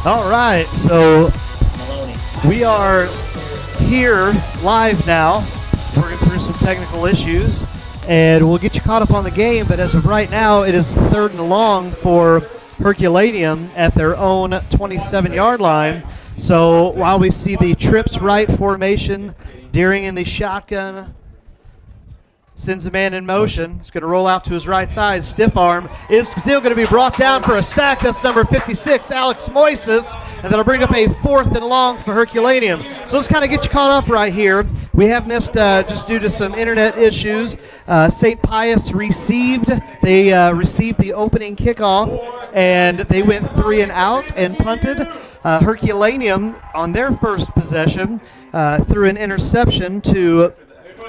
All right, so we are here live now, working through some technical issues, and we'll get you caught up on the game, but as of right now, it is 3rd and long for Herculaneum at their own 27-yard line. So while we see the trips right formation, Deering in the shotgun, sends the man in motion. He's going to roll out to his right side. Stiff arm is still going to be brought down for a sack. That's number 56, Alex Moises. And that'll bring up a 4th and long for Herculaneum. So let's kind of get you caught up right here. We have missed, just due to some internet issues, St. Pius received. They received the opening kickoff, and they went 3 and out and punted. Herculaneum, on their first possession, threw an interception to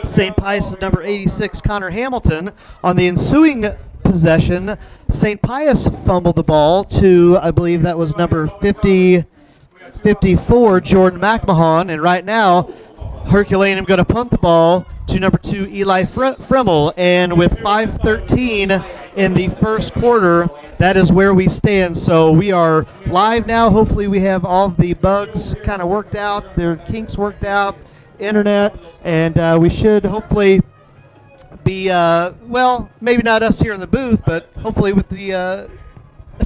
St. Pius' number 86, Connor Hamilton. On the ensuing possession, St. Pius fumbled the ball to, I believe that was number 54, Jordan McMahon. And right now, Herculaneum going to punt the ball to number 2, Eli Fremmel. And with 5:13 in the first quarter, that is where we stand. So we are live now. Hopefully we have all of the bugs kind of worked out, the kinks worked out, internet, and we should hopefully be, well, maybe not us here in the booth, but hopefully with the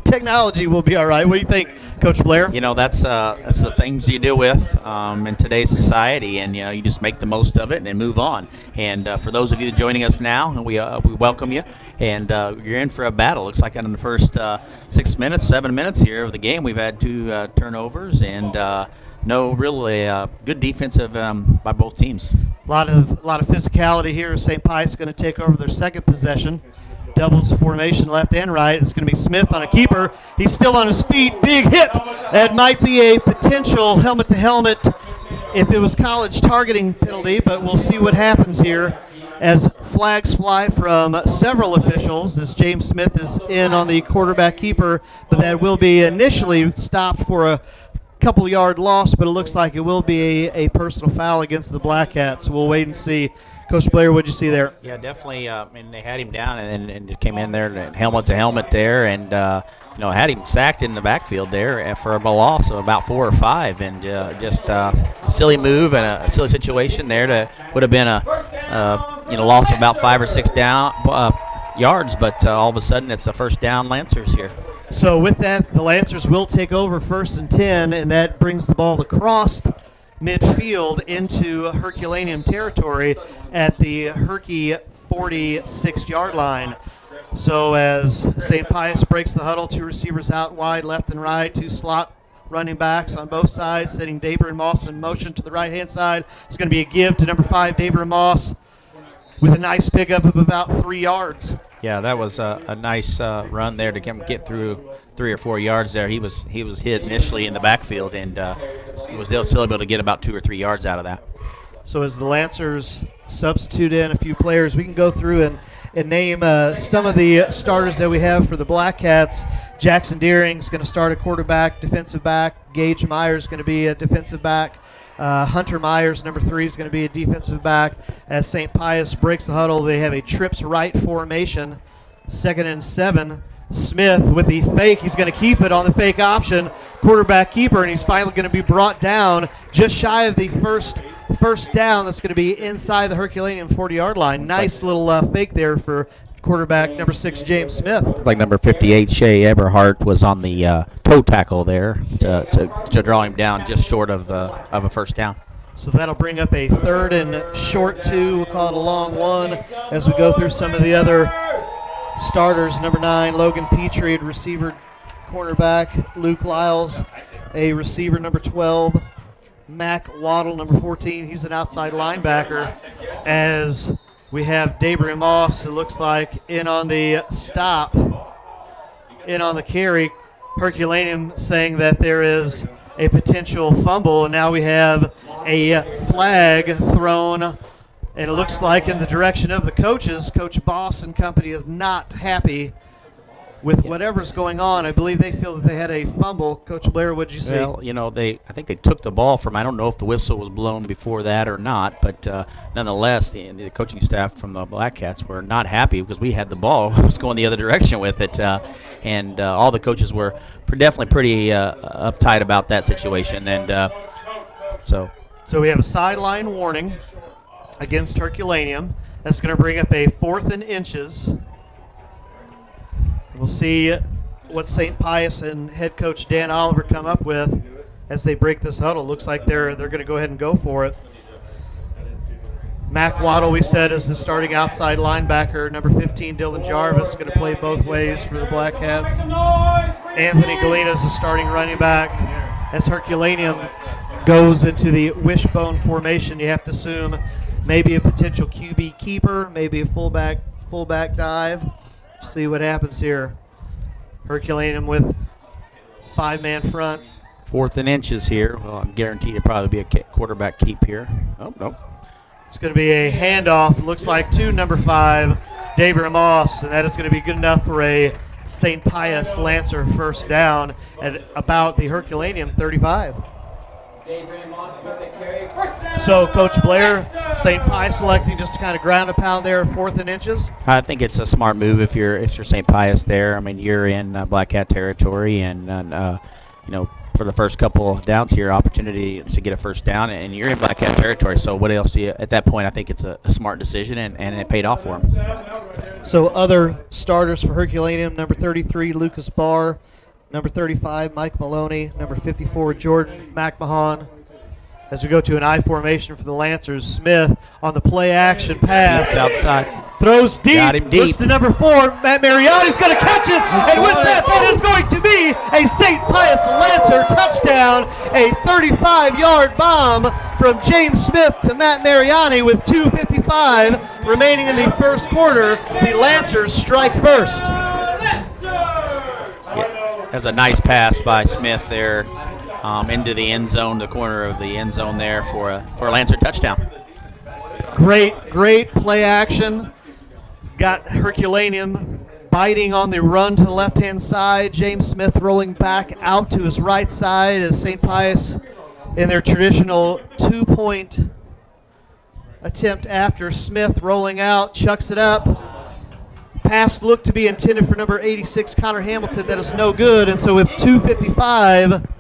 technology we'll be all right. What do you think, Coach Blair? You know, that's the things you deal with in today's society, and you just make the most of it and move on. And for those of you joining us now, we welcome you, and you're in for a battle. Looks like in the first 7 minutes here of the game, we've had 2 turnovers, and no really good defensive by both teams. A lot of physicality here. St. Pius is going to take over their second possession. Doubles formation left and right. It's going to be Smith on a keeper. He's still on his feet. Big hit. That might be a potential helmet-to-helmet if it was college targeting penalty, but we'll see what happens here as flags fly from several officials as James Smith is in on the quarterback keeper, but that will be initially stopped for a couple yard loss, but it looks like it will be a personal foul against the Blackcats. We'll wait and see. Coach Blair, what'd you see there? Yeah, definitely. And they had him down and it came in there, helmet to helmet there, and had him sacked in the backfield there for a loss of about 4 or 5, and just a silly move and a silly situation there. Would have been a loss of about 5 or 6 yards, but all of a sudden it's a first down Lancers here. So with that, the Lancers will take over 1st and 10, and that brings the ball across midfield into Herculaneum territory at the Herky 46-yard line. So as St. Pius breaks the huddle, 2 receivers out wide, left and right, 2 slot running backs on both sides, setting Daver and Moss in motion to the right-hand side. It's going to be a give to number 5, Daver and Moss, with a nice pickup of about 3 yards. Yeah, that was a nice run there to get through 3 or 4 yards there. He was hit initially in the backfield, and was still able to get about 2 or 3 yards out of that. So as the Lancers substitute in a few players, we can go through and name some of the starters that we have for the Blackcats. Jackson Deering's going to start a quarterback, defensive back. Gage Myers is going to be a defensive back. Hunter Myers, number 3, is going to be a defensive back. As St. Pius breaks the huddle, they have a trips right formation. 2nd and 7. Smith with the fake. He's going to keep it on the fake option. Quarterback keeper, and he's finally going to be brought down just shy of the first down. That's going to be inside the Herculaneum 40-yard line. Nice little fake there for quarterback number 6, James Smith. Like number 58, Shea Eberhardt, was on the toe tackle there to draw him down just short of a first down. So that'll bring up a 3rd and short 2. We'll call it a long 1 as we go through some of the other starters. Number 9, Logan Petrie, a receiver, cornerback. Luke Lyles, a receiver, number 12. Mac Waddle, number 14. He's an outside linebacker. As we have Dabrian Moss, it looks like, in on the stop, in on the carry. Herculaneum saying that there is a potential fumble, and now we have a flag thrown, and it looks like in the direction of the coaches. Coach Boss and company is not happy with whatever's going on. I believe they feel that they had a fumble. Coach Blair, what did you say? Well, I think they took the ball from. I don't know if the whistle was blown before that or not, but nonetheless, the coaching staff from the Blackcats were not happy because we had the ball. It was going the other direction with it, and all the coaches were definitely pretty uptight about that situation. And so we have a sideline warning against Herculaneum. That's going to bring up a 4th and inches. We'll see what St. Pius and head coach Dan Oliver come up with as they break this huddle. Looks like they're going to go ahead and go for it. Mac Waddle, we said, is the starting outside linebacker. Number 15, Dylan Jarvis, going to play both ways for the Blackcats. Anthony Galena is the starting running back. As Herculaneum goes into the wishbone formation, you have to assume maybe a potential QB keeper, maybe a fullback dive. See what happens here. Herculaneum with 5-man front. 4th and inches here. Well, I'm guaranteed it'll probably be a quarterback keep here. Oh, no. It's going to be a handoff. It looks like to number 5, Dabrian Moss, and that is going to be good enough for a St. Pius Lancer first down at about the Herculaneum 35. So, Coach Blair, St. Pius selecting just to kind of ground a pound there, 4th and inches. I think it's a smart move if you're St. Pius there. I mean, you're in Blackcat territory, and for the first couple of downs here, opportunity to get a first down, and you're in Blackcat territory. So what else do you, at that point, I think it's a smart decision, and it paid off for him. So other starters for Herculaneum: number 33, Lucas Barr; number 35, Mike Maloney; number 54, Jordan McMahon. As we go to an I formation for the Lancers, Smith on the play action pass. Outside. Throws deep. Got him deep. Looks to number 4, Matt Mariotti's going to catch it. And with that is going to be a St. Pius Lancer touchdown. A 35-yard bomb from James Smith to Matt Mariotti with 2:55 remaining in the first quarter. The Lancers strike first. That's a nice pass by Smith there. Into the end zone, the corner of the end zone there for a Lancer touchdown. Great play action. Got Herculaneum biting on the run to the left-hand side. James Smith rolling back out to his right side as St. Pius in their traditional 2-point attempt after Smith rolling out, chucks it up. Pass looked to be intended for number 86, Connor Hamilton. That is no good, and so with 2:55,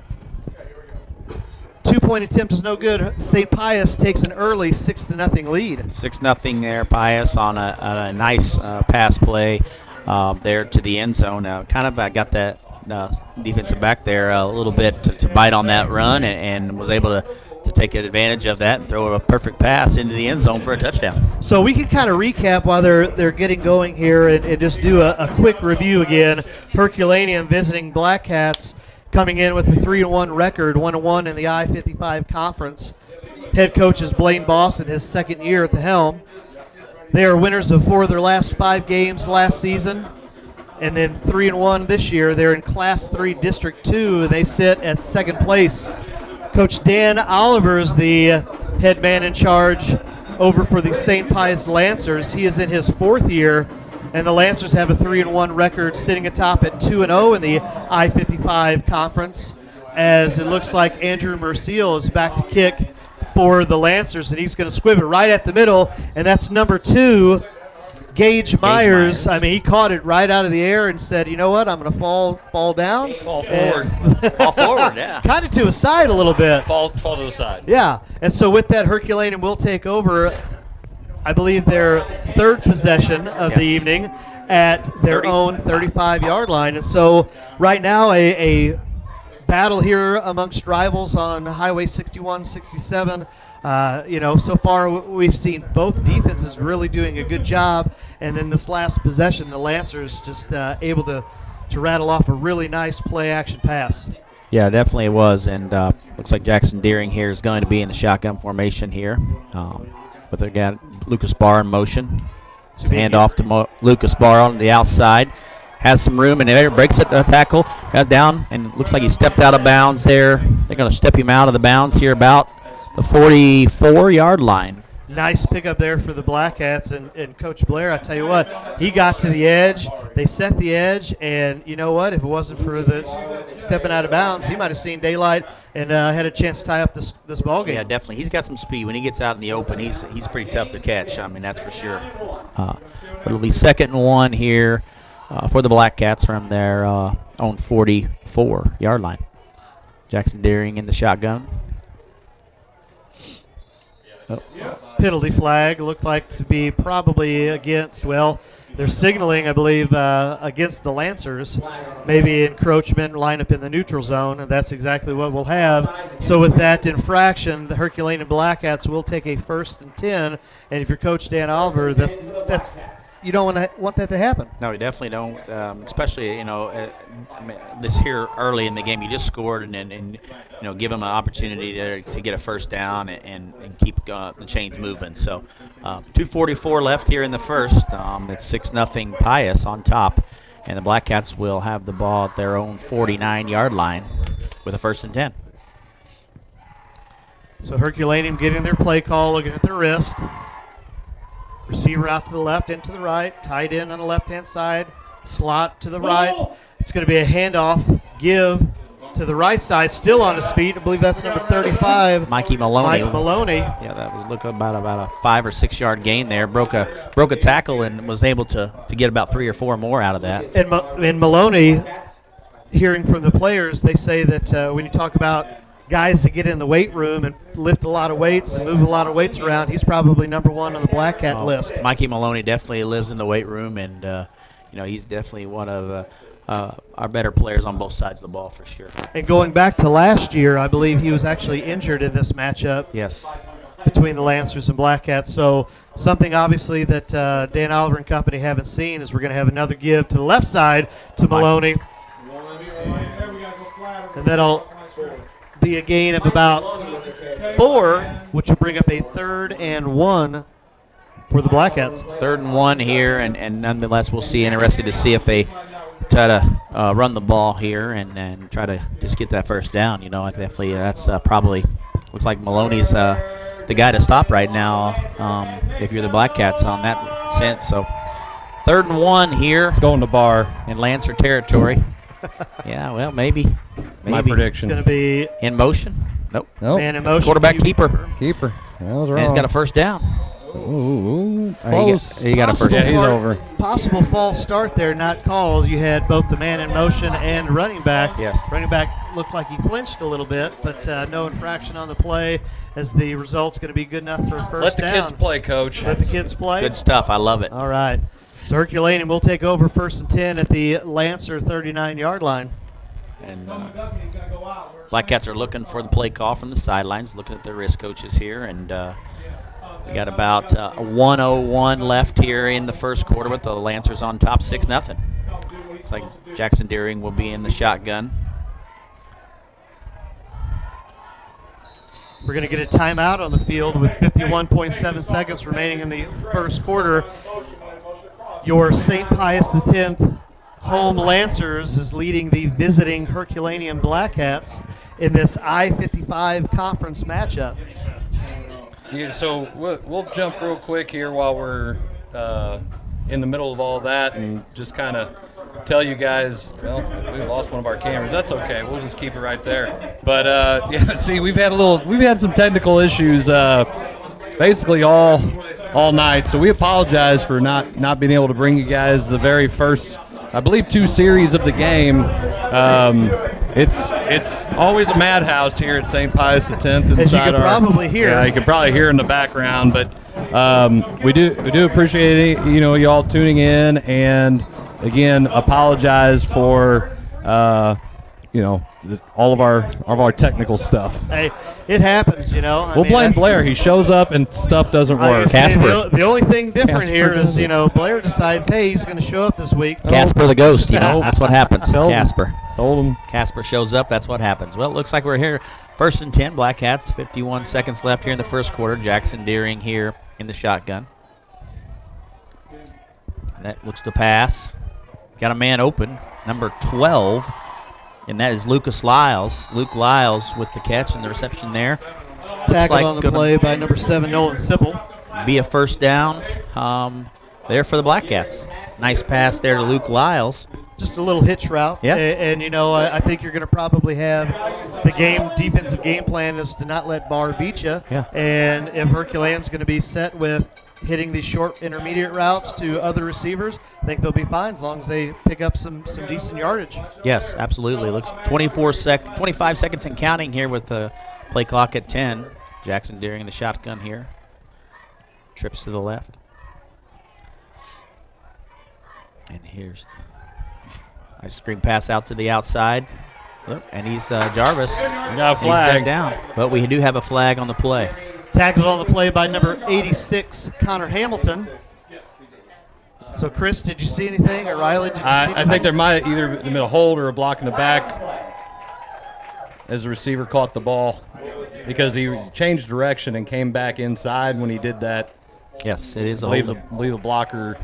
2-point attempt is no good. St. Pius takes an early 6-0 lead. 6-0 there. Pius on a nice pass play there to the end zone. Kind of got that defensive back there a little bit to bite on that run and was able to take advantage of that and throw a perfect pass into the end zone for a touchdown. So we can kind of recap while they're getting going here and just do a quick review again. Herculaneum visiting Blackcats, coming in with a 3-1 record, 1-1 in the I-55 conference. Head coach is Blaine Boston, his second year at the helm. They are winners of 4 of their last 5 games last season, and then 3-1 this year. They're in Class 3 District 2, and they sit at second place. Coach Dan Oliver is the head man in charge over for the St. Pius Lancers. He is in his 4th year, and the Lancers have a 3-1 record, sitting atop at 2-0 in the I-55 conference, as it looks like Andrew Merciel is back to kick for the Lancers, and he's going to squib it right at the middle, and that's number 2, Gage Myers. I mean, he caught it right out of the air and said, you know what, I'm going to fall down. Fall forward. Fall forward, yeah. Kind of to his side a little bit. Fall to the side. Yeah, and so with that, Herculaneum will take over, I believe, their 3rd possession of the evening at their own 35-yard line. And so right now a battle here amongst rivals on Highway 61, 67. So far we've seen both defenses really doing a good job. And then this last possession, the Lancers just able to rattle off a really nice play-action pass. Yeah, definitely it was, and looks like Jackson Deering here is going to be in the shotgun formation here, with a guy Lucas Barr in motion. So hand off to Lucas Barr on the outside, has some room, and there breaks it, tackle, goes down, and looks like he stepped out of bounds there. They're going to step him out of the bounds here about the 44-yard line. Nice pickup there for the Blackcats, and Coach Blair, I tell you what, he got to the edge. They set the edge, and you know what? If it wasn't for this stepping out of bounds, he might have seen daylight and had a chance to tie up this ball game. Yeah, definitely. He's got some speed. When he gets out in the open, he's pretty tough to catch. I mean, that's for sure. But it'll be 2nd and 1 here for the Blackcats from their own 44-yard line. Jackson Deering in the shotgun. Oh. Penalty flag looked like to be probably against, well, they're signaling, I believe, against the Lancers. Maybe encroachment, line up in the neutral zone, and that's exactly what we'll have. So with that infraction, the Herculaneum Blackcats will take a 1st and 10, and if you're Coach Dan Oliver, that's you don't want that to happen. No, we definitely don't, especially, this here early in the game. You just scored and give them an opportunity to get a first down and keep the chains moving. So 2:44 left here in the first. It's 6-0 Pius on top, and the Blackcats will have the ball at their own 49-yard line with a 1st and 10. So Herculaneum getting their play call, looking at their wrist. Receiver out to the left and to the right. Tight end on the left-hand side. Slot to the right. It's going to be a handoff. Give to the right side. Still on his feet. I believe that's number 35. Mikey Maloney. Mike Maloney. Yeah, that was about a 5 or 6 yard gain there. Broke a tackle and was able to get about 3 or 4 more out of that. And Maloney, hearing from the players, they say that when you talk about guys that get in the weight room and lift a lot of weights and move a lot of weights around, he's probably number 1 on the Blackcat list. Mikey Maloney definitely lives in the weight room, and he's definitely one of our better players on both sides of the ball for sure. And going back to last year, I believe he was actually injured in this matchup. Yes. Between the Lancers and Blackcats. So something obviously that Dan Oliver and company haven't seen is we're going to have another give to the left side to Maloney. And that'll be a gain of about 4, which will bring up a 3rd and 1 for the Blackcats. 3rd and 1 here, and nonetheless we'll see. Interested to see if they try to run the ball here and try to just get that first down. Definitely that's probably looks like Maloney's the guy to stop right now if you're the Blackcats on that sense. So 3rd and 1 here. It's going to Barr in Lancer territory. Yeah, well, maybe. My prediction. It's going to be in motion. Nope. Man in motion. Quarterback keeper. That was wrong. And he's got a first down. Ooh, close. He got a first down. Yeah, he's over. Possible false start there, not called. You had both the man in motion and running back. Yes. Running back looked like he flinched a little bit, but no infraction on the play as the result's going to be good enough for a first down. Let the kids play, Coach. Let the kids play. Good stuff. I love it. All right. So Herculaneum will take over 1st and 10 at the Lancer 39-yard line. And Blackcats are looking for the play call from the sidelines, looking at their wrist coaches here. And we got about 1:01 left here in the first quarter with the Lancers on top 6-0. Looks like Jackson Deering will be in the shotgun. We're going to get a timeout on the field with 51.7 seconds remaining in the first quarter. Your St. Pius X home Lancers is leading the visiting Herculaneum Blackcats in this I-55 conference matchup. Yeah, so we'll jump real quick here while we're in the middle of all that and just kind of tell you guys, well, we lost one of our cameras. That's okay. We'll just keep it right there. But yeah, see, we've had some technical issues basically all night. So we apologize for not being able to bring you guys the very first, I believe, 2 series of the game. It's always a madhouse here at St. Pius X. As you can probably hear. Yeah, you can probably hear in the background. But we do appreciate you all tuning in, and again apologize for all of our technical stuff. Hey, it happens, you know. We'll blame Blair. He shows up and stuff doesn't work. Casper. The only thing different Casper here is, does it. you know, Blair decides, hey, he's going to show up this week. Casper the ghost, you know. That's what happens. Told him. Casper. Told him. Casper shows up. That's what happens. Well, it looks like we're here. 1st and 10, Blackcats. 51 seconds left here in the first quarter. Jackson Deering here in the shotgun. That looks to pass. Got a man open, number 12, and that is Lucas Lyles. Luke Lyles with the catch and the reception there. Tackled on the play by number 7, Nolan Sipple. Be a first down there for the Blackcats. Nice pass there to Luke Lyles. Just a little hitch route. Yeah. And you know, I think you're going to probably have the defensive game plan is to not let Barr beat you. Yeah. And if Herculaneum's going to be set with hitting these short intermediate routes to other receivers, I think they'll be fine as long as they pick up some decent yardage. Yes, absolutely. Looks 25 seconds and counting here with the play clock at 10. Jackson Deering in the shotgun here. Trips to the left. And here's the nice screen pass out to the outside. Look, and he's Jarvis. We got a He's flag. dug down. But we do have a flag on the play. Tackled on the play by number 86, Connor Hamilton. So, Chris, did you see anything? Or Riley, did you see anything? I think there might either been a hold or a block in the back as the receiver caught the ball because he changed direction and came back inside when he did that. Yes, it is a I hold. believe the blocker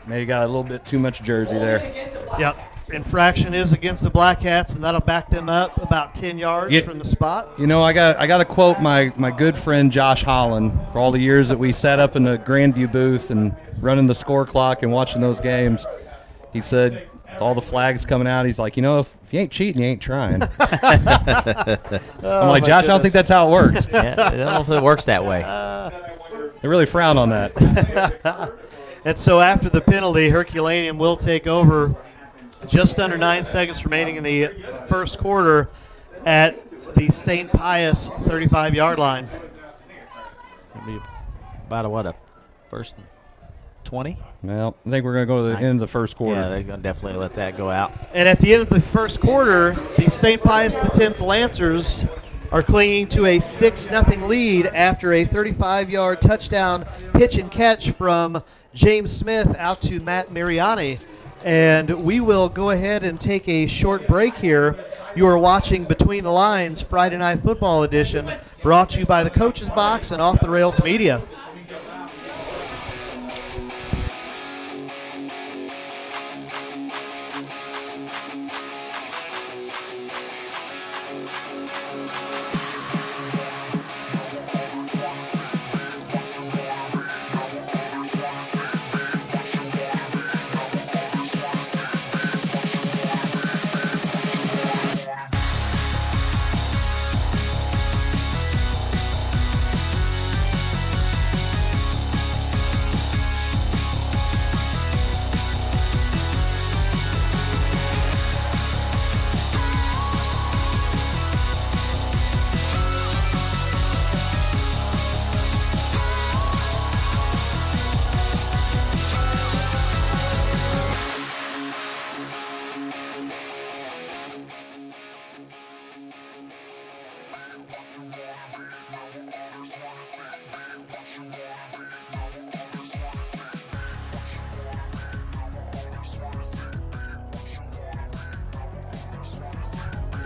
maybe got a little bit too much jersey there. Yep. Infraction is against the Blackcats, and that'll back them up about 10 yards from the spot. You know, I got to quote my good friend Josh Holland for all the years that we sat up in the Grandview booth and running the score clock and watching those games. He said, with all the flags coming out, he's like, you know, if you ain't cheating, you ain't trying. I'm like, Josh, I don't think that's how it works. Yeah, I don't know if it works that way. They really frown on that. And so after the penalty, Herculaneum will take over. Just under 9 seconds remaining in the first quarter at the St. Pius 35-yard line. It'll be about a first and 20? Well, I think we're going to go to the end of the first quarter. Yeah, they're going to definitely let that go out. And at the end of the first quarter, the St. Pius X Lancers are clinging to a 6-0 lead after a 35-yard touchdown pitch and catch from James Smith out to Matt Mariani. And we will go ahead and take a short break here. You are watching Between the Lines Friday Night Football Edition, brought to you by the Coach's Box and Off the Rails Media.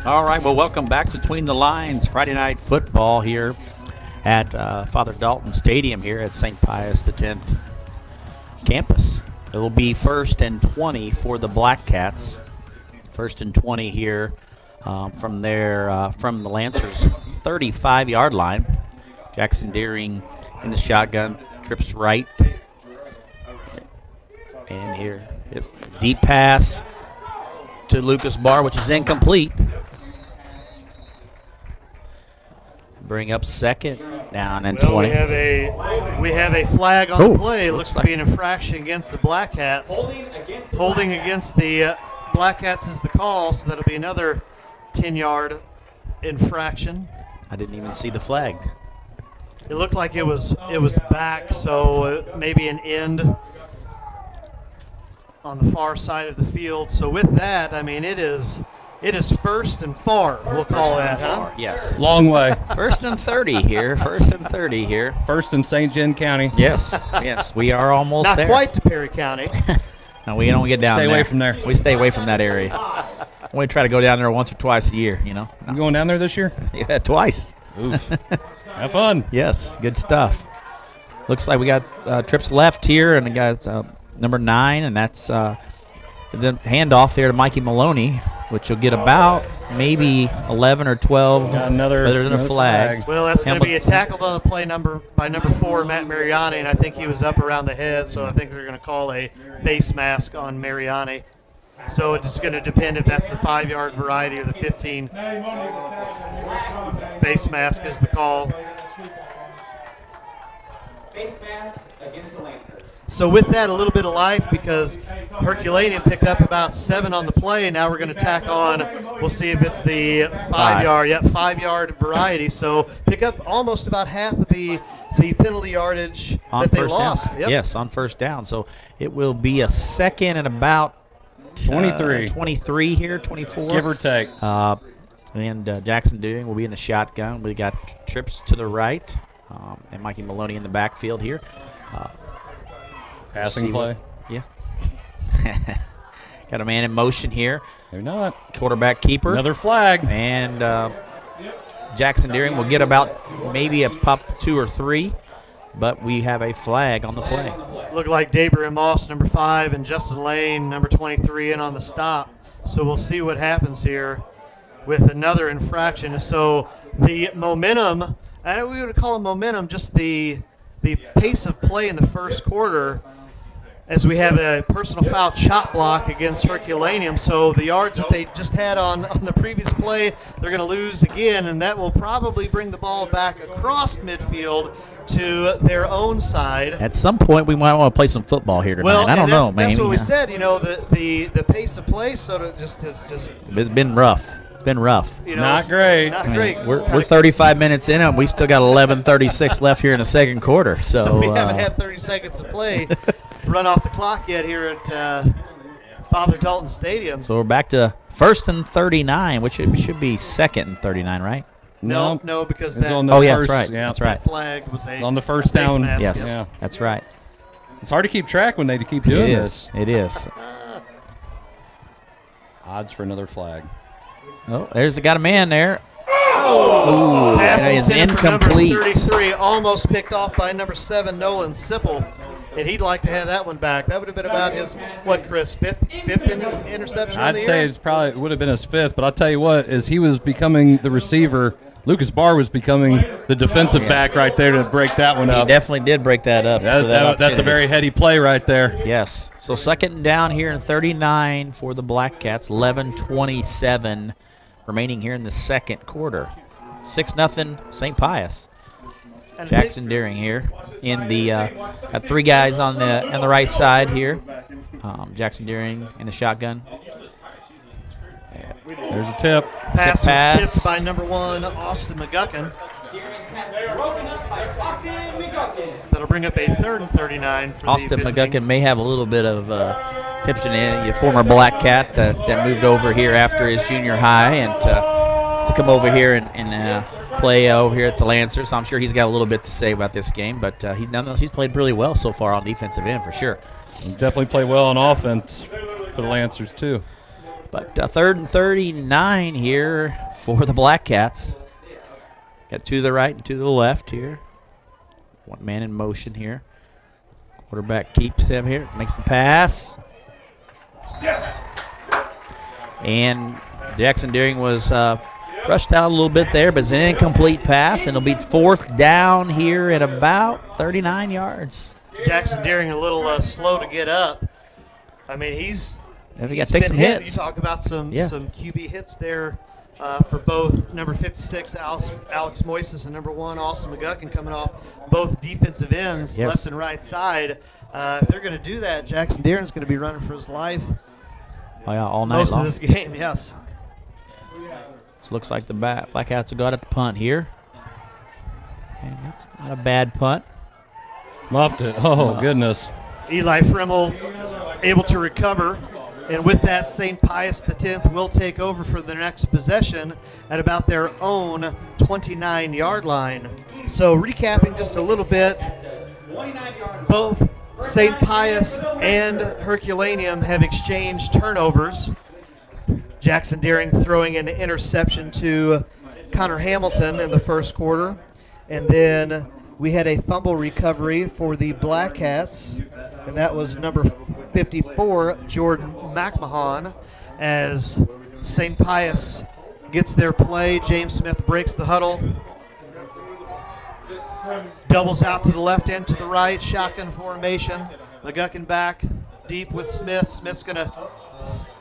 All right, well, welcome back to Between the Lines Friday Night Football here at Father Dalton Stadium here at St. Pius X campus. It will be 1st and 20 for the Blackcats. 1st and 20 here from the Lancers 35-yard line. Jackson Deering in the shotgun, trips right. And here, deep pass to Lucas Barr, which is incomplete. Bring up 2nd down and 20. We have a flag on the play. Looks Looks like to be an infraction against the Blackcats. Holding against the Blackcats is the call, so that'll be another 10-yard infraction. I didn't even see the flag. It looked like it was back, so maybe an end on the far side of the field. So with that, I mean, it is It is first and far, we'll call that, huh? Yes. Long way. First and 30 here. First and 30 here. First in St. John County. Yes. Yes. We are almost Not there. quite to Perry County. No, we don't get down Stay there. away from there. We stay away from that area. We try to go down there once or twice a year, you know. You going down there this year? Yeah, twice. Oof. Have fun. Yes, good stuff. Looks like we got trips left here, and we got number 9, and that's the handoff there to Mikey Maloney, which will get about maybe 11 or 12. Got another flag. Well, that's going to be a Hamilton. tackled on the play by number 4, Matt Mariani, and I think he was up around the head, so I think they're going to call a face mask on Mariani. So it's just going to depend if that's the 5-yard variety or the 15. Face mask is the call. Face mask against the Lancers. So with that, a little bit of life because Herculaneum picked up about 7 on the play, and now we're going to tack on. We'll see if it's the 5-yard. Yep, 5-yard variety. So pick up almost about half of the penalty yardage On that they first lost. down. Yep. Yes, on first down. So it will be a second and about 23 here, 24. Give or take. And Jackson Deering will be in the shotgun. We got trips to the right, and Mikey Maloney in the backfield here. Passing play. Yeah. Got a man in motion here. They're not. Quarterback keeper. Another flag. And Jackson Deering will get about maybe a pup 2 or 3, but we have a flag on the play. Look like Daber and Moss, number 5, and Justin Lane, number 23, in on the stop. So we'll see what happens here with another infraction. So the momentum, I know we would call it momentum, just the pace of play in the first quarter, as we have a personal foul chop block against Herculaneum. So the yards that they just had on the previous play, they're going to lose again, and that will probably bring the ball back across midfield to their own side. At some point, we might want to play some football here tonight. Well, I don't know, man. That's what we said. You know, the pace of play sort of just has It's been rough. It's been rough. you know, Not it's great. Not I mean, great. we're 35 minutes in, and we still got 11:36 left here in the second quarter. So we haven't had 30 seconds of play run off the clock yet here at Father Dalton Stadium. So we're back to first and 39, which it should be second and 39, right? No, because It's that on the Oh, yeah, first, that's right. Yeah. That's right. flag was On the first face down. mask. Yes, Yeah. that's right. It's hard to keep track when they keep doing It this. is. It is. Odds for another flag. Oh, got a man there. Pass that is intended for incomplete. Number 33, almost picked off by number 7, Nolan Sipple. And he'd like to have that one back. That would have been about his, Chris, fifth interception on I'd the say year? it's probably would have been his 5th, but I'll tell you what, as he was becoming the receiver, Lucas Barr was becoming the defensive back right there to break that one He up. definitely did break that up. for that That's a opportunity. very heady play right there. Yes. So second down here in 39 for the Blackcats. 11:27 remaining here in the second quarter. 6-0 St. Pius. And Jackson Deering here in the got 3 guys on the right side here. Jackson Deering in the shotgun. There's a tip. Pass pass. was tipped by number 1, Austin McGuckin. Deering's pass broken up by Austin McGuckin. That'll bring up a 3rd and 39 for Austin the visiting. McGuckin may have a little bit of pitching in. A former Black Cat that moved over here after his junior high and to come over here and play over here at the Lancers. So I'm sure he's got a little bit to say about this game, but he's played really well so far on defensive end for sure. He definitely played well on offense for the Lancers too. But 3rd and 39 here for the Blackcats. Got 2 to the right and 2 to the left here. One man in motion here. Quarterback keeps him here, makes the pass. And Jackson Deering was rushed out a little bit there, but it's an incomplete pass, and it'll be 4th down here at about 39 yards. Jackson Deering a little slow to get up. I mean, he's Got to been take some hit. hits. You talk about some Yeah. QB hits there for both number 56, Alex Moises, and number 1, Austin McGuckin, coming off both defensive ends, Yes. left and right side. If they're going to do that, Jackson Deering's going to be running for his life Oh, yeah, all night most long. of this game, yes. So looks like the Blackcats have got at the punt here. And that's not a bad punt. Muffed it. Oh, goodness. Eli Frimmel able to recover And with that, St. Pius X will take over for the next possession at about their own 29-yard line. So recapping just a little bit, both St. Pius and Herculaneum have exchanged turnovers. Jackson Deering throwing an interception to Connor Hamilton in the first quarter. And then we had a fumble recovery for the Blackcats, and that was number 54, Jordan McMahon, as St. Pius gets their play. James Smith breaks the huddle. Doubles out to the left and to the right. Shotgun formation. McGuckin back deep with Smith. Smith's going to...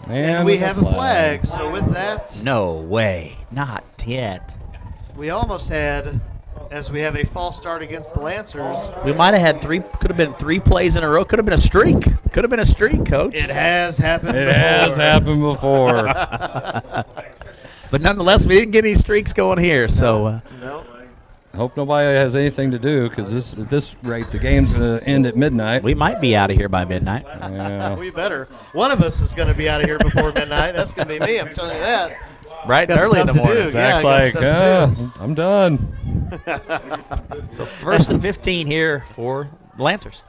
And we have a flag. So with that... No way. Not yet. We almost had... As we have a false start against the Lancers. We might have had could have been 3 plays in a row. Could have been a streak. Could have been a streak, Coach. It has happened before. It has happened before. But nonetheless, we didn't get any streaks going here. So, No. I hope nobody has anything to do, because at this rate, the game's going to end at midnight. we might be out of here by midnight. Yeah. We better. One of us is going to be out of here before midnight. That's going to be me, I'm telling you that. Right Got early in the stuff to morning. do. Zach's Yeah, I like, got stuff to do. I'm done. So first and 15 here for the Lancers.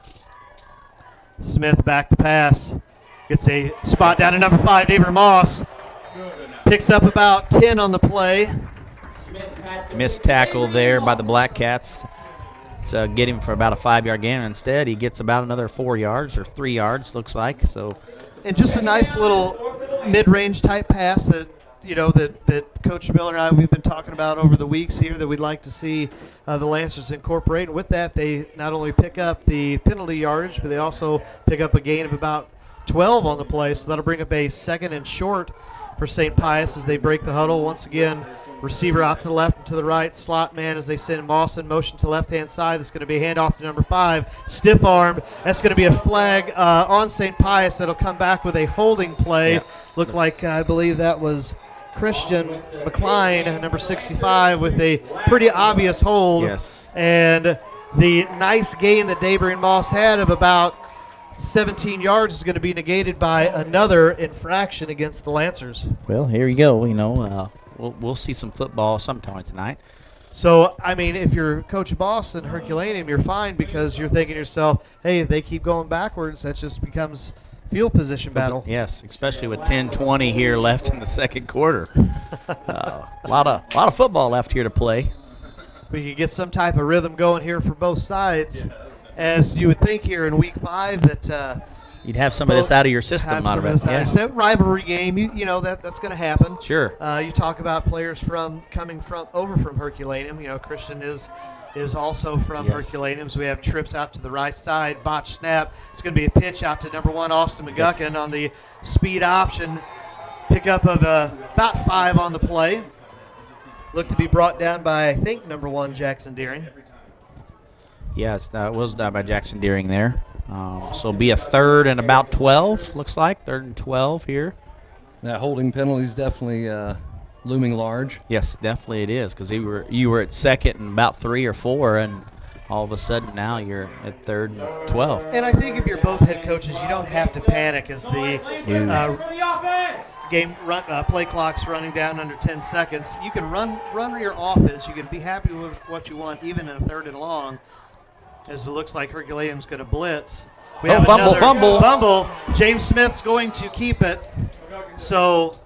Smith back to pass. Gets a spot down to number 5, David Moss. Picks up about 10 on the play. Missed tackle there by the Blackcats to get him for about a 5-yard gain. Instead, he gets about another 4 yards or 3 yards, looks like. So, And just a nice little mid-range type pass that, you know, that Coach Miller and I, we've been talking about over the weeks here that we'd like to see the Lancers incorporate. And with that, they not only pick up the penalty yardage, but they also pick up a gain of about 12 on the play. So that'll bring up a 2nd and short for St. Pius as they break the huddle. Once again, receiver out to the left and to the right. Slot man as they send Moss in motion to the left-hand side. That's going to be a handoff to number 5. Stiff-armed. That's going to be a flag on St. Pius that'll come back with a holding play. Yeah. Looked like, I believe that was Christian McCline, number 65, with a pretty obvious hold. yes. And the nice gain that Daber and Moss had of about 17 yards is going to be negated by another infraction against the Lancers. Well, here you go. You know, we'll see some football sometime tonight. So, I mean, if you're Coach Boss and Herculaneum, you're fine because you're thinking to yourself, hey, if they keep going backwards, that just becomes field position battle. Yes, especially with 10:20 here left in the second quarter. A lot of football left here to play. We could get some type of rhythm going here for both sides. As you would think here in Week 5 that You'd have some of this out of your system, have out some of of it. this out. Yeah. It's a rivalry game. You know that's going to happen. Sure. You talk about players coming over from Herculaneum. You know, Christian is also from Yes. Herculaneum. So we have trips out to the right side, botch snap. It's going to be a pitch out to number 1, Austin McGuckin on the speed option. Pickup of about 5 on the play. Looked to be brought down by, I think, number 1, Jackson Deering. Yes, that was done by Jackson Deering there. So it'll be a 3rd and about 12, looks like. 3rd and 12 here. That holding penalty is definitely looming large. Yes, definitely it is, because you were at 2nd and about 3 or 4, and all of a sudden now you're at 3rd and 12. And I think if you're both head coaches, you don't have to panic as the game play clock's running down under 10 seconds. You can run your offense. You can be happy with what you want, even in a 3rd and long, as it looks like Herculaneum's going to blitz. We have fumble. James Smith's going to keep it. So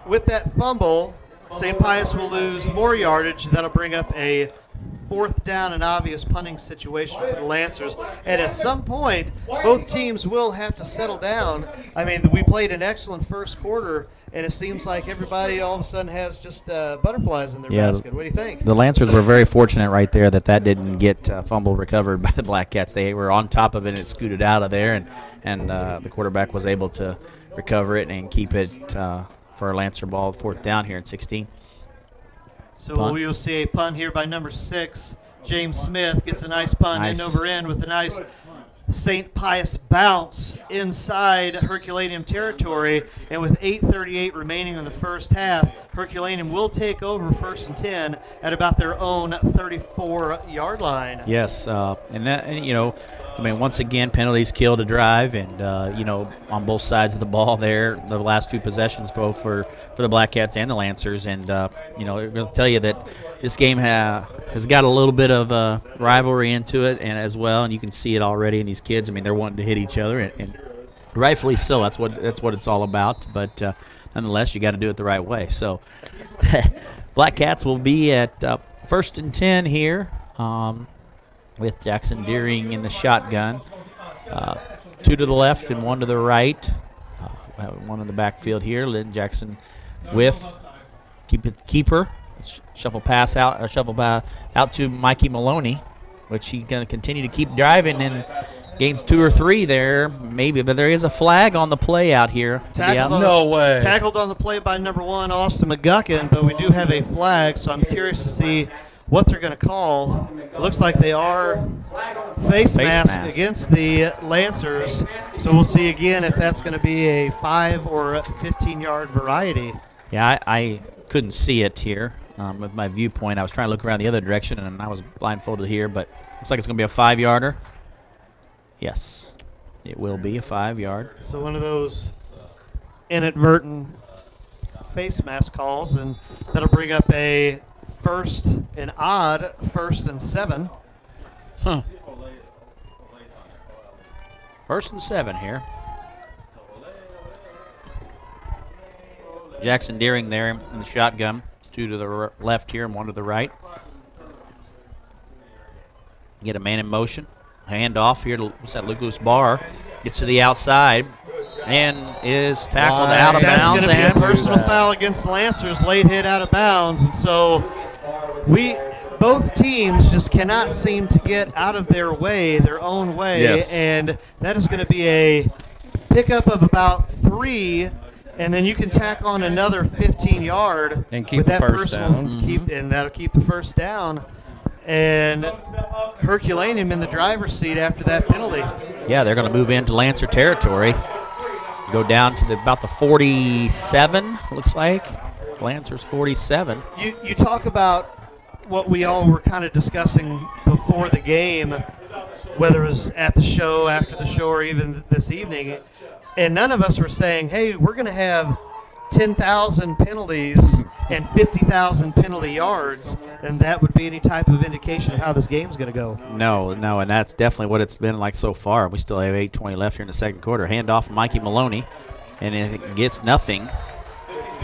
with that fumble, St. Pius will lose more yardage. That'll bring up a 4th down and obvious punting situation for the Lancers. And at some point, both teams will have to settle down. I mean, we played an excellent first quarter, and it seems like everybody all of a sudden has just butterflies in their basket. What do you think? The Lancers were very fortunate right there that didn't get fumble recovered by the Blackcats. They were on top of it, and it scooted out of there, and the quarterback was able to recover it and keep it for a Lancer ball, 4th down here at 16. So Punt. we will see a punt here by number 6. James Smith gets a nice punt end over end with a nice St. Pius bounce inside Herculaneum territory. And with 8:38 remaining in the first half, Herculaneum will take over 1st and 10 at about their own 34-yard line. Yes, and you know, I mean, once again, penalties killed a drive, and on both sides of the ball there, the last two possessions, both for the Blackcats and the Lancers, and I'm going to tell you that this game has got a little bit of rivalry into it, and as well, and you can see it already in these kids. I mean, they're wanting to hit each other, and rightfully so. That's what it's all about. But nonetheless, you got to do it the right way. So, Blackcats will be at 1st and 10 here. With Jackson Deering in the shotgun. 2 to the left and 1 to the right. One in the backfield here. Lynn Jackson whiff. Keeper. Shuffle pass out to Mikey Maloney, which he's going to continue to keep driving and gains 2 or 3 there, maybe. But there is a flag on the play out here. No way. Tackled on the play by number 1, Austin McGuckin, but we do have a flag, so I'm curious to see what they're going to call. It looks like they are face mask against the Lancers. So we'll see again if that's going to be a 5 or a 15-yard variety. Yeah, I couldn't see it here with my viewpoint. I was trying to look around the other direction, and I was blindfolded here, but looks like it's going to be a 5-yarder. Yes, it will be a 5-yard. So one of those inadvertent face mask calls, and that'll bring up a first and 7. Huh. 1st and 7 here. Jackson Deering there in the shotgun. 2 to the left here and 1 to the right. Get a man in motion. Hand off here to Lucas Barr. Gets to the outside and is tackled out of bounds. That's going to be a personal foul against the Lancers. Late hit out of bounds. And so both teams just cannot seem to get out of their own way. Yes. And that is going to be a pickup of about 3, and then you can tack on another 15-yard and keep with the that first down. And that'll keep the first down. And Herculaneum in the driver's seat after that penalty. Yeah, they're going to move into Lancer territory. Go down to about the 47, looks like. Lancers 47. You talk about what we all were kind of discussing before the game, whether it was at the show, after the show, or even this evening, and none of us were saying, hey, we're going to have 10,000 penalties and 50,000 penalty yards, and that would be any type of indication of how this game's going to go. No, and that's definitely what it's been like so far. We still have 8:20 left here in the second quarter. Hand off Mikey Maloney, and it gets nothing.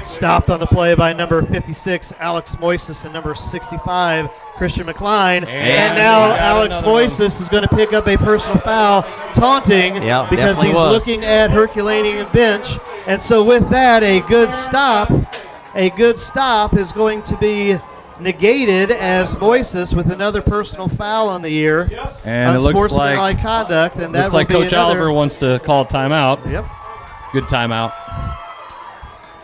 Stopped on the play by number 56, Alex Moises, and number 65, Christian McCline. And now Alex Moises is going to pick up a personal foul, taunting, because he's looking at Herculaneum bench. And so with that, a good stop is going to be negated as Moises with another personal foul on the year. And it looks like conduct. And that looks like Coach Oliver wants to call a timeout. Yep. Good timeout.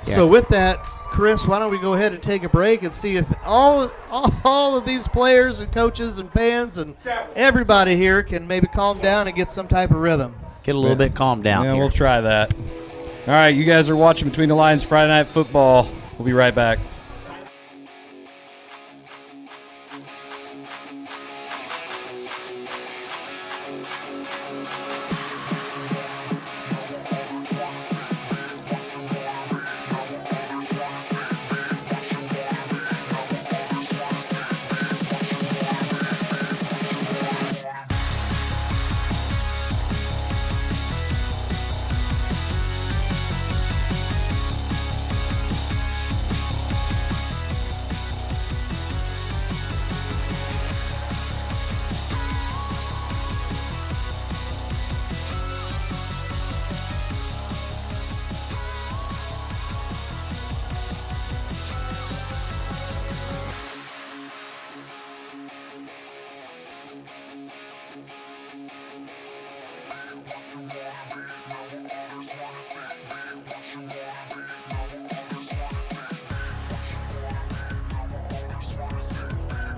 Yeah. So with that, Chris, why don't we go ahead and take a break and see if all of these players and coaches and fans and everybody here can maybe calm down and get some type of rhythm. Get a little bit calmed down. Yeah, here. we'll try that. All right, you guys are watching Between the Lines Friday Night Football. We'll be right back.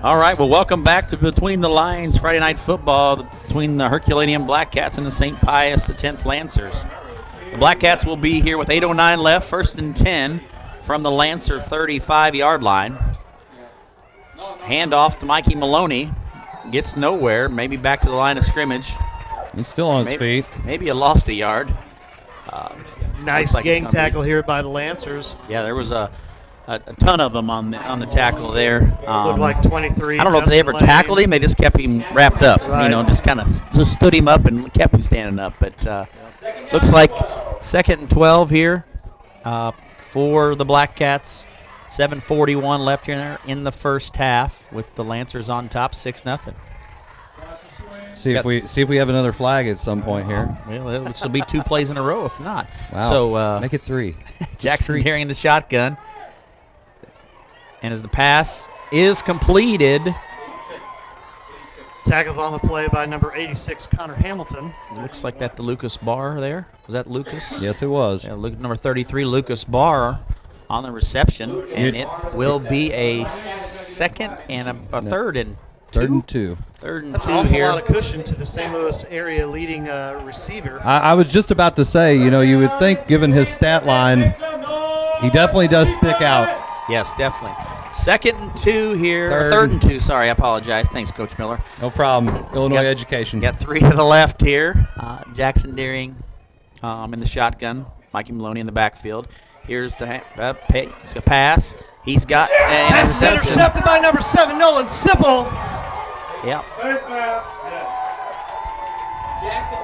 All right, well, welcome back to Between the Lines Friday Night Football between the Herculaneum Blackcats and the St. Pius X Lancers. The Blackcats will be here with 8:09 left, 1st and 10 from the Lancer 35-yard line. Handoff to Mikey Maloney. Gets nowhere, maybe back to the line of scrimmage. He's still on his feet. Maybe you lost a yard. Nice like gang tackle here by the Lancers. Yeah, there was a ton of them on the tackle there. Looked like 23. I don't know if they ever tackled him. They just kept him wrapped up. Right. Just kind of just stood him up and kept him standing up. But looks like 2nd and 12 here for the Blackcats. 7:41 left here in the first half with the Lancers on top, 6-0. See if we have another flag at some point here. Well, this will be 2 plays in a row if not. Wow. So make it 3. Jackson carrying the shotgun. And as the pass is completed. Tackled on the play by number 86, Connor Hamilton. Looks like that the Lucas Barr there. Was that Lucas? Yes, it was. Yeah, number 33, Lucas Barr on the reception. And it will be a second and a third and 2. Third and That's 2 an awful here. lot of cushion to the St. Louis area leading receiver. I was just about to say, you would think, given his stat line, he definitely does stick out. Yes, definitely. 2nd and 2 here. Third and 2, sorry, I apologize. Thanks, Coach Miller. No problem. Illinois education. Got 3 to the left here. Jackson Deering in the shotgun. Mikey Maloney in the backfield. Here's the it's a pass. He's got an Pass is intercepted by number 7, Nolan Sipple. Yep.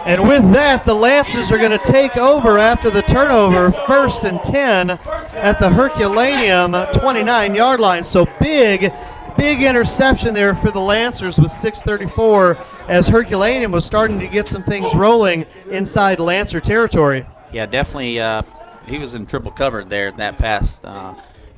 And with that, the Lancers are going to take over after the turnover, 1st and 10 at the Herculaneum 29-yard line. So big interception there for the Lancers with 6:34 as Herculaneum was starting to get some things rolling inside Lancer territory. Yeah, definitely. He was in triple covered there. That pass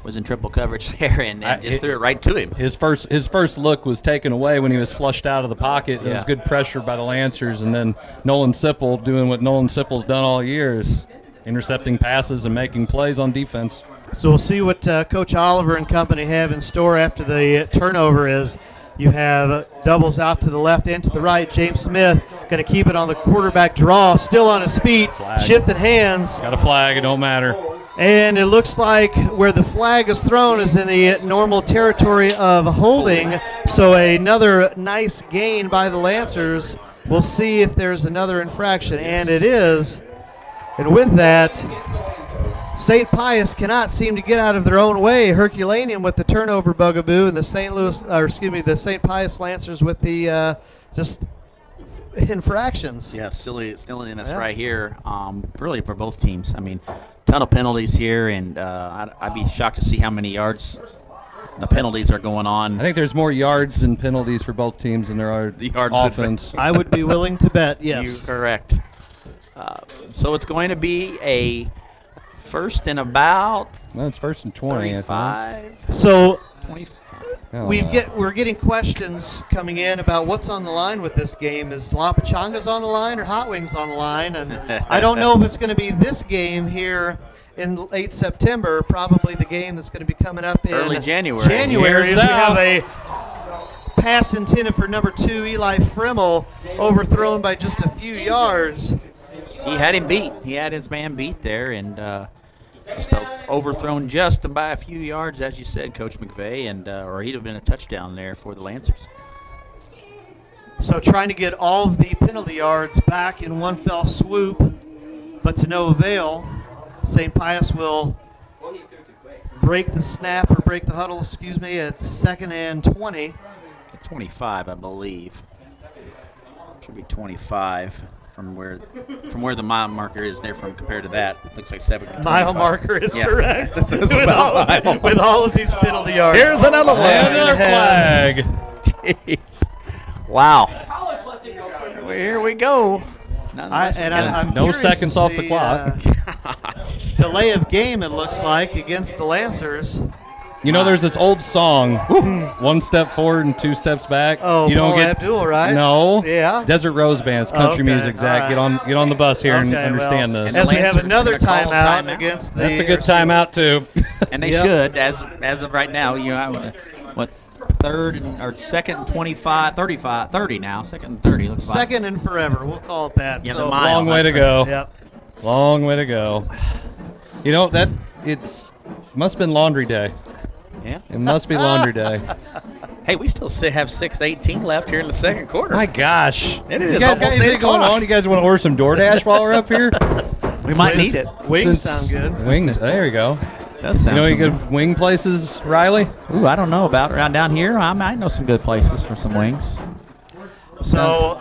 was in triple coverage there, and just threw it right to him. His first look was taken away when he was flushed out of the pocket. It was good pressure by the Lancers, and then Nolan Sipple doing what Nolan Sipple's done all year, is intercepting passes and making plays on defense. So we'll see what Coach Oliver and company have in store after the turnover is. You have doubles out to the left and to the right. James Smith going to keep it on the quarterback draw, still on his feet, shifted hands. Got a flag, it don't matter. And it looks like where the flag is thrown is in the normal territory of holding. So another nice gain by the Lancers. We'll see if there's another infraction, and it is. And with that, St. Pius cannot seem to get out of their own way. Herculaneum with the turnover bugaboo, and the the St. Pius Lancers with the just infractions. Yeah, silliness right here. Really for both teams. I mean, ton of penalties here, and I'd be shocked to see how many yards the penalties are going on. I think there's more yards and penalties for both teams than there are offense. I would be willing to bet, yes. You're correct. So it's going to be a first and about. No, it's 1st and 20. 35. So 25. we're getting questions coming in about what's on the line with this game. Is La Pachanga's on the line or Hot Wings on the line? And I don't know if it's going to be this game here in late September. Probably the game that's going to be coming up in early January. As we have a pass intended for number 2, Eli Frimmel, overthrown by just a few yards. He had him beat. He had his man beat there, and just overthrown just by a few yards, as you said, Coach McVey, and or he'd have been a touchdown there for the Lancers. So trying to get all of the penalty yards back in one fell swoop, but to no avail. St. Pius will break the snap or break the huddle, It's 2nd and 20. 25, I believe. Should be 25 from where the mile marker is there from compared to that. It looks like 7. Mile marker is correct. It's with about all of these penalty yards. Here's another one. Another flag. Jeez. Wow. Here we go. I'm no curious seconds to off the see, clock. Delay of game, it looks like, against the Lancers. There's this old song, 1 step forward and 2 steps back. Oh, you don't Paul Abdul, right? No. Yeah. Desert Rose Band's country Okay, music, Zach. all right. Get on the bus here and Okay, understand well, this. As we have Lancers another are gonna call timeout timeout. against the. That's a good timeout, too. And they Yep. should, as of right now. Second and 25, 35, 30 now. Second and 30 looks like. Second and forever, we'll call it that. Yeah, so, the mile. Long way to That's go. Yep. Long way to go. Must have been laundry day. Yeah. It must be laundry day. Hey, we still have 6:18 left here in the second quarter. My gosh. It You is guys got almost 8 anything going o'clock. on? You guys want to order some DoorDash while we're up here? We might need it. Wings sound good. Wings. There we go. That sounds You know any good. good wing places, Riley? Ooh, I don't know about around down here. I might know some good places for some wings. So,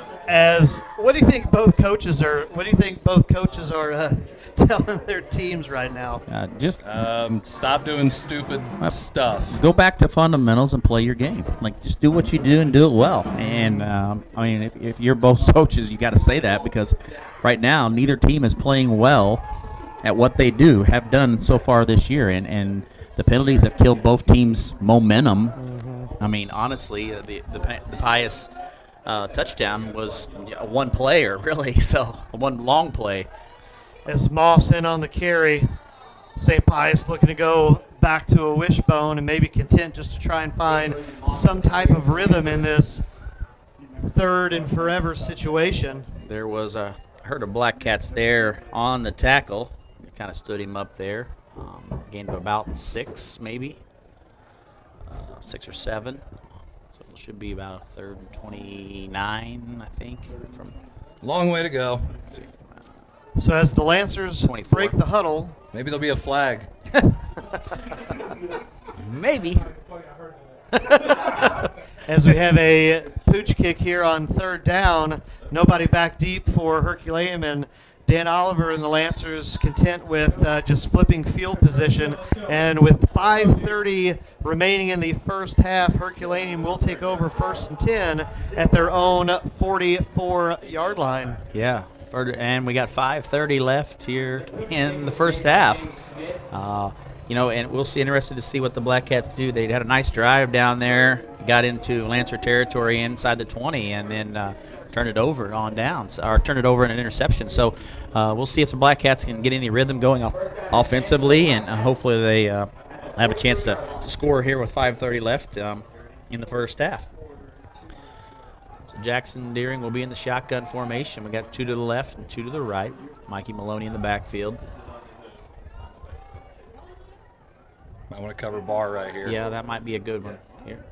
what do you think both coaches are? What do you think both coaches are telling their teams right now? Just Stop doing stupid stuff. go back to fundamentals and play your game. Like, just do what you do and do it well. And I mean, if you're both coaches, you got to say that, because right now neither team is playing well at what they have done so far this year, and the penalties have killed both teams' momentum. I mean, honestly, the Pius touchdown was one player, really, so one long play. As Moss in on the carry, St. Pius looking to go back to a wishbone and maybe content just to try and find some type of rhythm in this third and forever situation. There was a herd of Blackcats there on the tackle. They kind of stood him up there. Gained of about 6, maybe 6 or 7. So it should be about a third and 29, I think. From Long way to go. let's see. So as the Lancers 24. break the huddle, Maybe there'll be a flag. Maybe. as we have a pooch kick here on third down, nobody back deep for Herculaneum, and Dan Oliver and the Lancers content with just flipping field position. And with 5:30 remaining in the first half, Herculaneum will take over 1st and 10 at their own 44-yard line. Yeah. And we got 5:30 left here in the first half. And we'll see. Interested to see what the Blackcats do. They had a nice drive down there, got into Lancer territory inside the 20, and then turned it over on downs, or turned it over in an interception. So we'll see if the Blackcats can get any rhythm going offensively, and hopefully they have a chance to score here with 5:30 left in the first half. So Jackson Deering will be in the shotgun formation. We got 2 to the left and 2 to the right. Mikey Maloney in the backfield. I want to cover bar right here. Yeah, that might be a good one here.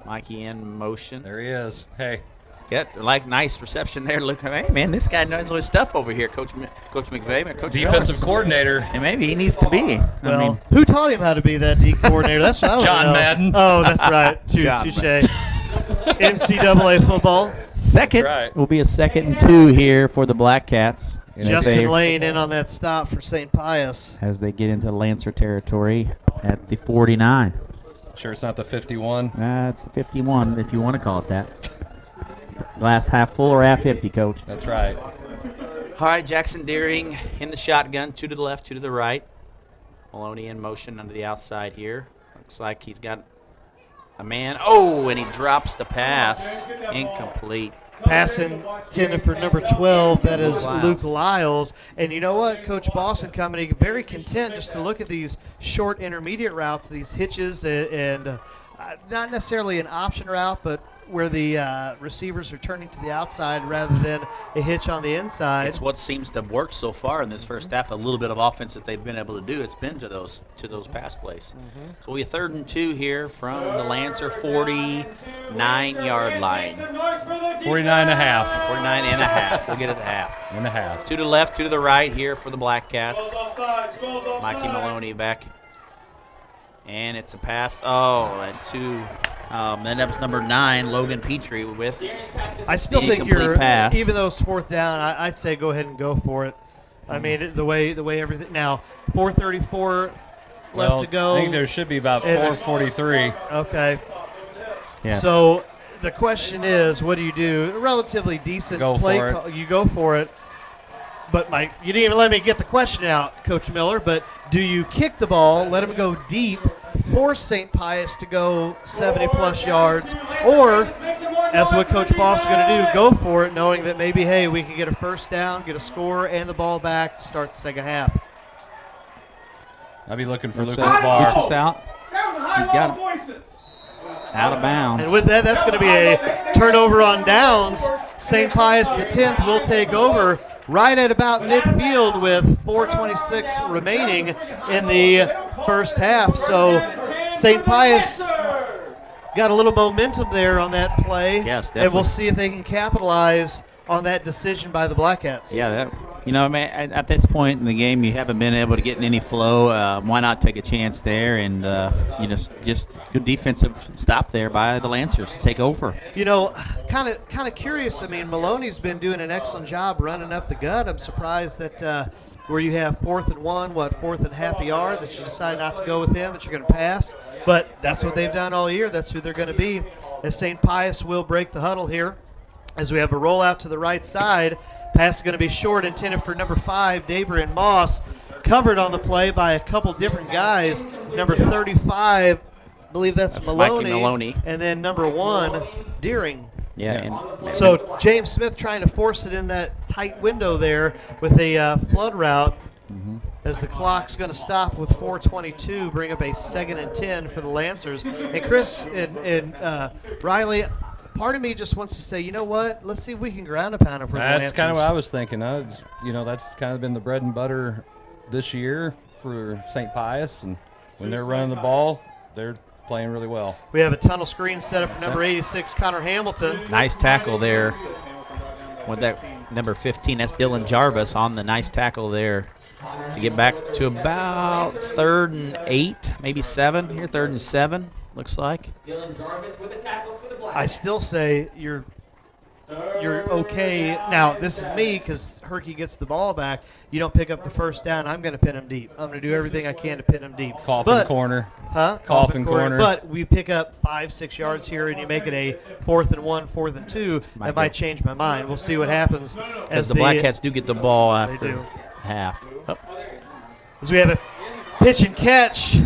Mikey in motion. There he is. Hey. Yeah, nice reception there. Look, hey man, this guy knows his stuff over here, Coach McVey, man, Coach Defensive Jarvis. coordinator. And maybe he needs to be. Well, who taught him how to be that D coordinator? That's what I want to know. John Madden. Oh, that's right. John Touche. NCAA football. Second That's right. will be a 2nd and 2 here for the Blackcats. Justin Lane in on that stop for St. Pius. As they get into Lancer territory at the 49. Sure it's not the 51. It's the 51, if you want to call it that. Glass half full or half empty, Coach? That's right. All right, Jackson Deering in the shotgun, 2 to the left, 2 to the right. Maloney in motion under the outside here. Looks like he's got a man. Oh, and he drops the pass. Incomplete. Pass intended for number 12. That is Lyles. Luke Lyles. And you know what? Coach Boston Company very content just to look at these short intermediate routes, these hitches, and not necessarily an option route, but where the receivers are turning to the outside rather than a hitch on the inside. It's what seems to have worked so far in this first half. A little bit of offense that they've been able to do. It's been to those pass plays. So we have 3rd and 2 here from the Lancer 49-yard line. 49 and a half. 49 and a half. We'll get it at half. And a half. 2 to the left, 2 to the right here for the Blackcats. Mikey Maloney back. And it's a pass. Oh, and 2. Then that was number 9, Logan Petrie with I still the think incomplete pass. even though it's 4th down, I'd say go ahead and go for it. I mean, the way everything now, 4:34 left to go. I think there should be about 4:43. Okay. Yes. So the question is, what do you do? A relatively decent Go play for it. call. You go for it. But Mike, you didn't even let me get the question out, Coach Miller. But do you kick the ball, let him go deep, force St. Pius to go 70-plus yards, or, as what Coach Boss is going to do, go for it, knowing that maybe, hey, we can get a first down, get a score, and the ball back to start the second half? I'll be looking for Lucas Lucas Barr. out. He's got it. Out of bounds. And with that, that's going to be a turnover on downs. St. Pius, the 10th, will take over right at about midfield with 4:26 remaining in the first half. So St. Pius got got a little momentum there on that play. Yes, And we'll definitely. see if they can capitalize on that decision by the Blackcats. Yeah, man, at this point in the game, you haven't been able to get in any flow. Why not take a chance there and just good defensive stop there by the Lancers to take over. Kind of curious. I mean, Maloney's been doing an excellent job running up the gut. I'm surprised that where you have 4th and 1, 4th and half a yard, that you decide not to go with him, that you're going to pass. But that's what they've done all year. That's who they're going to be. As St. Pius will break the huddle here, as we have a rollout to the right side. Pass is going to be short, intended for number 5, Dabrian Moss. Covered on the play by a couple different guys. Number 35, I believe that's Mikey Maloney. And then number 1, Deering. Yeah. So James Smith trying to force it in that tight window there with a flood route. As the clock's going to stop with 4:22, bring up a 2nd and 10 for the Lancers. And Chris and Riley, part of me just wants to say, you know what? Let's see if we can ground a pound for the Lancers. That's kind of what I was thinking. That's kind of been the bread and butter this year for St. Pius, and when they're running the ball, they're playing really well. We have a tunnel screen set up for number 86, Connor Hamilton. Nice tackle there with that number 15. That's Dylan Jarvis on the nice tackle there to get back to about 3rd and 8, maybe 7 here. 3rd and 7 looks like. I still say you're okay. Now, this is me because Herky gets the ball back. You don't pick up the first down. I'm going to pin him deep. I'm going to do everything I can to pin him deep. Coffin corner. Coffin corner. But we pick up 5-6 yards here, and you make it a 4th and 1, 4th and 2. That might change my mind. We'll see what happens. Because the Blackcats do get the ball after do. half. Oh. As we have a pitch and catch.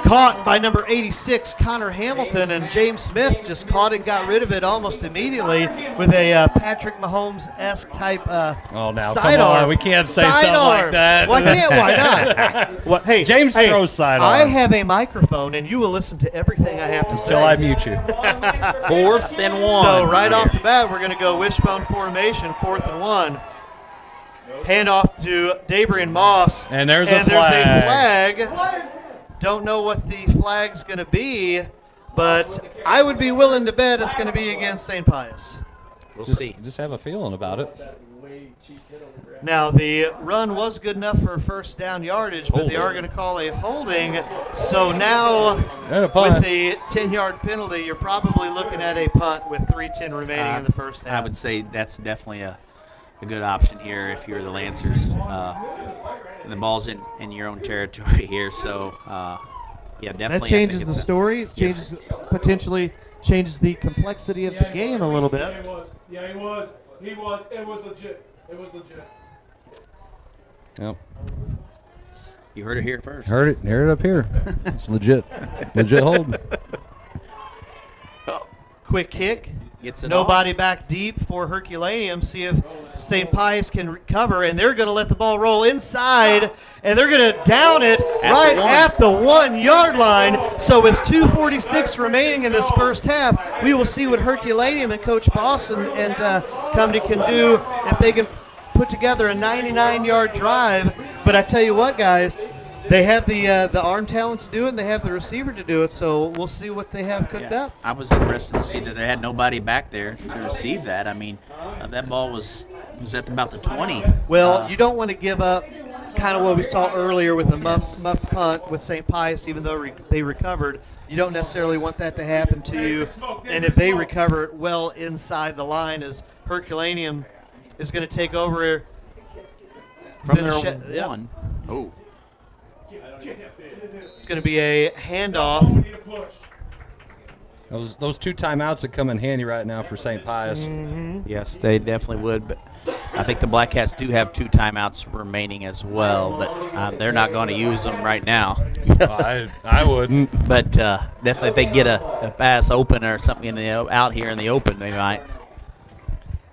Caught by number 86, Connor Hamilton, and James Smith just caught it, got rid of it almost immediately with a Patrick Mahomes-esque type now sidearm. come on, we can't say something like that. Why not? What? Hey, James throws sidearm. I have a microphone, and you will listen to everything I have to say. Until I mute you. 4th and 1. So right off the bat, we're going to go wishbone formation, 4th and 1. Handoff to Dabrian Moss. And there's a flag. Don't know what the flag's going to be, but I would be willing to bet it's going to be against St. Pius. We'll see. Just have a feeling about it. Now, the run was good enough for first down yardage, but they are going to call a holding. So now, with the 10-yard penalty, you're probably looking at a punt with 3:10 remaining in the first half. I would say that's definitely a good option here if you're the Lancers. The ball's in your own territory here, so definitely. That changes the story. It changes, potentially changes the complexity of the game a little bit. Yeah, he was. It was legit. Yep. You heard it here first. Heard it up here. It's legit hold. Quick kick. Gets it Nobody off. back deep for Herculaneum. See if St. Pius can recover, and they're going to let the ball roll inside, and they're going to down it at the 1-yard line. So with 2:46 remaining in this first half, we will see what Herculaneum and Coach Boss and company can do if they can put together a 99-yard drive. But I tell you what, guys, they have the arm talent to do it, and they have the receiver to do it, so we'll see what they have cooked up. I was interested to see that they had nobody back there to receive that. I mean, that ball was at about the 20. Well, you don't want to give up kind of what we saw earlier with the muff punt with St. Pius, even though they recovered. You don't necessarily want that to happen to you. And if they recover it well inside the line, as Herculaneum is going to take over from their one. Oh. It's going to be a handoff. Those 2 timeouts that come in handy right now for St. Pius. Mm-hmm. Yes, they definitely would. But I think the Blackcats do have 2 timeouts remaining as well, but they're not going to use them right now. I wouldn't. But definitely if they get a pass open or something out here in the open, they might.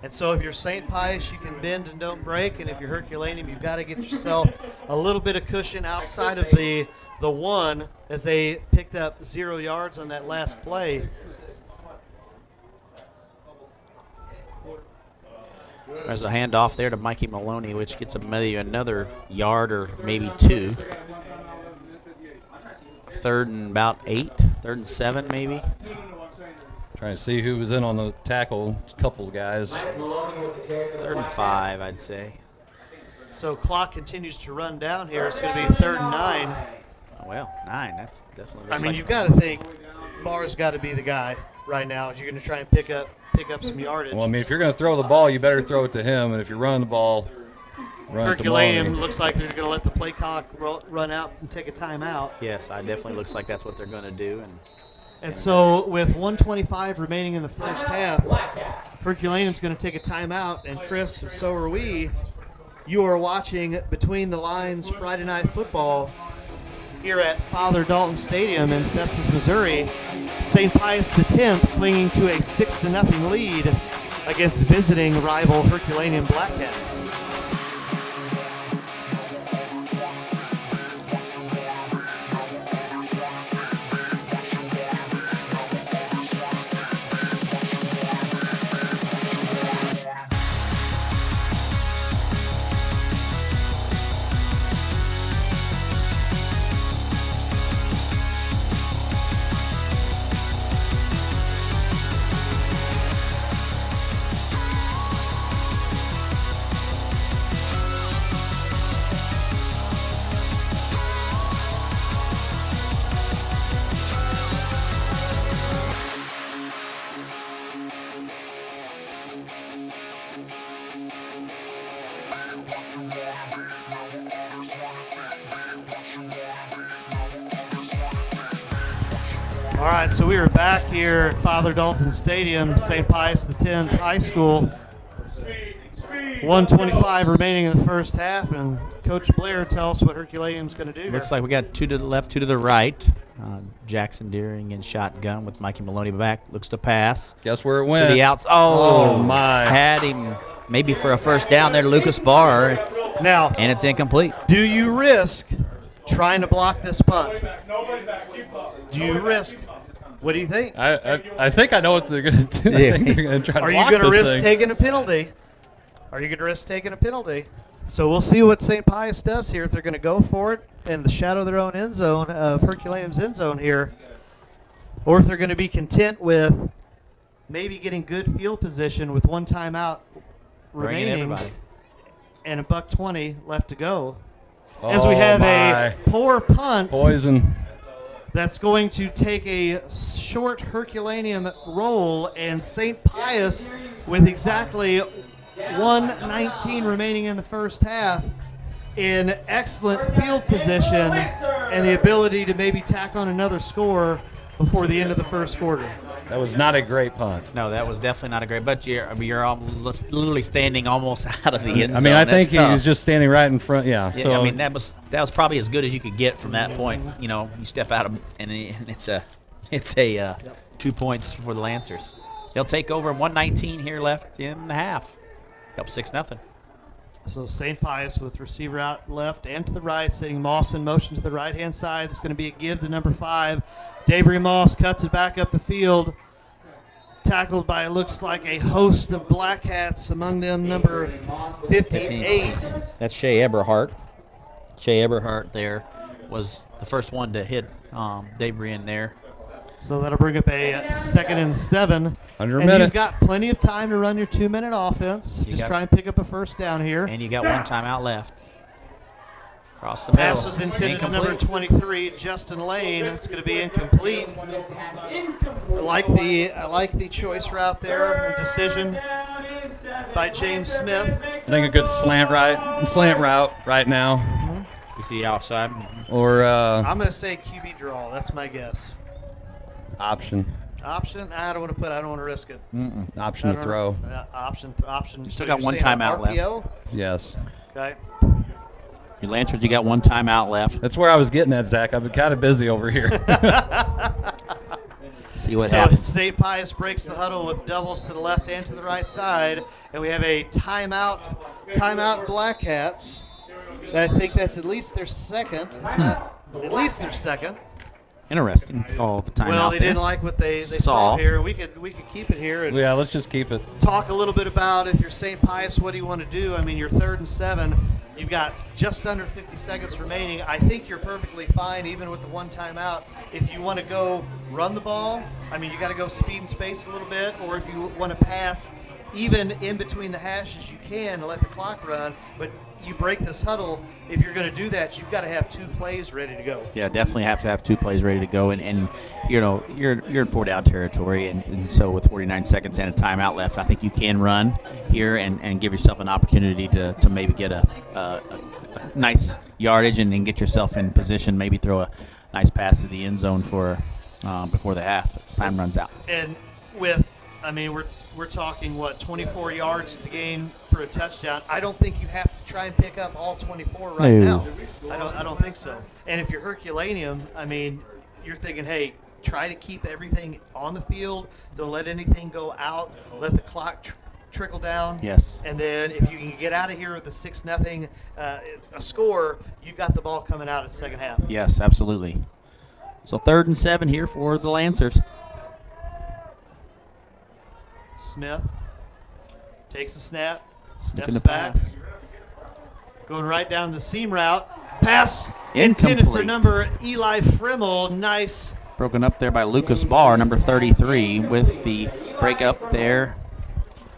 And so if you're St. Pius, you can bend and don't break. And if you're Herculaneum, you've got to get yourself a little bit of cushion outside of the 1 as they picked up 0 yards on that last play. There's a handoff there to Mikey Maloney, which gets maybe another yard or maybe 2. 3rd and about 8. 3rd and 7 maybe. Trying to see who was in on the tackle. A couple of guys. 3rd and 5, I'd say. So clock continues to run down here. It's going to be 3rd and 9. Oh, well, 9. That's definitely. I mean, you've got to think Barr's got to be the guy right now. If you're going to try and pick up some yardage. Well, I mean, if you're going to throw the ball, you better throw it to him. And if you're running the ball, run it to Herculaneum Maloney. looks like they're going to let the play clock run out and take a timeout. Yes, it definitely looks like that's what they're going to do. And so with 1:25 remaining in the first half, Herculaneum's going to take a timeout. And Chris, so are we. You are watching Between the Lines Friday Night Football here at Father Dalton Stadium in Festus, Missouri. St. Pius X clinging to a 6-0 lead against visiting rival Herculaneum Blackcats. All right, so we are back here at Father Dalton Stadium, St. Pius X High School. 1:25 remaining in the first half, and Coach Blair, tell us what Herculaneum's going to do. Looks like we got 2 to the left, 2 to the right. Jackson Deering in shotgun with Mikey Maloney back. Looks to pass. Guess where it went? To the outs. Oh, my. Had him maybe for a first down there, Lucas Barr. Now, And it's incomplete. do you risk trying to block this punt? Do you risk? What do you think? I think I know what they're going to do. I think they're going to try to Are you block going to this risk thing. taking a penalty? Are you going to risk taking a penalty? So we'll see what St. Pius does here, if they're going to go for it in the shadow of their own end zone, of Herculaneum's end zone here, or if they're going to be content with maybe getting good field position with one timeout Bringing remaining everybody. and $1:20 left to go. As we have a poor punt Poison. that's going to take a short Herculaneum roll, and St. Pius with exactly 1:19 remaining in the first half in excellent field position and the ability to maybe tack on another score before the end of the first quarter. That was not a great punt. No, that was definitely not a great. But you're almost literally standing almost out of the end zone. I mean, I think he That's was tough. just standing right in front. Yeah. Yeah, So I mean, that was probably as good as you could get from that point. You know, you step out of, and it's a 2 points for the Lancers. They'll take over. 1:19 here left in the half. Up 6-0. So St. Pius with receiver out left and to the right, sending Moss in motion to the right-hand side. It's going to be a give to number 5. Debris Moss cuts it back up the field. Tackled by, it looks like, a host of Blackcats, among them number 58. That's Shea Eberhardt. Shea Eberhardt there was the first one to hit Debris in there. So that'll bring up a 2nd and 7. Under a and minute. you've got plenty of time to run your 2-minute offense. Just try and pick up a first down here. And you got one timeout left. Across the Pass middle. was intended to number Incomplete. 23, Justin Lane. It's going to be incomplete. I like the choice route there and decision by James Smith. I think a good slant route right now, To the outside. or I'm going to say QB draw. That's my guess. option. Option? I don't want to risk it. Option I to don't throw. know. Option. You still So got you're one saying timeout left. RPO? Yes. Okay. Your Lancers, you got one timeout left. That's where I was getting at, Zach. I've been kind of busy over here. See what So happens. St. Pius breaks the huddle with doubles to the left and to the right side, and we have a timeout Blackcats. I think that's at least their second. At least their second. Interesting call the timeout. Well, they there. didn't like what they saw here. We could keep it here and Yeah, let's just keep it. talk a little bit about, if you're St. Pius, what do you want to do? I mean, you're 3rd and 7. You've got just under 50 seconds remaining. I think you're perfectly fine, even with the one timeout. If you want to go run the ball, I mean, you got to go speed and space a little bit, or if you want to pass even in between the hashes, you can to let the clock run. But you break this huddle. If you're going to do that, you've got to have 2 plays ready to go. Yeah, definitely have to have 2 plays ready to go, and you know you're in 4-down territory, and so with 49 seconds and a timeout left, I think you can run here and give yourself an opportunity to maybe get a nice yardage and then get yourself in position, maybe throw a nice pass to the end zone for before the half time runs out. And we're talking, 24 yards to gain for a touchdown. I don't think you have to try and pick up all 24 right now. I don't think so. And if you're Herculaneum, I mean, you're thinking, hey, try to keep everything on the field. Don't let anything go out. Let the clock trickle down. Yes. And then if you can get out of here with a 6-0 a score, you've got the ball coming out at the second half. Yes, absolutely. So 3rd and 7 here for the Lancers. Smith takes a snap, steps Looking to back, pass. going right down the seam route. Pass Incomplete. intended for number Eli Frimmel. Nice. Broken up there by Lucas Barr, number 33, with the break up there.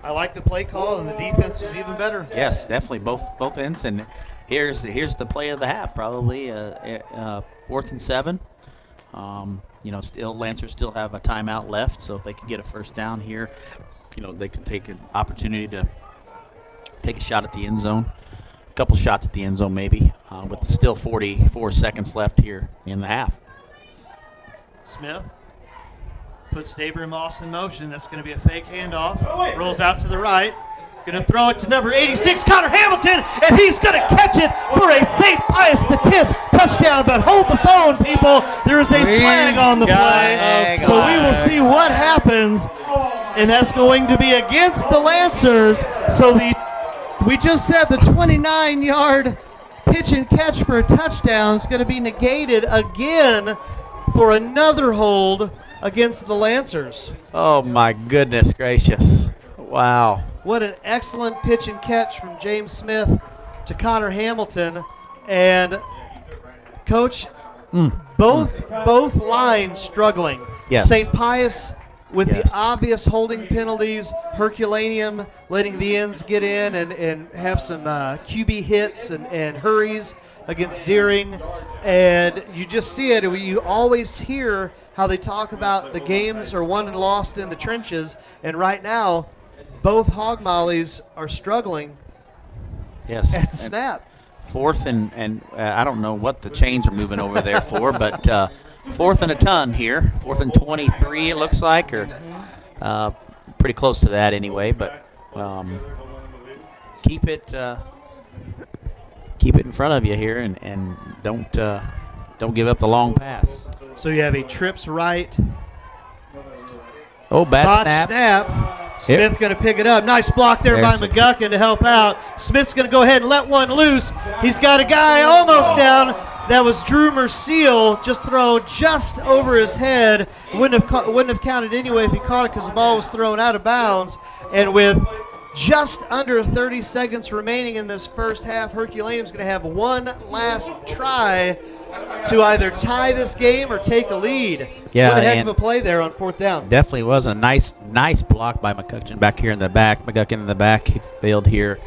I like the play call, and the defense was even better. Yes, definitely both ends. And here's the play of the half, probably 4th and 7. Still Lancers still have a timeout left, so if they could get a first down here, they could take an opportunity to take a shot at the end zone, a couple shots at the end zone maybe, with still 44 seconds left here in the half. Smith puts Dabrian Moss in motion. That's going to be a fake handoff. Rolls out to the right. Going to throw it to number 86, Connor Hamilton, and he's going to catch it for a St. Pius the 10th touchdown. But hold the phone, people. There is a flag on the play. So we will see what happens, and that's going to be against the Lancers. So we just said the 29-yard pitch and catch for a touchdown is going to be negated again for another hold against the Lancers. Oh, my goodness gracious. Wow. What an excellent pitch and catch from James Smith to Connor Hamilton. And, Coach, both lines struggling. Yes. St. Pius with Yes. the obvious holding penalties, Herculaneum letting the ends get in and have some QB hits and hurries against Deering. And you just see it. You always hear how they talk about the games are won and lost in the trenches. And right now, both hog mollies are struggling Yes. at the snap. 4th and I don't know what the chains are moving over there for, but 4th and a ton here. 4th and 23 it looks like, or pretty close to that anyway. But keep it in front of you here, and don't give up the long pass. So you have a trips right. Oh, bad Botch snap. Smith going to pick it up. Nice block there by McGuckin to help out. Smith's going to go ahead and let one loose. He's got a guy almost down. That was Drew Merciel, just thrown just over his head. Wouldn't have counted anyway if he caught it because the ball was thrown out of bounds. And with just under 30 seconds remaining in this first half, Herculaneum's going to have one last try to either tie this game or take a lead. Yeah, what a heck of a play there on 4th down. Definitely was a nice block by McGuckin back here in the back. McGuckin in the back, he failed here.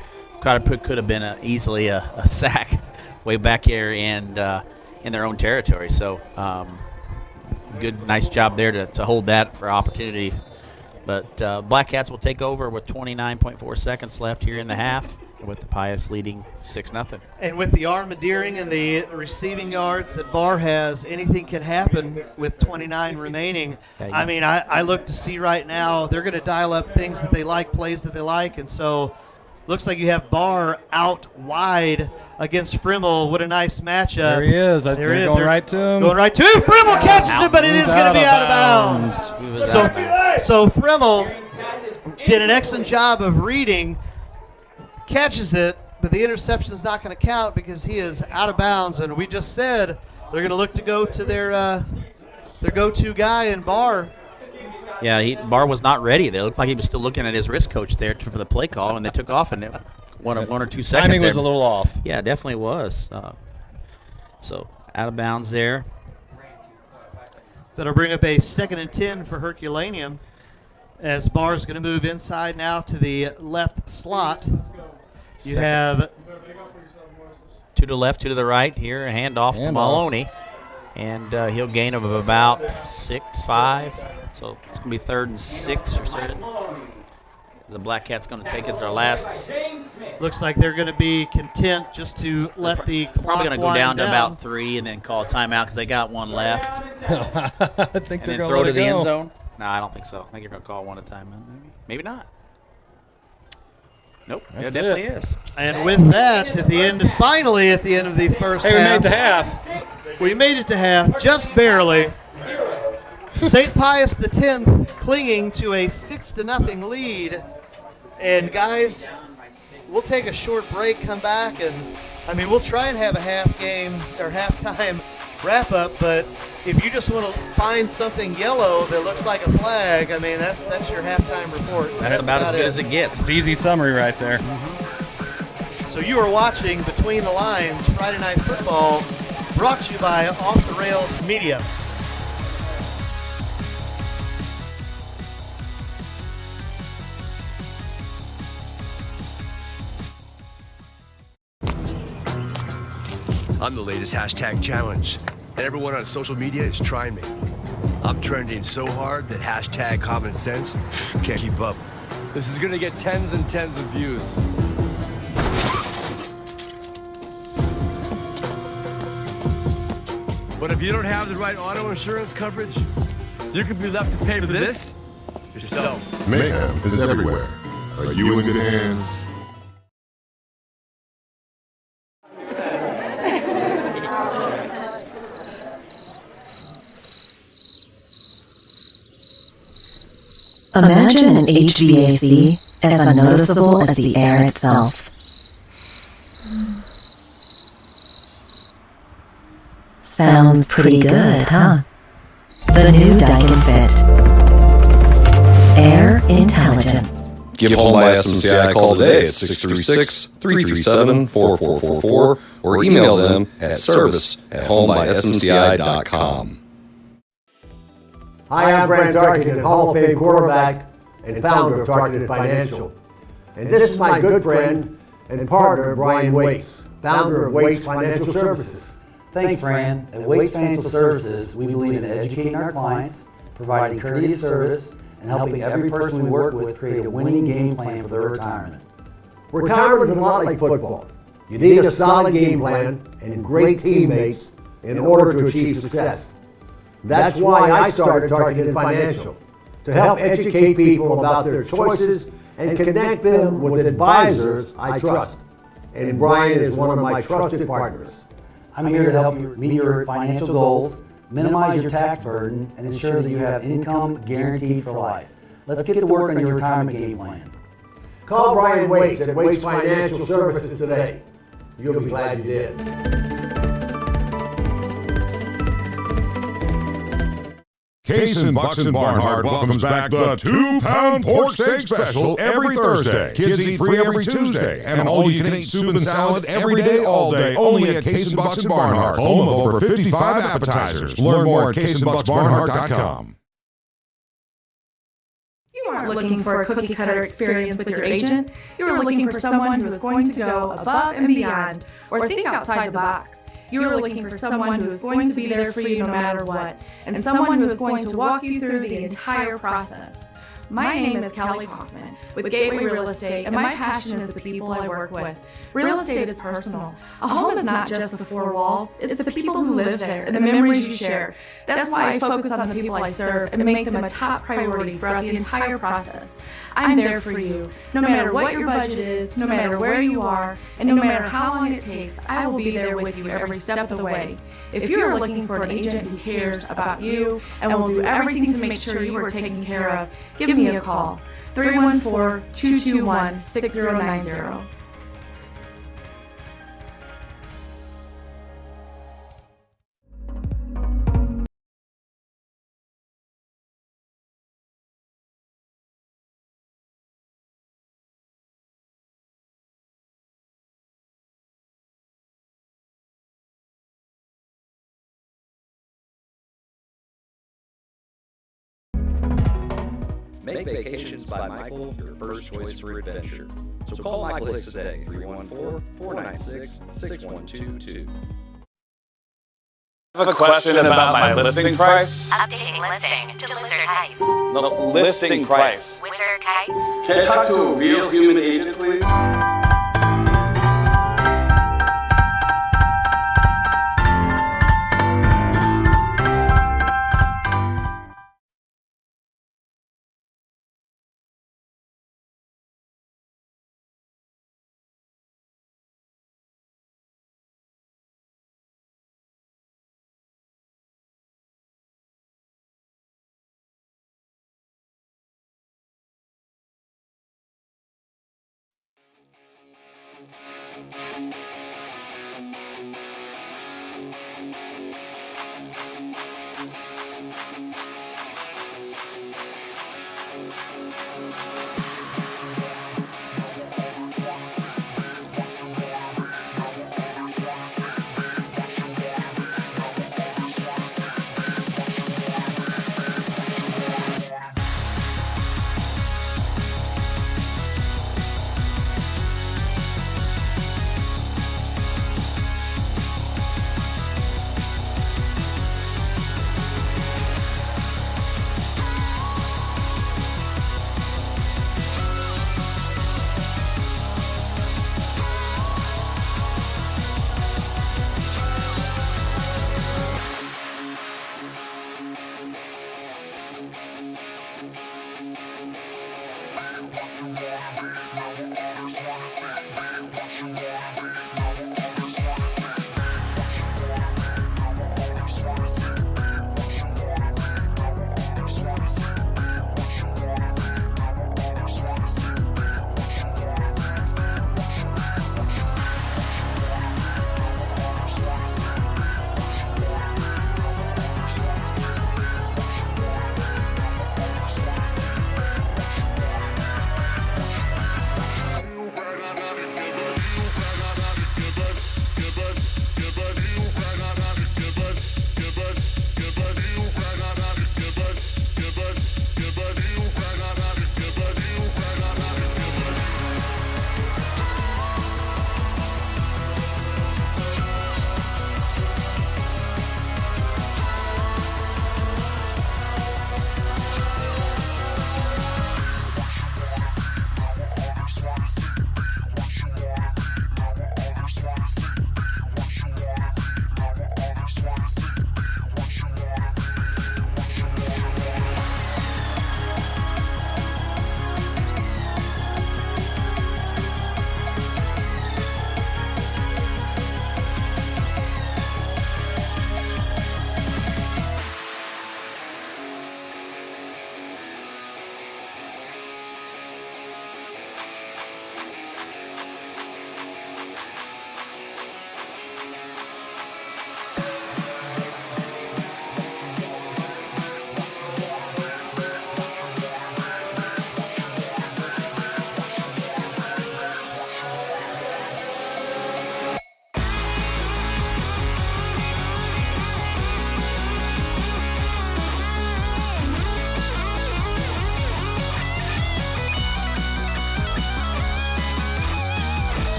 Could have been easily a sack way back here and in their own territory. So nice job there to hold that for opportunity. But Blackcats will take over with 29.4 seconds left here in the half, with the Pius leading 6-0. And with the arm of Deering and the receiving yards that Barr has, anything can happen with 29 remaining. Yeah. I mean, I look to see right now they're going to dial up things that they like, plays that they like, and so looks like you have Barr out wide against Frimmel. What a nice matchup. There he is. There he is. Going They're right to him. Going right to him. Frimmel catches it, but it is going to be out of bounds. So Frimmel did an excellent job of reading, catches it, but the interception is not going to count because he is out of bounds. And we just said they're going to look to go to their go-to guy in Barr. Yeah, Barr was not ready. They looked like he was still looking at his wrist coach there for the play call, and they took off and one or 2 seconds. Timing there. was a little off. Yeah, definitely was. So out of bounds there. That'll bring up a 2nd and 10 for Herculaneum, as Barr's going to move inside now to the left slot. You have 2 to the left, 2 to the right here. A handoff to Maloney. And he'll gain of about 6-5. So it's going to be 3rd and 6 or so. The Blackcats going to take it to their last. Looks like they're going to be content just to let the clock Probably going to go down wind to about 3 and then call a timeout because they got one left. I think And they're then going throw to to the end zone. No, I don't think so. I think you're going to call one at a time. Maybe not. Nope. It definitely is. And with that, finally at the end of the first Hey, we half. made the half. We made it to half, just barely. St. Pius X clinging to a 6-0 lead. And guys, we'll take a short break, come back, and we'll try and have a halftime wrap up, but if you just want to find something yellow that looks like a flag, that's your halftime report. That's about as good as it gets. It's easy summary right there. So you are watching Between the Lines Friday Night Football, brought to you by Off the Rails Media. I'm the latest hashtag challenge, and everyone on social media is trying me. I'm trending so hard that hashtag common sense can't keep up. This is gonna get tens and tens of views. But if you don't have the right auto insurance coverage, you could be left to pay for this yourself. Mayhem is everywhere. Are you in good hands? Imagine an HVAC as unnoticeable as the air itself. Sounds pretty good, huh? The new Daikin Fit. Air Intelligence. Give Home by SMCI a call today at 636-337-4444 or email them at service@homebysmci.com. Hi, I'm Brent Tarkenton, Hall of Fame quarterback and founder of Tarkenton Financial. And this is my good friend and partner, Brian Waits, founder of Waits Financial Services. Thanks, Fran. At Waits Financial Services, we believe in educating our clients, providing courteous service, and helping every person we work with create a winning game plan for their retirement. Retirement is a lot like football. You need a solid game plan and great teammates in order to achieve success. That's why I started Tarkenton Financial, to help educate people about their choices and connect them with advisors I trust. And Brian is one of my trusted partners. I'm here to help you meet your financial goals, minimize your tax burden, and ensure that you have income guaranteed for life. Let's get to work on your retirement game plan. Call Brian Waits at Waits Financial Services today. You'll be glad you did. Case and Bucks and Barnhart welcomes back the 2-pound pork steak special every Thursday. Kids eat free every Tuesday. And all-you-can-eat soup and salad every day, all day. Only at Case and Bucks and Barnhart, home of over 55 appetizers. Learn more at caseandbucksbarnhart.com. You aren't looking for a cookie-cutter experience with your agent. You are looking for someone who is going to go above and beyond or think outside the box. You are looking for someone who is going to be there for you no matter what, and someone who is going to walk you through the entire process. My name is Kelly Kaufman with Gateway Real Estate, and my passion is the people I work with. Real estate is personal. A home is not just the four walls, it's the people who live there and the memories you share. That's why I focus on the people I serve and make them a top priority throughout the entire process. I'm there for you. No matter what your budget is, no matter where you are, and no matter how long it takes, I will be there with you every step of the way. If you are looking for an agent who cares about you and will do everything to make sure you are taken care of, give me a call. 314-221-6090. Make Vacations by Michael your first choice for adventure. So call Michael Hicks today, 314-496-6122. I have a question about my listing price. Updating listing to Lizard Heist. No, listing price. Wizard Heist. Can I talk to a real human agent, please?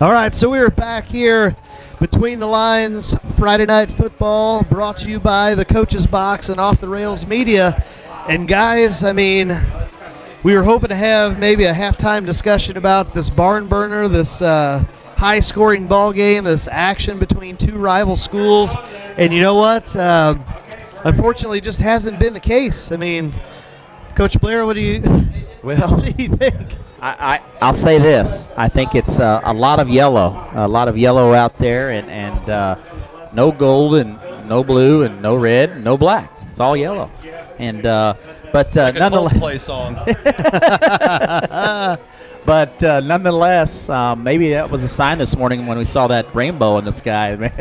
All right, so we are back here between the lines, Friday Night Football, brought to you by the Coach's Box and Off the Rails Media. And guys, I mean, we were hoping to have maybe a halftime discussion about this barn burner, this high-scoring ball game, this action between two rival schools. And you know what? Unfortunately, it just hasn't been the case. I mean, Coach Blair, what do you think? I'll say this. I think it's a lot of yellow out there, and no gold and no blue and no red and no black. It's all yellow. And but like a nonetheless, Coldplay song. but nonetheless, maybe that was a sign this morning when we saw that rainbow in the sky.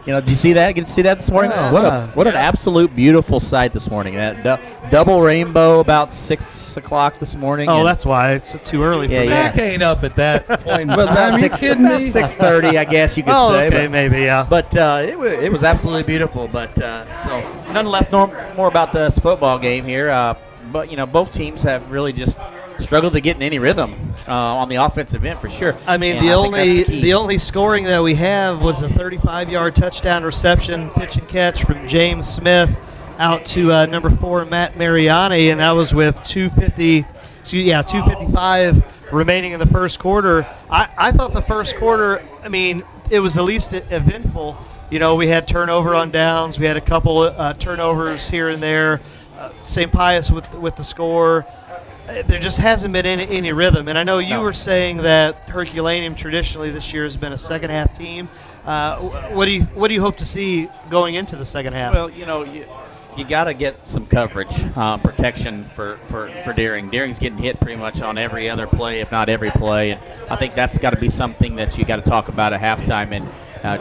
You know, did you see that? Get to see that this morning? What an absolute beautiful sight this morning. That double rainbow about 6 o'clock this morning. Oh, that's why it's too early for me. Zach ain't up at that point in Well, time. Are you kidding me? 6:30, I guess you could say. Okay, but, maybe, yeah. But it was absolutely beautiful. But so nonetheless, more about this football game here. But you know, both teams have really just struggled to get in any rhythm on the offensive end for sure. I mean, And the only scoring that we have was a 35-yard touchdown reception, pitch and catch from James Smith out to number 4 Matt Mariani, and that was with 2:55 remaining in the first quarter. I thought the first quarter, I mean, it was the least eventful. You know, we had turnover on downs, we had a couple turnovers here and there. St. Pius with the score. There just hasn't been any rhythm. And I know you were saying that Herculaneum traditionally this year has been a second-half team. What do you hope to see going into the second half? Well, you know, you got to get some coverage, protection for Deering. Deering's getting hit pretty much on every other play, if not every play. And I think that's got to be something that you got to talk about at halftime and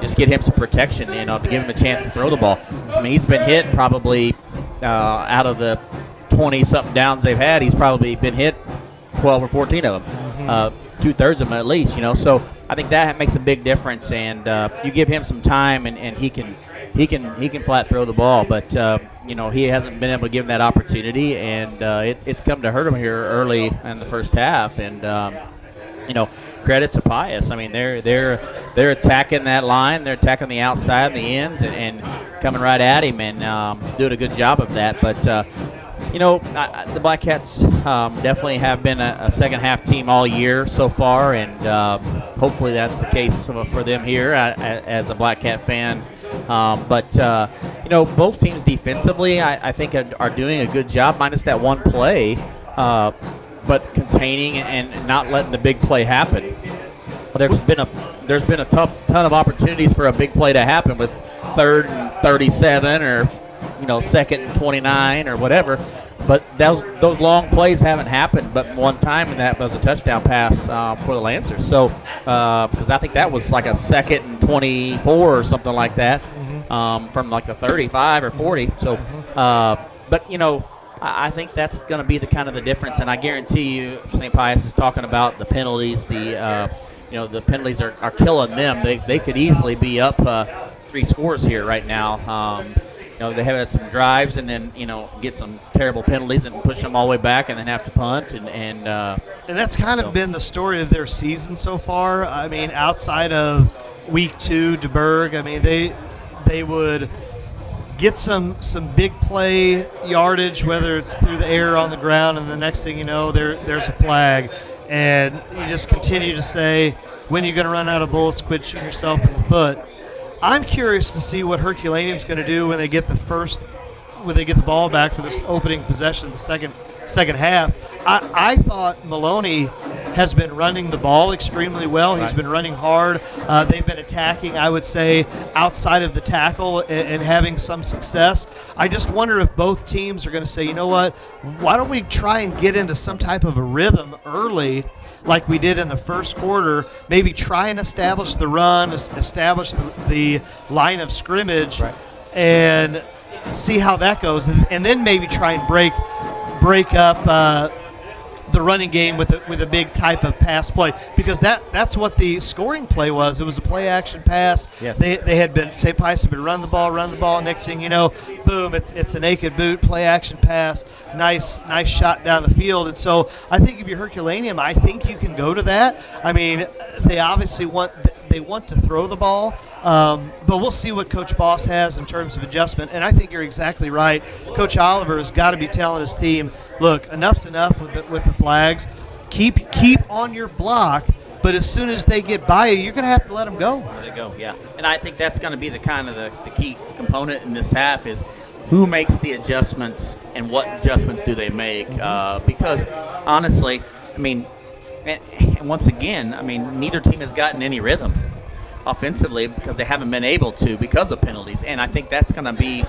just get him some protection, you know, to give him a chance to throw the ball. I mean, he's been hit probably out of the 20-something downs they've had, he's probably been hit 12 or 14 of them, two-thirds of them at least, you know. So I think that makes a big difference, and you give him some time, and he can flat throw the ball. But you know, he hasn't been able to give him that opportunity, and it's come to hurt him here early in the first half. And you know, credit to Pius. I mean, they're attacking that line, they're attacking the outside and the ends, and coming right at him, and doing a good job of that. But you know, the Blackcats definitely have been a second-half team all year so far, and hopefully that's the case for them here as a Blackcat fan. But you know, both teams defensively, I think, are doing a good job, minus that one play, but containing and not letting the big play happen. There's been a ton of opportunities for a big play to happen with 3rd and 37 or, you know, 2nd and 29 or whatever, but those long plays haven't happened but one time, and that was a touchdown pass for the Lancers. So because I think that was like a 2nd and 24 or something like that, from like a 35 or 40. So but you know, I think that's going to be the kind of the difference, and I guarantee you St. Pius is talking about the penalties. You know, the penalties are killing them. They could easily be up 3 scores here right now. You know, they have had some drives and then, you know, get some terrible penalties and push them all the way back and then have to punt. And that's kind of been the story of their season so far. I mean, outside of week 2, DeBerg, I mean, they would get some big play yardage, whether it's through the air or on the ground, and the next thing you know, there's a flag. And you just continue to say, when are you going to run out of bullets, quit shooting yourself in the foot. I'm curious to see what Herculaneum's going to do when they get the ball back for this opening possession of the second half. I thought Maloney has been running the ball extremely well. He's been running hard. They've been attacking, I would say, outside of the tackle and having some success. I just wonder if both teams are going to say, you know what, why don't we try and get into some type of a rhythm early like we did in the first quarter, maybe try and establish the run, establish the line of scrimmage, and see how that goes, and then maybe try and break up the running game with a big type of pass play, because that's what the scoring play was. It was a play action pass. Yes. They had been, St. Pius had been run the ball. Next thing you know, boom, it's a naked boot, play action pass, nice shot down the field. And so I think if you're Herculaneum, I think you can go to that. I mean, they obviously want to throw the ball. But we'll see what Coach Boss has in terms of adjustment. And I think you're exactly right. Coach Oliver has got to be telling his team, look, enough's enough with the flags. Keep on your block, but as soon as they get by you, you're going to have to let them go. There they go, yeah. And I think that's going to be the key component in this half is who makes the adjustments and what adjustments do they make. Because, honestly, I mean, and once again, I mean, neither team has gotten any rhythm offensively because they haven't been able to because of penalties. And I think that's going to be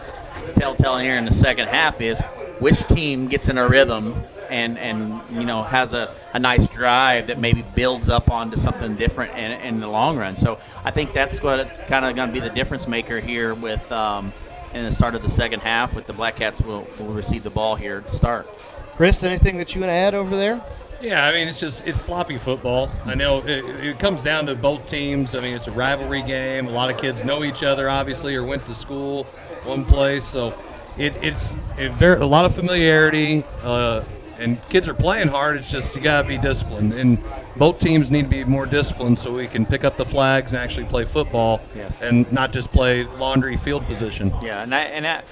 the telltale here in the second half is which team gets in a rhythm and has a nice drive that maybe builds up onto something different in the long run. So I think that's what kind of going to be the difference maker here with in the start of the second half with the Blackcats will receive the ball here to start. Chris, anything that you want to add over there? Yeah, I mean, it's sloppy football. I know it comes down to both teams. I mean, it's a rivalry game. A lot of kids know each other, obviously, or went to school one place. So it's a lot of familiarity, and kids are playing hard. It's just you got to be disciplined. And both teams need to be more disciplined so we can pick up the flags and actually play football. Yes. And not just play laundry field position. Yeah, I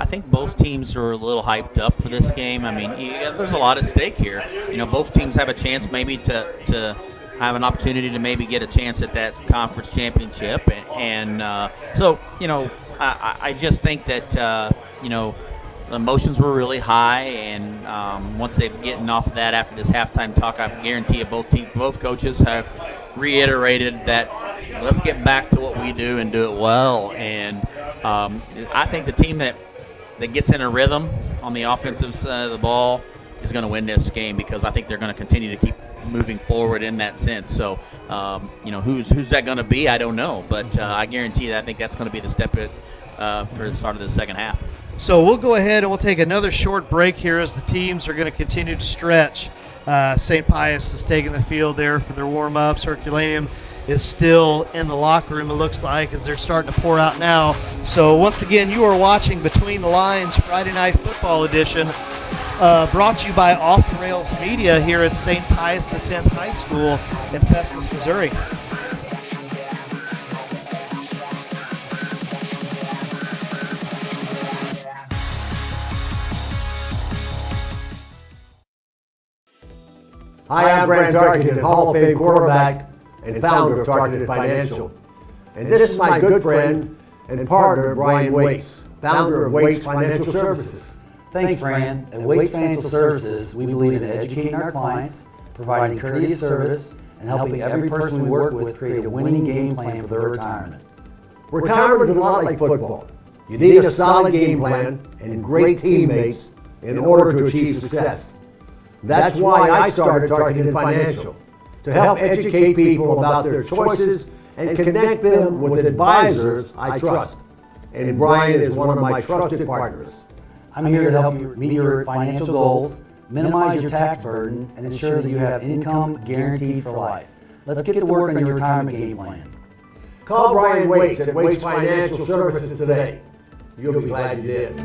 think both teams are a little hyped up for this game. I mean, there's a lot at stake here. Both teams have a chance maybe to have an opportunity to maybe get a chance at that conference championship. And I just think that, the emotions were really high. And once they've gotten off of that after this halftime talk, I guarantee you both coaches have reiterated that let's get back to what we do and do it well. And I think the team that gets in a rhythm on the offensive side of the ball is going to win this game because I think they're going to continue to keep moving forward in that sense. So, who's that going to be? I don't know. But I guarantee that I think that's going to be the step for the start of the second half. So we'll go ahead and we'll take another short break here as the teams are going to continue to stretch. St. Pius is taking the field there for their warm-ups. Herculaneum is still in the locker room, it looks like, as they're starting to pour out now. So once again, you are watching Between the Lines Friday Night Football Edition, brought to you by Off the Rails Media here at St. Pius X High School in Festus, Missouri. Hi, I'm Brent Tarkenton, Hall of Fame quarterback and founder of Tarkenton Financial. And this is my good friend and partner, Brian Waits, founder of Waits Financial Services. Thanks, Brian. At Waits Financial Services, we believe in educating our clients, providing courteous service, and helping every person we work with create a winning game plan for their retirement. Retirement is a lot like football. You need a solid game plan and great teammates in order to achieve success. That's why I started Tarkenton Financial, to help educate people about their choices and connect them with advisors I trust. And Brian is one of my trusted partners. I'm here to help you meet your financial goals, minimize your tax burden, and ensure that you have income guaranteed for life. Let's get to work on your retirement game plan. Call Brian Waits at Waits Financial Services today. You'll be glad you did.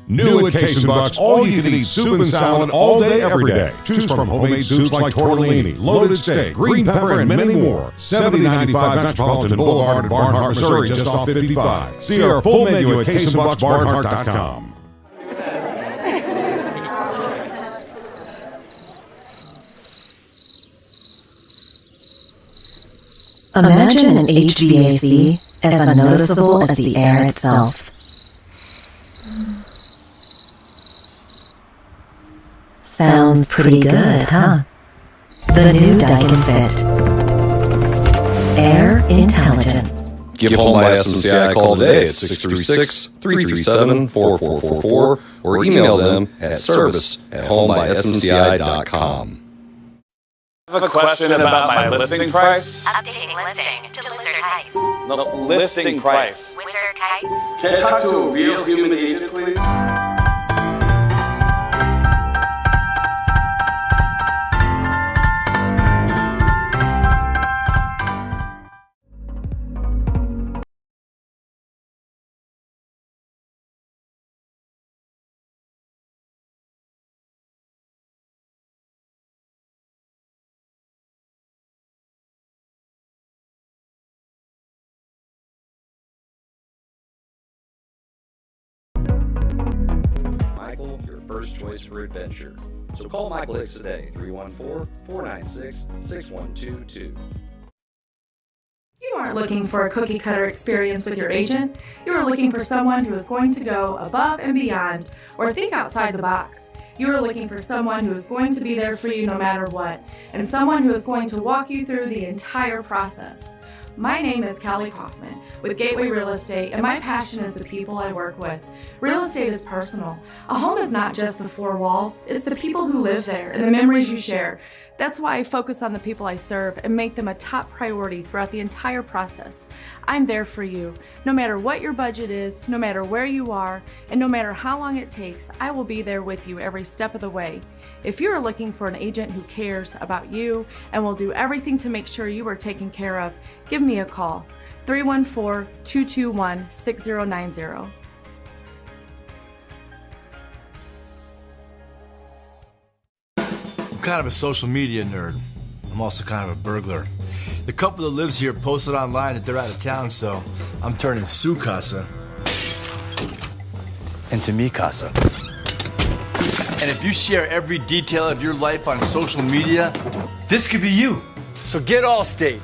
New at Case & Buck's, all you can eat soup and salad all day, every day. Choose from homemade soups like tortellini, loaded steak, green pepper, and many more. 7095 Metropolitan Boulevard in Barnhart, Missouri, just off 55. See our full menu at caseandbucksbarnhart.com. Imagine an HVAC as unnoticeable as the air itself. Sounds pretty good, huh? The new Daikin Fit. Air Intelligence. Give Home by SMCI a call today at 636-337-4444 or email them at service@homebysmci.com. I have a question about my listing price. Updating listing to Lizard Ice. The listing price. Wizard Heist. Can I talk to a real human agent, please? Michael, your first choice for adventure. So call Michael Hicks today, 314-496-6122. You aren't looking for a cookie cutter experience with your agent. You are looking for someone who is going to go above and beyond or think outside the box. You are looking for someone who is going to be there for you no matter what, and someone who is going to walk you through the entire process. My name is Callie Kaufman with Gateway Real Estate, and my passion is the people I work with. Real estate is personal. A home is not just the four walls, it's the people who live there and the memories you share. That's why I focus on the people I serve and make them a top priority throughout the entire process. I'm there for you. No matter what your budget is, no matter where you are, and no matter how long it takes, I will be there with you every step of the way. If you are looking for an agent who cares about you and will do everything to make sure you are taken care of, give me a call, 314-221-6090. I'm kind of a social media nerd. I'm also kind of a burglar. The couple that lives here posted online that they're out of town, so I'm turning su casa into mi casa. And if you share every detail of your life on social media, this could be you. So get Allstate,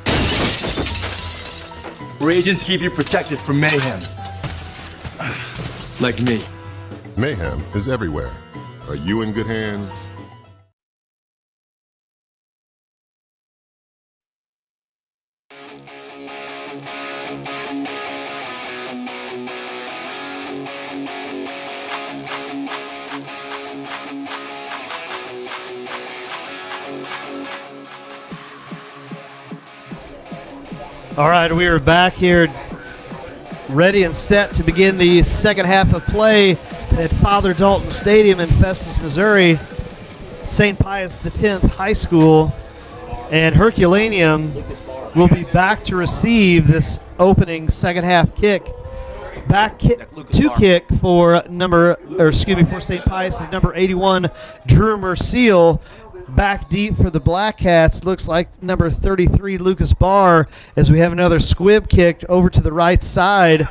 where agents keep you protected from mayhem. Like me. Mayhem is everywhere. Are you in good hands? All right, we are back here, ready and set to begin the second half of play at Father Dalton Stadium in Festus, Missouri. St. Pius X High School and Herculaneum will be back to receive this opening second half kick. Back to kick for for St. Pius is number 81, Drew Merciel. Back deep for the Blackcats, looks like number 33, Lucas Barr, as we have another squib kicked over to the right side.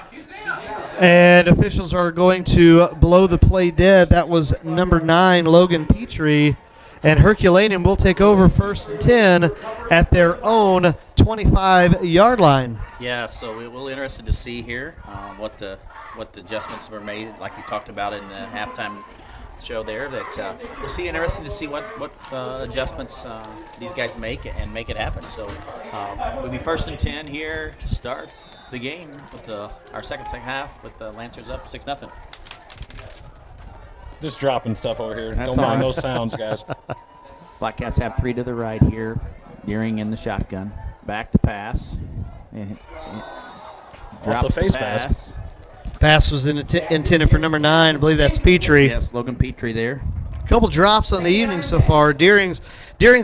And officials are going to blow the play dead. That was number 9, Logan Petrie. And Herculaneum will take over first and 10 at their own 25-yard line. Yeah, so we're interested to see here what the adjustments were made, like we talked about in the halftime show there. That we'll see. Interesting to see what adjustments these guys make and make it happen. So we'll be first and 10 here to start the game with our second half with the Lancers up 6-0. Just dropping stuff over here. That's Don't mind all right. those sounds, guys. Blackcats have 3 to the right here. Deering in the shotgun. Back to pass. And drops the face pass. mask. Pass was intended for number 9. I believe that's Petrie. Yes, Logan Petrie there. A couple drops on the evening so far. Deering's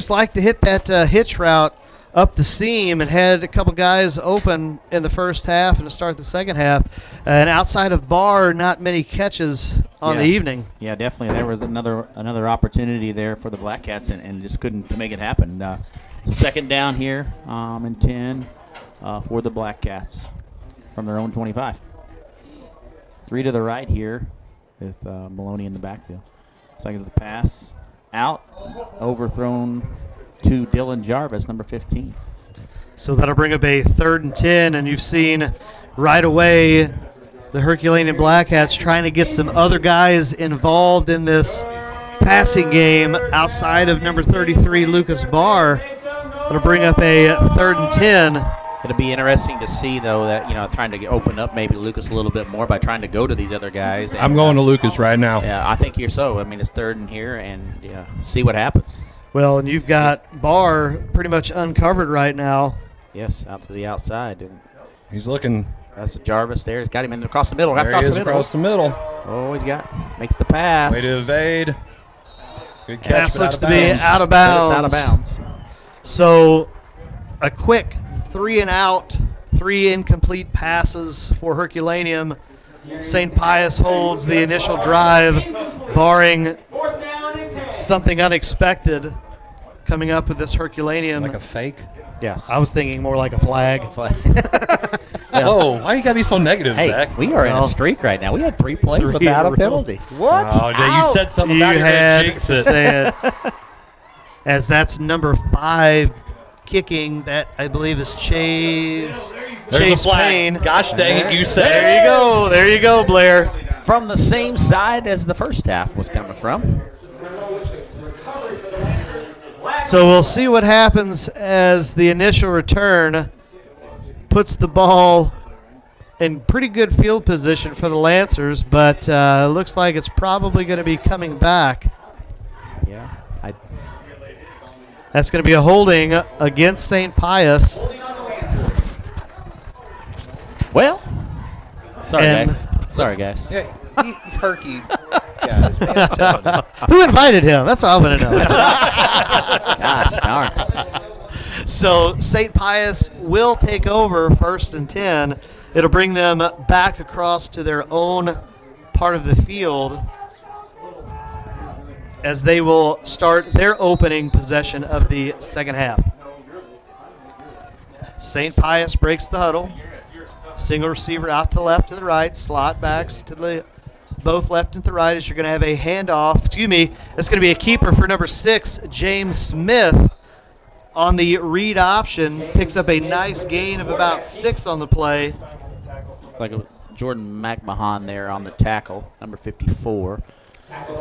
like to hit that hitch route up the seam and had a couple guys open in the first half and to start the second half. And outside of Barr, not many catches on the evening. Yeah, definitely. There was another opportunity there for the Blackcats and just couldn't make it happen. So second down here and 10 for the Blackcats from their own 25. 3 to the right here with Maloney in the backfield. Looks like it's a pass out, overthrown to Dylan Jarvis, number 15. So that'll bring up a 3rd and 10, and you've seen right away the Herculaneum Blackcats trying to get some other guys involved in this passing game outside of number 33, Lucas Barr. It'll bring up a 3rd and 10. It'll be interesting to see, though, that, trying to open up maybe Lucas a little bit more by trying to go to these other guys. And, I'm going to Lucas right now. Yeah, I think you're so. I mean, it's 3rd and here, and see what happens. Well, and you've got Barr pretty much uncovered right now. Yes, out to the outside. He's looking. That's a Jarvis there. He's got him in across the middle. There he is across the middle. Oh, he's got. Makes the pass. Way to evade. Good catch. Pass looks to be bounds. out of bounds. Out of bounds. So a quick 3 and out, 3 incomplete passes for Herculaneum. St. Pius holds the initial drive, barring something unexpected coming up with this Herculaneum. Like a fake? Yes. I was thinking more like a flag. Oh, why you gotta be so negative, Hey, Zach? we are in a streak right now. We had 3 plays without a penalty. What? Oh, you said something about You it. had Jinx to it. say it. As that's number 5 kicking, that I believe is Chase There's a flag. Payne. Gosh dang it, you said There you go. There you go, Blair. From the same side as the first half was coming from. So we'll see what happens as the initial return puts the ball in pretty good field position for the Lancers, but looks like it's probably going to be coming back. Yeah. That's going to be a holding against St. Pius. Well, sorry, And- guys. Sorry, guys. Yeah, Herky guys. Man, I'm telling you. Who invited him? That's all I want to know. Gosh darn. So St. Pius will take over 1st and 10. It'll bring them back across to their own part of the field as they will start their opening possession of the second half. St. Pius breaks the huddle. Single receiver out to the left to the right. Slot backs to the both left and to the right as you're going to have a handoff. Excuse me. It's going to be a keeper for number 6, James Smith. On the read option, picks up a nice gain of about 6 on the play. Like it was Jordan McMahon there on the tackle, number 54.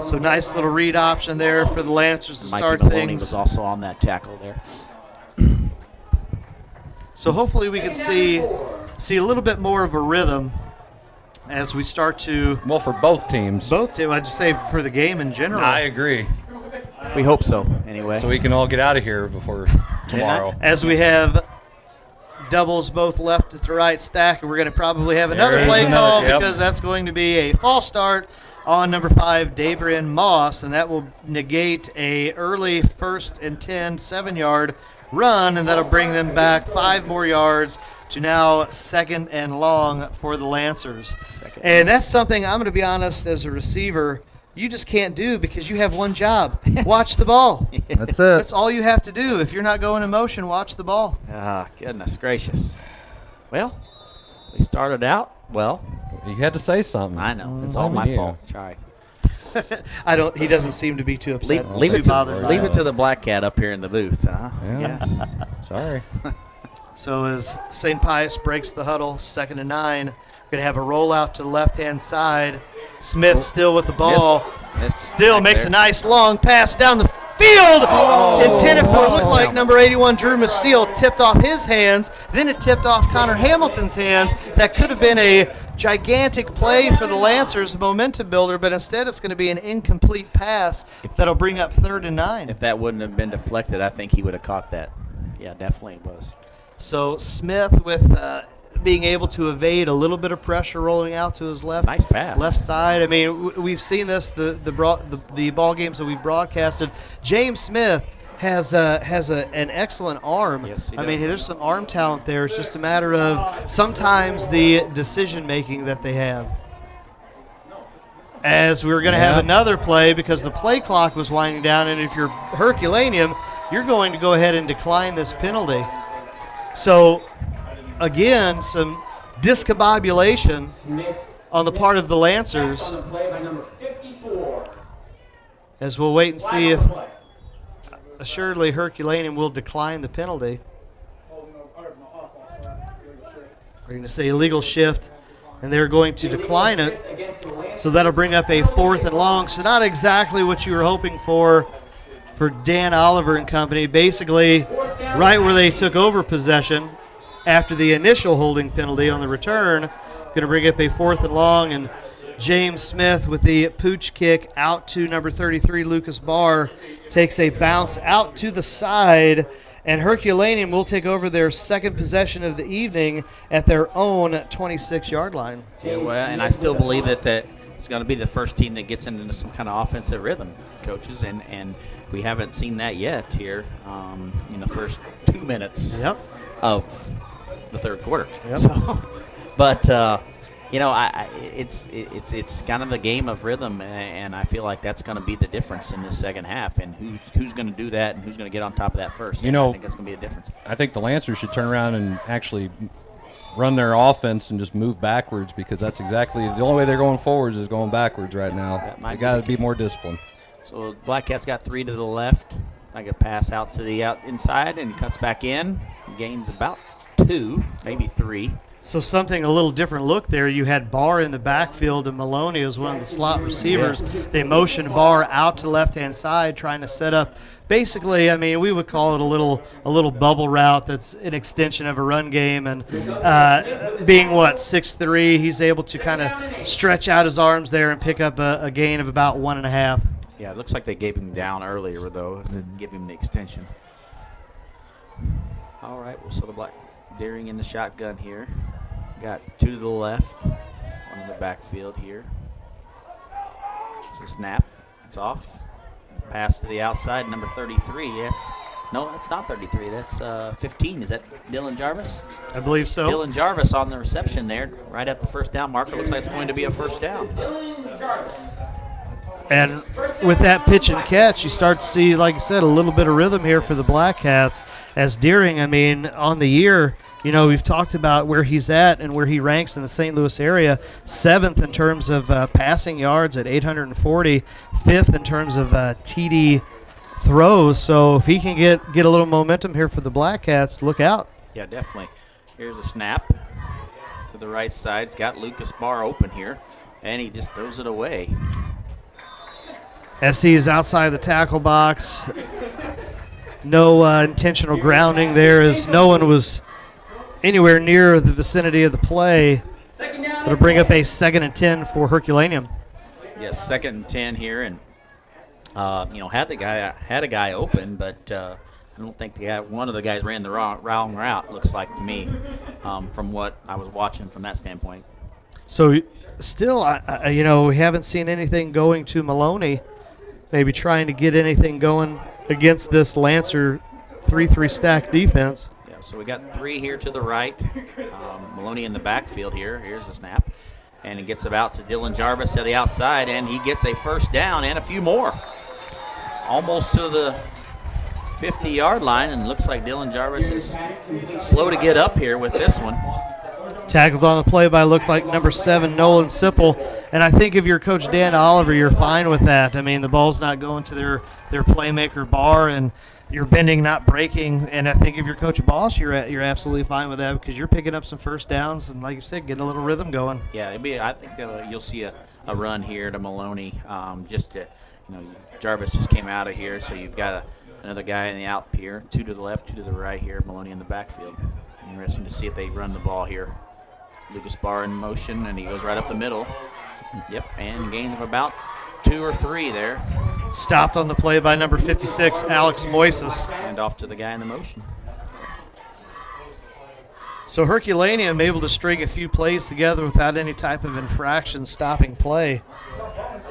So nice little read option there for the Lancers to Mikey start Maloney things. was also on that tackle there. So hopefully we can see a little bit more of a rhythm as we start to. Well, for both teams. Both teams, I'd just say for the game in general. I agree. We hope so, anyway. So we can all get out of here before tomorrow. As we have doubles both left to right stack, and we're going to probably have another There is play another, call yep. because that's going to be a false start on number 5, Dabrian Moss, and that will negate a early 1st and 10 7-yard run, and that'll bring them back 5 more yards to now 2nd and long for the Lancers. And that's something I'm going to be honest, as a receiver, you just can't do because you have one job. Watch the ball. That's it. That's all you have to do. If you're not going in motion, watch the ball. Ah, goodness gracious. Well, we started out well. You had to say something. I know. It's all my fault. Try. He doesn't seem to be too upset. Leave too it bothered. leave it to the black cat up here in the booth, huh? Yeah. Yes. Sorry. So as St. Pius breaks the huddle, 2nd and 9, going to have a rollout to the left-hand side. Smith still with the ball. Still makes a nice long pass down the field. Intended for, looks like number 81, Drew Maciel, tipped off his hands. Then it tipped off Connor Hamilton's hands. That could have been a gigantic play for the Lancers, momentum builder, but instead it's going to be an incomplete pass that'll bring up 3rd and 9. If that wouldn't have been deflected, I think he would have caught that. Yeah, definitely it was. So Smith with being able to evade a little bit of pressure rolling out to his left. Nice pass. Left side. I mean, we've seen this the ball games that we've broadcasted. James Smith has an excellent arm. Yes, he I mean, does. there's some arm talent there. It's just a matter of sometimes the decision making that they have. As we were going to have another play because the play clock was winding down, and if you're Herculaneum, you're going to go ahead and decline this penalty. So, again, some discombobulation on the part of the Lancers. As we'll wait and see if assuredly Herculaneum will decline the penalty. We're going to say illegal shift, and they're going to decline it. So that'll bring up a 4th and long. So not exactly what you were hoping for Dan Oliver and company. Basically, right where they took over possession after the initial holding penalty on the return, going to bring up a 4th and long, and James Smith with the pooch kick out to number 33, Lucas Barr, takes a bounce out to the side And Herculaneum will take over their second possession of the evening at their own 26-yard line. Yeah, well, and I still believe that it's going to be the first team that gets into some kind of offensive rhythm, coaches, and we haven't seen that yet here in the first 2 minutes of the third quarter. Yep. So, but it's kind of the game of rhythm, and I feel like that's going to be the difference in this second half. And who's going to do that, and who's going to get on top of that first? I think that's going to be a difference. I think the Lancers should turn around and actually run their offense and just move backwards, because that's exactly the only way they're going forwards is going backwards right now. They got to be more disciplined. So Blackcats got 3 to the left. Like a pass out to the inside, and he cuts back in. Gains about 2, maybe 3. So something a little different look there. You had Barr in the backfield, and Maloney was one of the slot receivers. They motioned Barr out to the left-hand side, trying to set up. Basically, I mean, we would call it a little bubble route that's an extension of a run game. And being 6'3", he's able to kind of stretch out his arms there and pick up a gain of about 1.5. Yeah, it looks like they gave him down earlier though, and didn't give him the extension. All right, well, so the Deering in the shotgun here. Got 2 to the left, 1 in the backfield here. It's a snap. It's off. Pass to the outside, number 33. Yes. No, that's not 33. That's 15. Is that Dylan Jarvis? I believe so. Dylan Jarvis on the reception there, right at the first down marker. Looks like it's going to be a first down. And with that pitch and catch, you start to see, like I said, a little bit of rhythm here for the Blackcats. As Deering, I mean, on the year, we've talked about where he's at and where he ranks in the St. Louis area. 7th in terms of passing yards at 840, 5th in terms of TD throws. So if he can get a little momentum here for the Blackcats, look out. Yeah, definitely. Here's a snap to the right side. It's got Lucas Barr open here, and he just throws it away. SC is outside the tackle box. No intentional grounding there, as no one was anywhere near the vicinity of the play. It'll bring up a 2nd and 10 for Herculaneum. Yes, 2nd and 10 here, and had a guy open, but I don't think one of the guys ran the wrong route. Looks like to me, from what I was watching from that standpoint. So still, we haven't seen anything going to Maloney. Maybe trying to get anything going against this Lancer 3-3 stack defense. Yeah, so we got 3 here to the right. Maloney in the backfield here. Here's the snap. And it gets about to Dylan Jarvis to the outside, and he gets a first down and a few more. Almost to the 50-yard line, and looks like Dylan Jarvis is slow to get up here with this one. Tackled on the play by looked like number 7, Nolan Sipple. And I think if you're Coach Dan Oliver, you're fine with that. I mean, the ball's not going to their playmaker Barr, and you're bending, not breaking. And I think if you're Coach Boss, you're absolutely fine with that, because you're picking up some first downs and, like you said, getting a little rhythm going. Yeah, I think you'll see a run here to Maloney. Jarvis just came out of here, so you've got another guy in the out here, 2 to the left, 2 to the right here, Maloney in the backfield. Interesting to see if they run the ball here. Lucas Barr in motion, and he goes right up the middle. Yep, and gain of about 2 or 3 there. Stopped on the play by number 56, Alex Moises. And off to the guy in the motion. So Herculaneum able to string a few plays together without any type of infraction stopping play.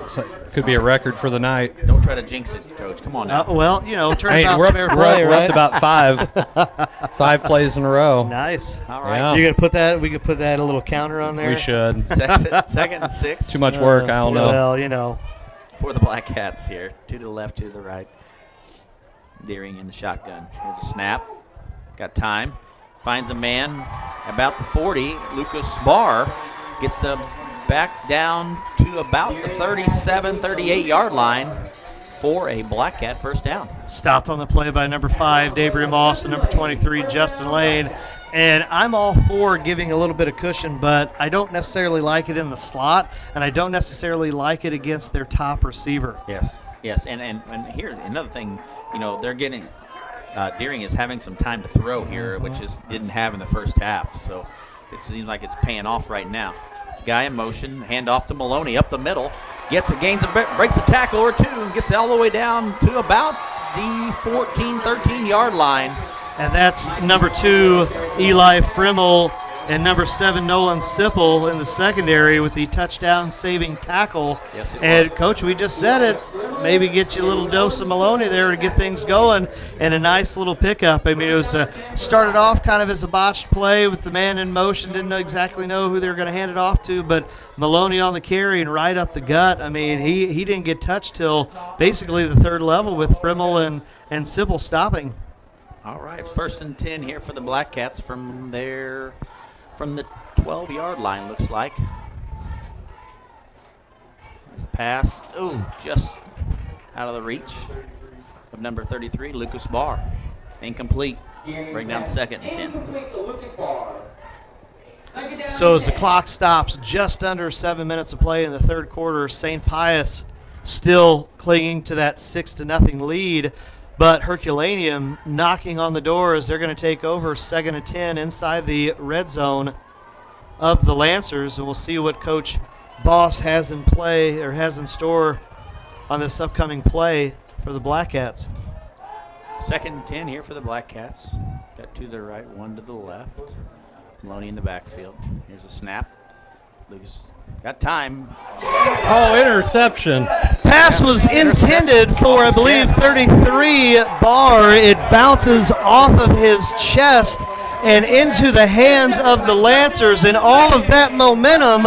So could be a record for the night. Don't try to jinx it, Coach. Come on now. Turnabout's fair play, we're right? up to about 5 plays in a row. Nice. All right. Yeah. You gonna put that? We could put that a little counter on there. We should. 2nd and 6. Too much work. I don't know. Well, For the Blackcats here, 2 to the left, 2 to the right. Deering in the shotgun. Here's a snap. Got time. Finds a man about the 40. Lucas Barr gets the back down to about the 37, 38-yard line for a Blackcat first down. Stopped on the play by number 5, Debray Moss, and number 23, Justin Lane. And I'm all for giving a little bit of cushion, but I don't necessarily like it in the slot, and I don't necessarily like it against their top receiver. Yes. And here, another thing, they're getting Deering is having some time to throw here, which didn't have in the first half. So it seems like it's paying off right now. This guy in motion, hand off to Maloney up the middle, breaks a tackle or 2, and gets all the way down to about the 14, 13-yard line And that's number 2, Eli Frimmel, and number 7, Nolan Sipple in the secondary with the touchdown-saving tackle. Yes, it and, was. Coach, we just said it. Maybe get you a little dose of Maloney there to get things going, and a nice little pickup. I mean, it was started off kind of as a botched play with the man in motion. Didn't exactly know who they were going to hand it off to, but Maloney on the carry and right up the gut. I mean, he didn't get touched till basically the third level with Frimmel and Sipple stopping. All right, 1st and 10 here for the Blackcats from the 12-yard line, looks like. Pass, just out of the reach of number 33, Lucas Barr. Incomplete. Bring down 2nd and 10. So as the clock stops, just under 7 minutes of play in the third quarter, St. Pius still clinging to that 6-0 lead. But Herculaneum knocking on the door as they're going to take over 2nd and 10 inside the red zone of the Lancers. And we'll see what Coach Boss has in play or has in store on this upcoming play for the Blackcats. 2nd and 10 here for the Blackcats. Got 2 to the right, 1 to the left. Maloney in the backfield. Here's a snap. Lucas got time. Oh, interception. Pass was intended for, I believe, 33 Barr. It bounces off of his chest and into the hands of the Lancers, and all of that momentum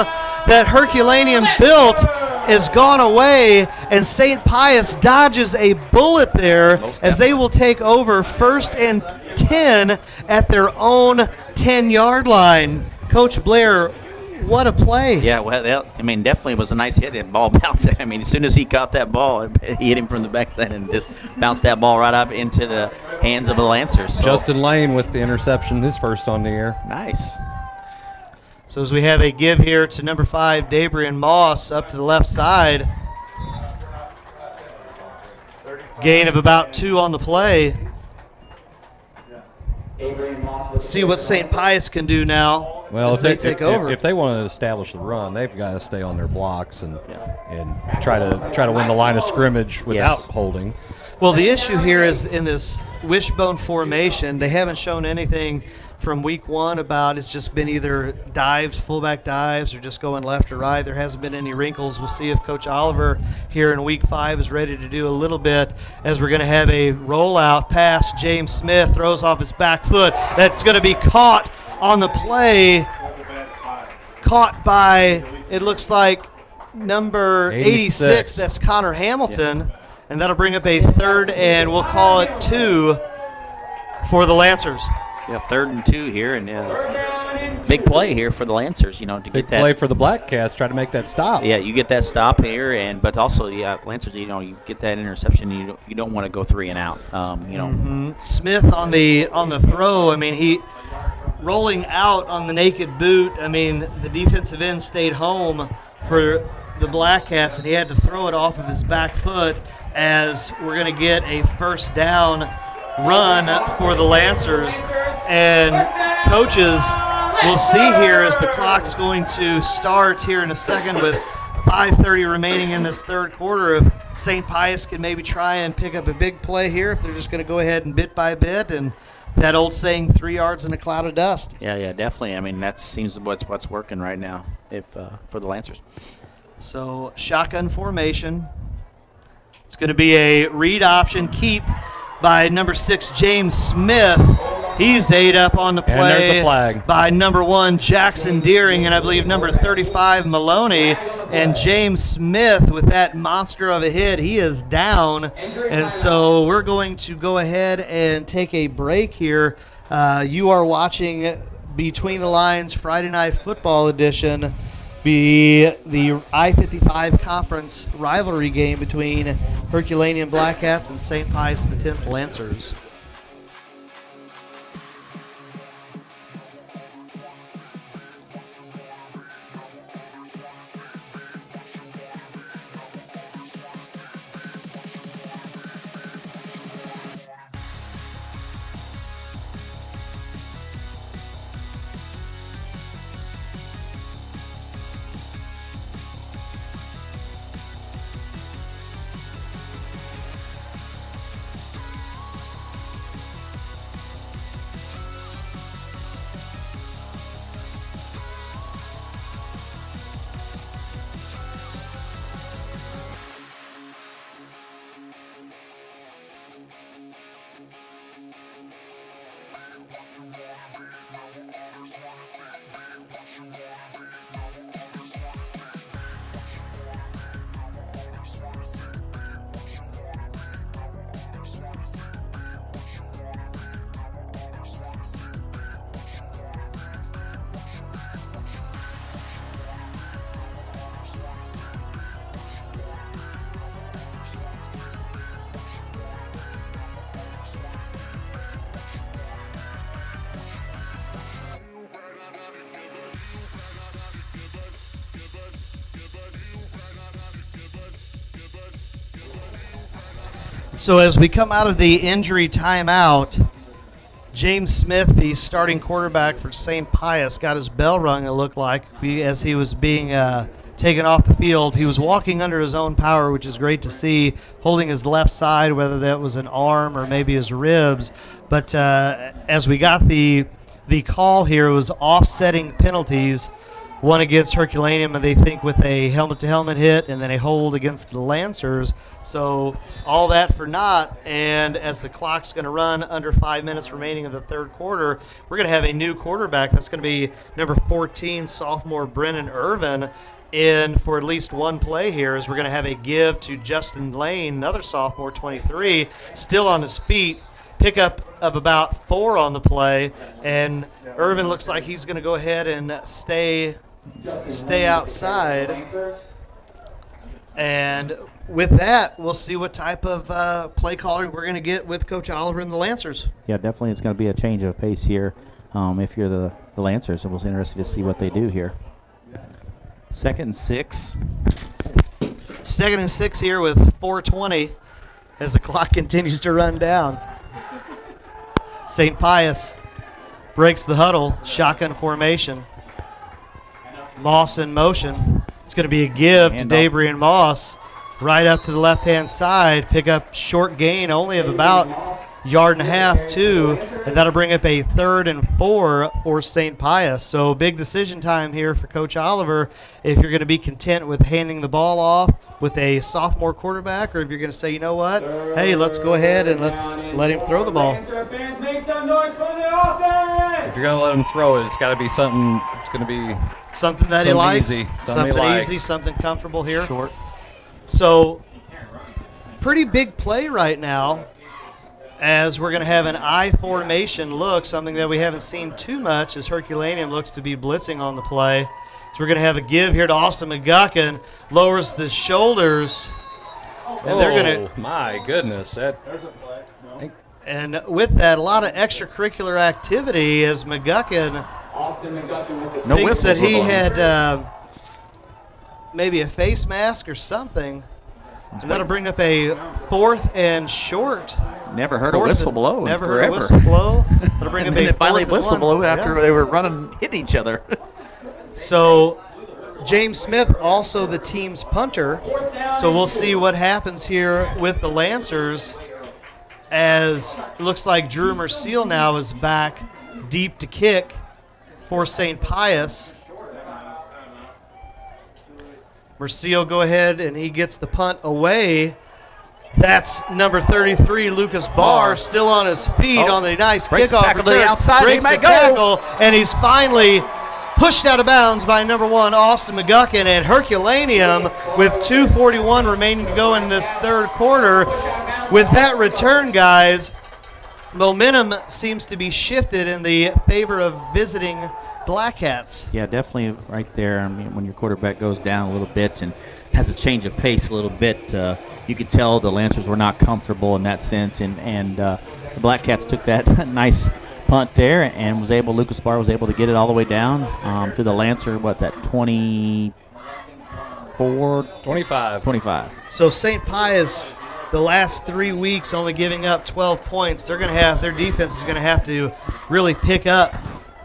that Herculaneum built is gone away, and St. Pius dodges a bullet there as they will take over 1st and 10 at their own 10-yard line. Coach Blair, what a play. Yeah, well, definitely was a nice hit. That ball bounced. I mean, as soon as he caught that ball, he hit him from the backside and just bounced that ball right up into the hands of the Lancers. So. Justin Lane with the interception, his first on the air. Nice. So as we have a give here to number 5, Dabrian Moss up to the left side. Gain of about 2 on the play. Let's see what St. Pius can do now as they take over. If they want to establish the run, they've got to stay on their blocks and try to win the line of scrimmage without holding. Well, the issue here is in this wishbone formation, they haven't shown anything from week 1 about it's just been either dives, fullback dives, or just going left or right. There hasn't been any wrinkles. We'll see if Coach Oliver here in week 5 is ready to do a little bit as we're going to have a rollout pass. James Smith throws off his back foot. That's going to be caught on the play. Caught by, it looks like, number 86. That's Connor Hamilton. Yeah. And that'll bring up a 3rd, and we'll call it 2 for the Lancers. Yeah, 3rd and 2 here, and big play here for the Lancers, to get that. Big play for the Blackcats, try to make that stop. Yeah, you get that stop here, but also, Lancers, you get that interception, you don't want to go 3 and out, Smith on the throw, I mean, he rolling out on the naked boot. I mean, the defensive end stayed home for the Blackcats, and he had to throw it off of his back foot as we're going to get a 1st down run for the Lancers. And coaches, we'll see here as the clock's going to start here in a second with 5:30 remaining in this third quarter. If St. Pius can maybe try and pick up a big play here, if they're just going to go ahead and bit by bit, and that old saying, 3 yards in a cloud of dust. Yeah, definitely. I mean, that seems what's working right now for the Lancers. So shotgun formation. It's going to be a read option keep by number 6, James Smith. He's ate up on the play. And there's the flag. By number 1, Jackson Deering, and I believe number 35, Maloney. And James Smith with that monster of a hit, he is down. And so we're going to go ahead and take a break here. You are watching Between the Lines Friday Night Football Edition, be the I-55 conference rivalry game between Herculaneum Blackcats and St. Pius X Lancers. So as we come out of the injury timeout, James Smith, the starting quarterback for St. Pius, got his bell rung, it looked like, as he was being taken off the field. He was walking under his own power, which is great to see, holding his left side, whether that was an arm or maybe his ribs. But as we got the call here, it was offsetting penalties, one against Herculaneum, and they think with a helmet-to-helmet hit, and then a hold against the Lancers. So all that for naught, and as the clock's going to run under 5 minutes remaining of the third quarter, we're going to have a new quarterback. That's going to be number 14, sophomore Brennan Irvin, in for at least one play here, as we're going to have a give to Justin Lane, another sophomore, 23, still on his feet. Pickup of about 4 on the play, and Irvin looks like he's going to go ahead and stay outside. And with that, we'll see what type of play caller we're going to get with Coach Oliver and the Lancers. Yeah, definitely it's going to be a change of pace here if you're the Lancers, so we'll be interested to see what they do here. 2nd and 6. 2nd and 6 here with 4:20 as the clock continues to run down. St. Pius breaks the huddle, shotgun formation. Moss in motion. It's going to be a give to Dabrian Moss right up to the left-hand side. Pick up short gain only of about 1.5 yards, 2, and that'll bring up a 3rd and 4 for St. Pius. So big decision time here for Coach Oliver if you're going to be content with handing the ball off with a sophomore quarterback, or if you're going to say, you know what, hey, let's go ahead and let's let him throw the ball. If you're going to let him throw it, it's got to be something. It's going to be something that he likes, easy. something easy, something comfortable here. Short. So pretty big play right now, as we're going to have an I formation look, something that we haven't seen too much, as Herculaneum looks to be blitzing on the play. So we're going to have a give here to Austin McGuckin, lowers the shoulders, and they're going to. My goodness, there's a flag. And with that, a lot of extracurricular activity as McGuckin thinks that he had maybe a face mask or something. And that'll bring up a 4th and short. Never heard a whistle blow. Never heard a whistle blow. That'll bring up and a then finally 4th whistle and blow 1. after they were running, hitting each other. So James Smith, also the team's punter. So we'll see what happens here with the Lancers, as it looks like Drew Merciel now is back deep to kick for St. Pius. Merciel go ahead and he gets the punt away. That's number 33, Lucas Barr, still on his feet on the nice kickoff return. To the outside. Breaks the tackle, and he's finally pushed out of bounds by number 1, Austin McGuckin, and Herculaneum with 2:41 remaining to go in this third quarter. With that return, guys, momentum seems to be shifted in the favor of visiting Blackcats. Yeah, definitely right there. I mean, when your quarterback goes down a little bit and has a change of pace a little bit, you could tell the Lancers were not comfortable in that sense, and the Blackcats took that nice punt there and Lucas Barr was able to get it all the way down to the Lancer. What's that, 24? 25. So St. Pius, the last 3 weeks only giving up 12 points. They're going to have, their defense is going to have to really pick up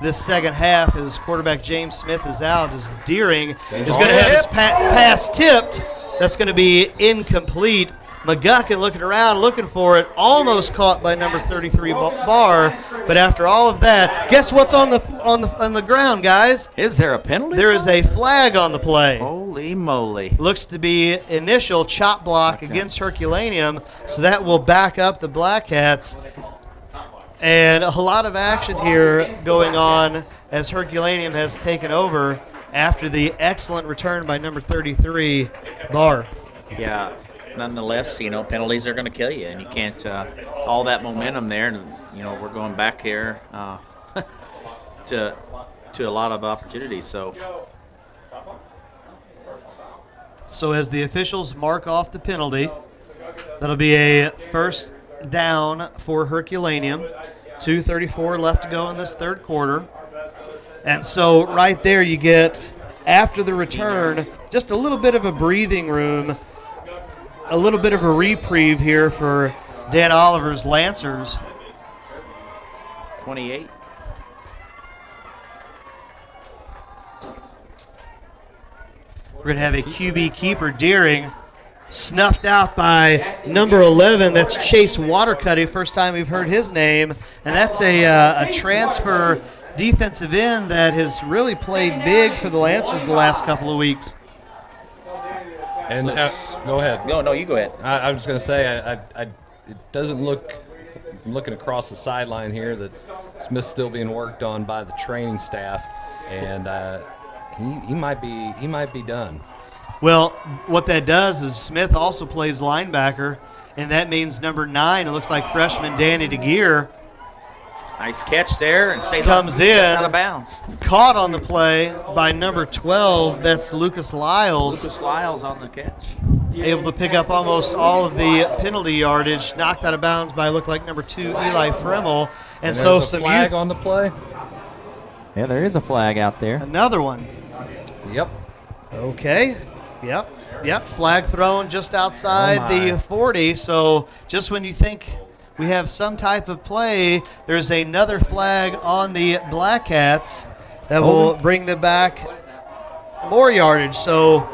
this second half, as quarterback James Smith is out, as Deering is going to have his pass tipped. That's going to be incomplete. McGuckin looking around, looking for it, almost caught by number 33 Barr. But after all of that, guess what's on the ground, guys? Is there a penalty? There is a flag on the play. Holy moly! Looks to be initial chop block against Herculaneum, so that will back up the Blackcats. And a lot of action here going on as Herculaneum has taken over after the excellent return by number 33, Barr. Yeah, nonetheless, penalties are going to kill you, and you can't all that momentum there. And we're going back here to a lot of opportunities. So as the officials mark off the penalty, that'll be a first down for Herculaneum. 2:34 left to go in this third quarter. And so right there you get, after the return, just a little bit of a breathing room a little bit of a reprieve here for Dan Oliver's Lancers. 28. We're going to have a QB keeper, Deering, snuffed out by number 11. That's Chase Watercutty. First time we've heard his name. And that's a transfer defensive end that has really played big for the Lancers the last couple of weeks. And go ahead. No, you go ahead. I was going to say, it doesn't look. I'm looking across the sideline here that Smith's still being worked on by the training staff, and he might be done. Well, what that does is Smith also plays linebacker, and that means number 9. It looks like freshman Danny DeGear. Nice catch there, and stays comes in out of bounds. Caught on the play by number 12. That's Lucas Lyles. Lucas Lyles on the catch. Able to pick up almost all of the penalty yardage. Knocked out of bounds by looked like number 2 Eli Frimmel. And so some flag on the play. Yeah, there is a flag out there. Another one. Yep. Okay. Yep. Flag thrown just outside the 40. So just when you think we have some type of play, there's another flag on the Blackcats that will bring them back more yardage. So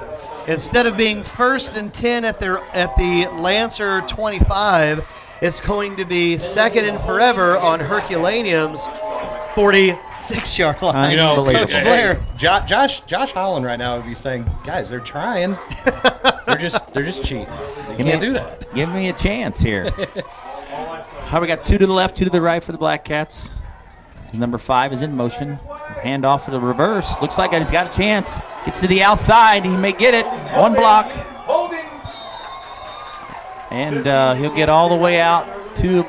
instead of being 1st and 10 at the Lancer 25, it's going to be 2nd and forever on Herculaneum's 46-yard line. You know, Coach Blair. Josh Holland right now would be saying, guys, they're trying. they're just cheating. They can't do that. Give me a chance here. How we got 2 to the left, 2 to the right for the Blackcats. Number 5 is in motion. Hand off to the reverse. Looks like he's got a chance. Gets to the outside. He may get it. One block. And he'll get all the way out to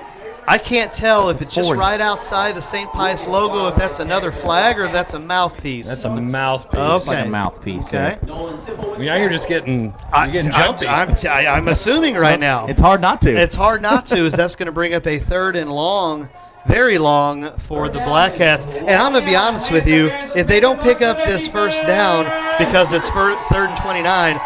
I can't tell if it's just 40. right outside the St. Pius logo, if that's another flag or if that's a mouthpiece. That's a mouthpiece. Okay. like a mouthpiece. Okay. Now you're just getting jumpy. I'm assuming right now. It's hard not to. It's hard not to, as that's going to bring up a 3rd and long, very long for the Blackcats. And I'm going to be honest with you, if they don't pick up this first down because it's 3rd and 29,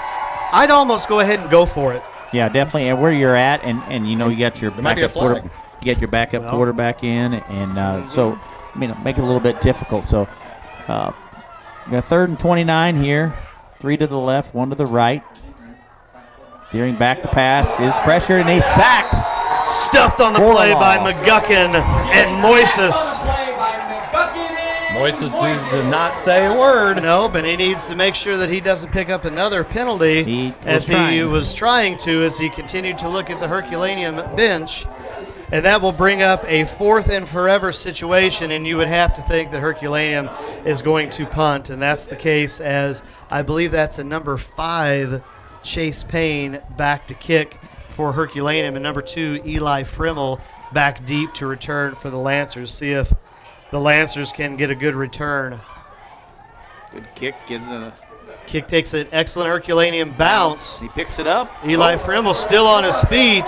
I'd almost go ahead and go for it. Yeah, definitely. And where you're at, and you know you got your might be a backup quarterback. flag. You get your backup quarterback in, and so make it a little bit difficult. So we got 3rd and 29 here. 3 to the left, 1 to the right. Deering back to pass, is pressured, and he's sacked. Stuffed on the play by McGuckin and Moises. Moises did not say a word. No, but he needs to make sure that he doesn't pick up another penalty he was trying to as he continued to look at the Herculaneum bench. And that will bring up a 4th and forever situation, and you would have to think that Herculaneum is going to punt, and that's the case as I believe that's a number 5, Chase Payne, back to kick for Herculaneum, and number 2, Eli Frimmel, back deep to return for the Lancers. See if the Lancers can get a good return. Good kick. Kick takes an excellent Herculaneum bounce. He picks it up. Eli Frimmel still on his feet.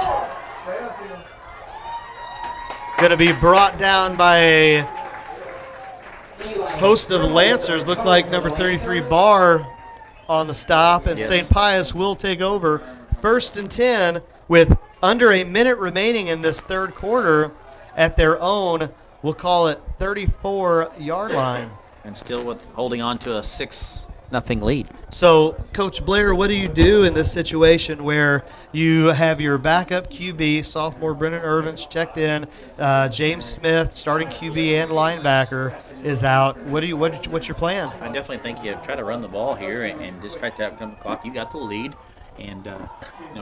Going to be brought down by a host of Lancers. Looked like number 33 Barr on the stop, and St. Pius will take over. 1st and 10 with under a minute remaining in this 3rd quarter at their own, we'll call it 34-yard line. And still with holding on to a 6-0 lead. So, Coach Blair, what do you do in this situation where you have your backup QB, sophomore Brennan Irvins, checked in, James Smith, starting QB and linebacker, is out? What's your plan? I definitely think you try to run the ball here and just try to outcome the clock. You got the lead, and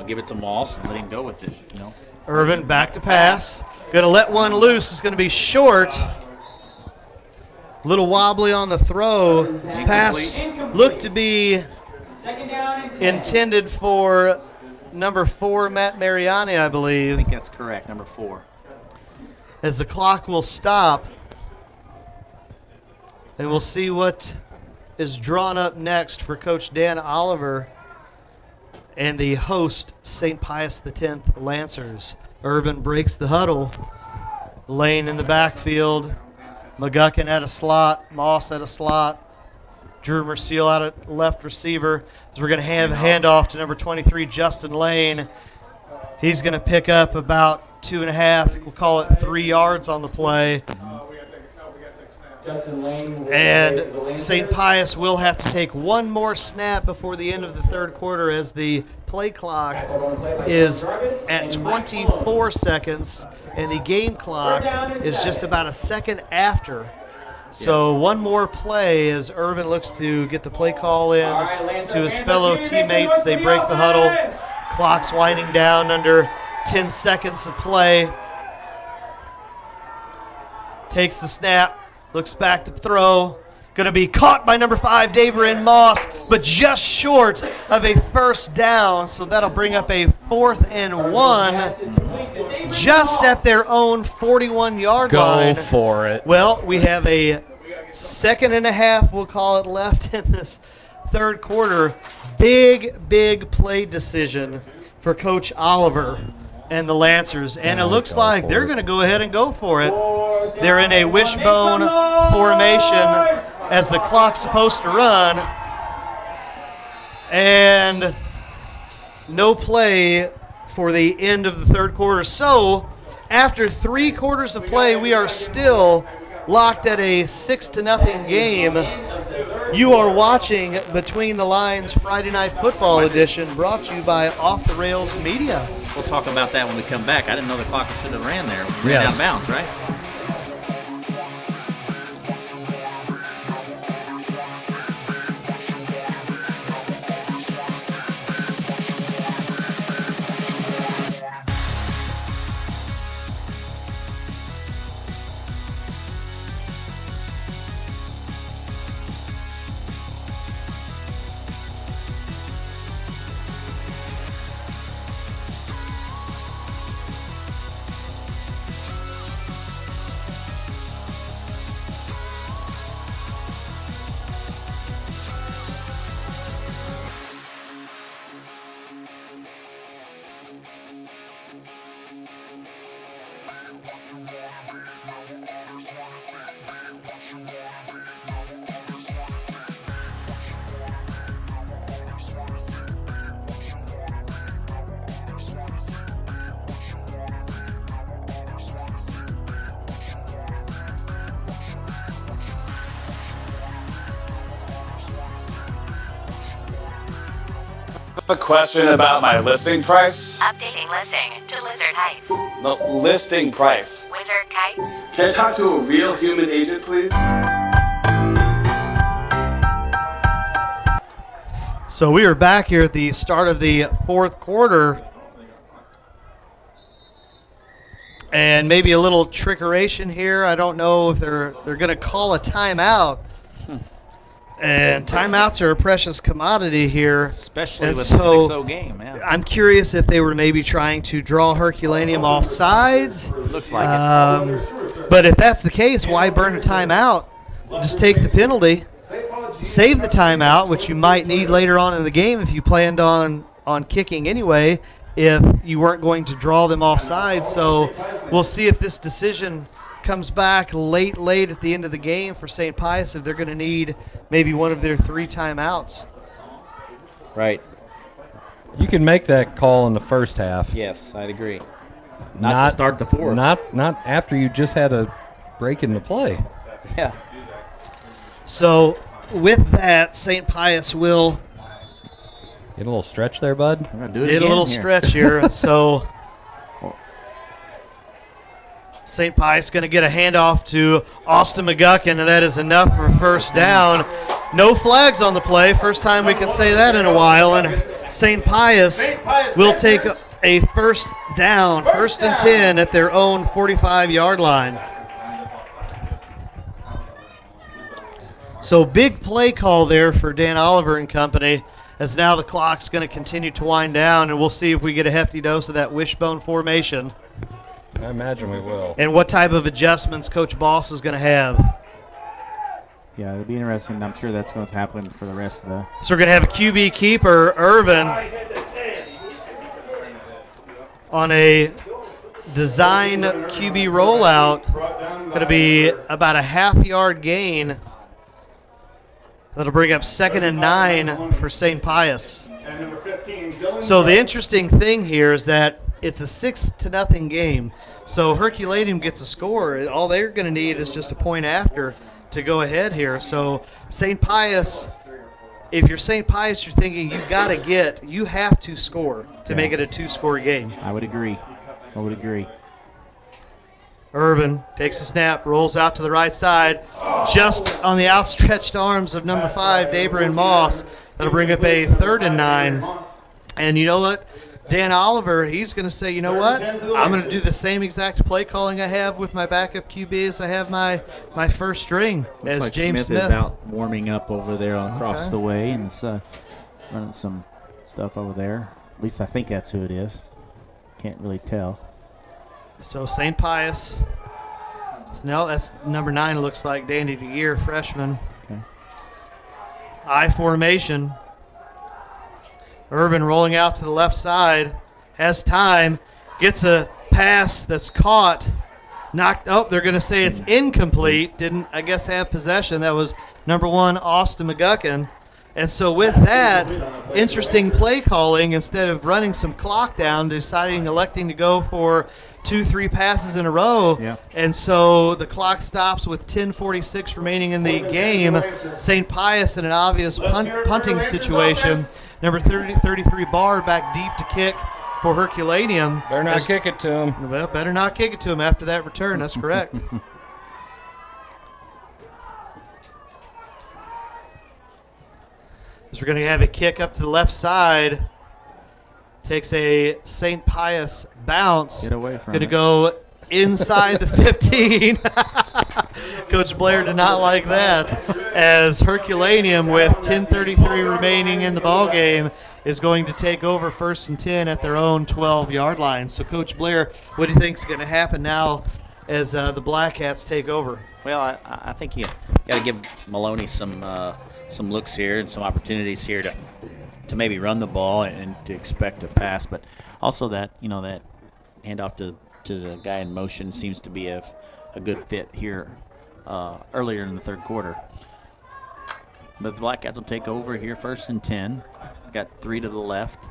give it to Moss and let him go with it. Irvin back to pass. Going to let one loose. It's going to be short. Little wobbly on the throw. Pass looked to be intended for number 4, Matt Mariani, I believe. I think that's correct, number 4. As the clock will stop, and we'll see what is drawn up next for Coach Dan Oliver and the host, St. Pius X Lancers. Irvin breaks the huddle. Lane in the backfield. McGuckin at a slot. Moss at a slot. Drew Merciel out at left receiver. As we're going to have a handoff to number 23, Justin Lane. He's going to pick up about 2.5, we'll call it 3 yards on the play. And St. Pius will have to take one more snap before the end of the third quarter as the play clock is at 24 seconds and the game clock is just about a second after. So one more play as Irvin looks to get the play call in to his fellow teammates. They break the huddle. Clock's winding down under 10 seconds of play. Takes the snap. Looks back to throw. Going to be caught by number 5, Daverin Moss, but just short of a first down. So that'll bring up a 4th and 1 just at their own 41-yard line. Go for it. Well, we have a 2.5, we'll call it, left in this third quarter. Big play decision for Coach Oliver and the Lancers. And it looks like they're going to go ahead and go for it. They're in a wishbone formation as the clock's supposed to run. And no play for the end of the third quarter. So after 3 quarters of play, we are still locked at a 6-0 game. You are watching Between the Lines Friday Night Football Edition, brought to you by Off the Rails Media. We'll talk about that when we come back. I didn't know the clock should have ran there. Ran out of bounds, right? A question about my listing price? Updating listing to Lizard Heights. No, listing price. Wizard Kites. Can I talk to a real human agent, please? So we are back here at the start of the fourth quarter. And maybe a little trickeration here. I don't know if they're going to call a timeout. And timeouts are a precious commodity here. Especially and with so the 6-0 game. Yeah. I'm curious if they were maybe trying to draw Herculaneum off sides. Looks like it. But if that's the case, why burn a timeout? Just take the penalty. Save the timeout, which you might need later on in the game if you planned on kicking anyway, if you weren't going to draw them off sides. So we'll see if this decision comes back late at the end of the game for St. Pius, if they're going to need maybe one of their 3 timeouts. Right. You can make that call in the first half. Yes, I'd agree. Not to start the fourth. Not after you just had a break in the play. Yeah. So with that, St. Pius will get a little stretch there, bud. I'm gonna do it get a little stretch here. So St. Pius going to get a handoff to Austin McGuckin, and that is enough for first down. No flags on the play. First time we can say that in a while. And St. Pius will take a first down, 1st and 10 at their own 45-yard line. So big play call there for Dan Oliver and company, as now the clock's going to continue to wind down, and we'll see if we get a hefty dose of that wishbone formation. I imagine we will. And what type of adjustments Coach Boss is going to have. Yeah, it'll be interesting. I'm sure that's going to happen for the rest of the. So we're going to have a QB keeper, Irvin, on a design QB rollout. Going to be about a half-yard gain. That'll bring up 2nd and 9 for St. Pius. So the interesting thing here is that it's a 6-0 game. So Herculaneum gets a score. All they're going to need is just a point after to go ahead here. So St. Pius, if you're St. Pius, you're thinking you have to score to make it a 2-score game. I would agree. Irvin takes a snap, rolls out to the right side, just on the outstretched arms of number 5, Daber and Moss. That'll bring up a 3rd and 9. And you know what? Dan Oliver, he's going to say, you know what? I'm going to do the same exact play calling I have with my backup QB as I have my first string. Looks as like James Smith is out warming up over there across the way and is running some stuff over there. At least I think that's who it is. Can't really tell. So St. Pius. No, that's number 9. It looks like Danny DeGear, freshman. Okay. I formation. Irvin rolling out to the left side, has time, gets a pass that's caught, knocked. Oh, they're going to say it's incomplete. Didn't, I guess, have possession. That was number 1, Austin McGuckin. And so with that, interesting play calling, instead of running some clock down, electing to go for 2-3 passes in a row. Yeah. And so the clock stops with 10:46 remaining in the game. St. Pius in an obvious punting situation. Number 33 Barr back deep to kick for Herculaneum. Better not kick it to him. Well, better not kick it to him after that return. That's correct. So we're going to have a kick up to the left side. Takes a St. Pius bounce. Get away from Going to it. go inside the 15. Coach Blair did not like that, as Herculaneum, with 10:33 remaining in the ball game, is going to take over 1st and 10 at their own 12-yard line. So, Coach Blair, what do you think is going to happen now as the Blackcats take over? Well, I think you got to give Maloney some looks here and some opportunities here to maybe run the ball and to expect a pass, but also that that handoff to the guy in motion seems to be a good fit here earlier in the 3rd quarter. But the Blackcats will take over here 1st and 10. Got 3 to the left.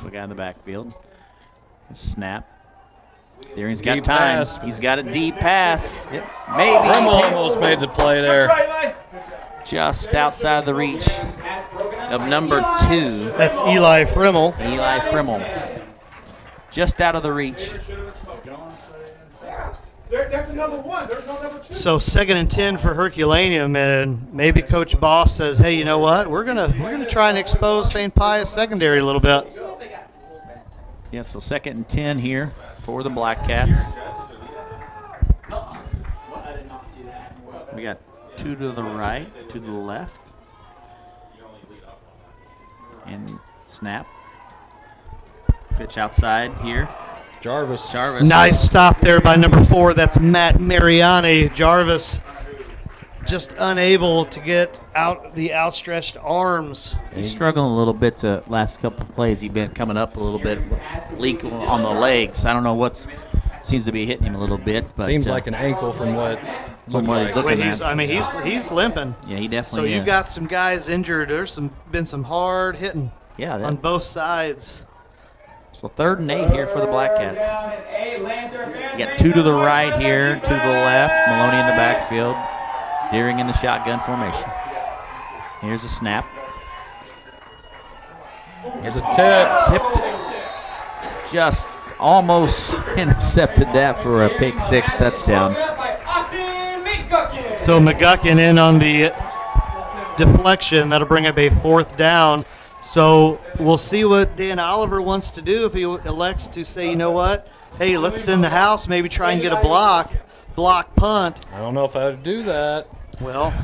The guy in the backfield. Snap. There he's got Deep time. pass. He's got a deep pass. Maybe. Frimmel almost made the play there. Just outside the reach of number 2. That's Eli Frimmel. Eli Frimmel. Just out of the reach. That's a number 1. There's no number 2. So 2nd and 10 for Herculaneum, and maybe Coach Boss says, hey, you know what? We're gonna try and expose St. Pius secondary a little bit. Yeah, so 2nd and 10 here for the Blackcats. We got 2 to the right, 2 to the left. And snap. Pitch outside here. Jarvis. Nice stop there by number 4. That's Matt Mariani. Jarvis just unable to get out the outstretched arms. He's struggling a little bit the last couple of plays. He's been coming up a little bit, leak on the legs. I don't know what's seems to be hitting him a little bit. But seems like an ankle from what he's looking at. I mean, he's limping. Yeah, he definitely So is. you've got some guys injured. There's been some hard hitting on both sides. So 3rd and 8 here for the Blackcats. You got 2 to the right here, 2 to the left. Maloney in the backfield. Deering in the shotgun formation. Here's a snap. Here's a tip. Tipped it. Just almost intercepted that for a pick 6 touchdown. So McGuckin in on the deflection. That'll bring up a 4th down. So we'll see what Dan Oliver wants to do if he elects to say, you know what, hey, let's send the house, maybe try and get a block punt. I don't know if I would do that. Well,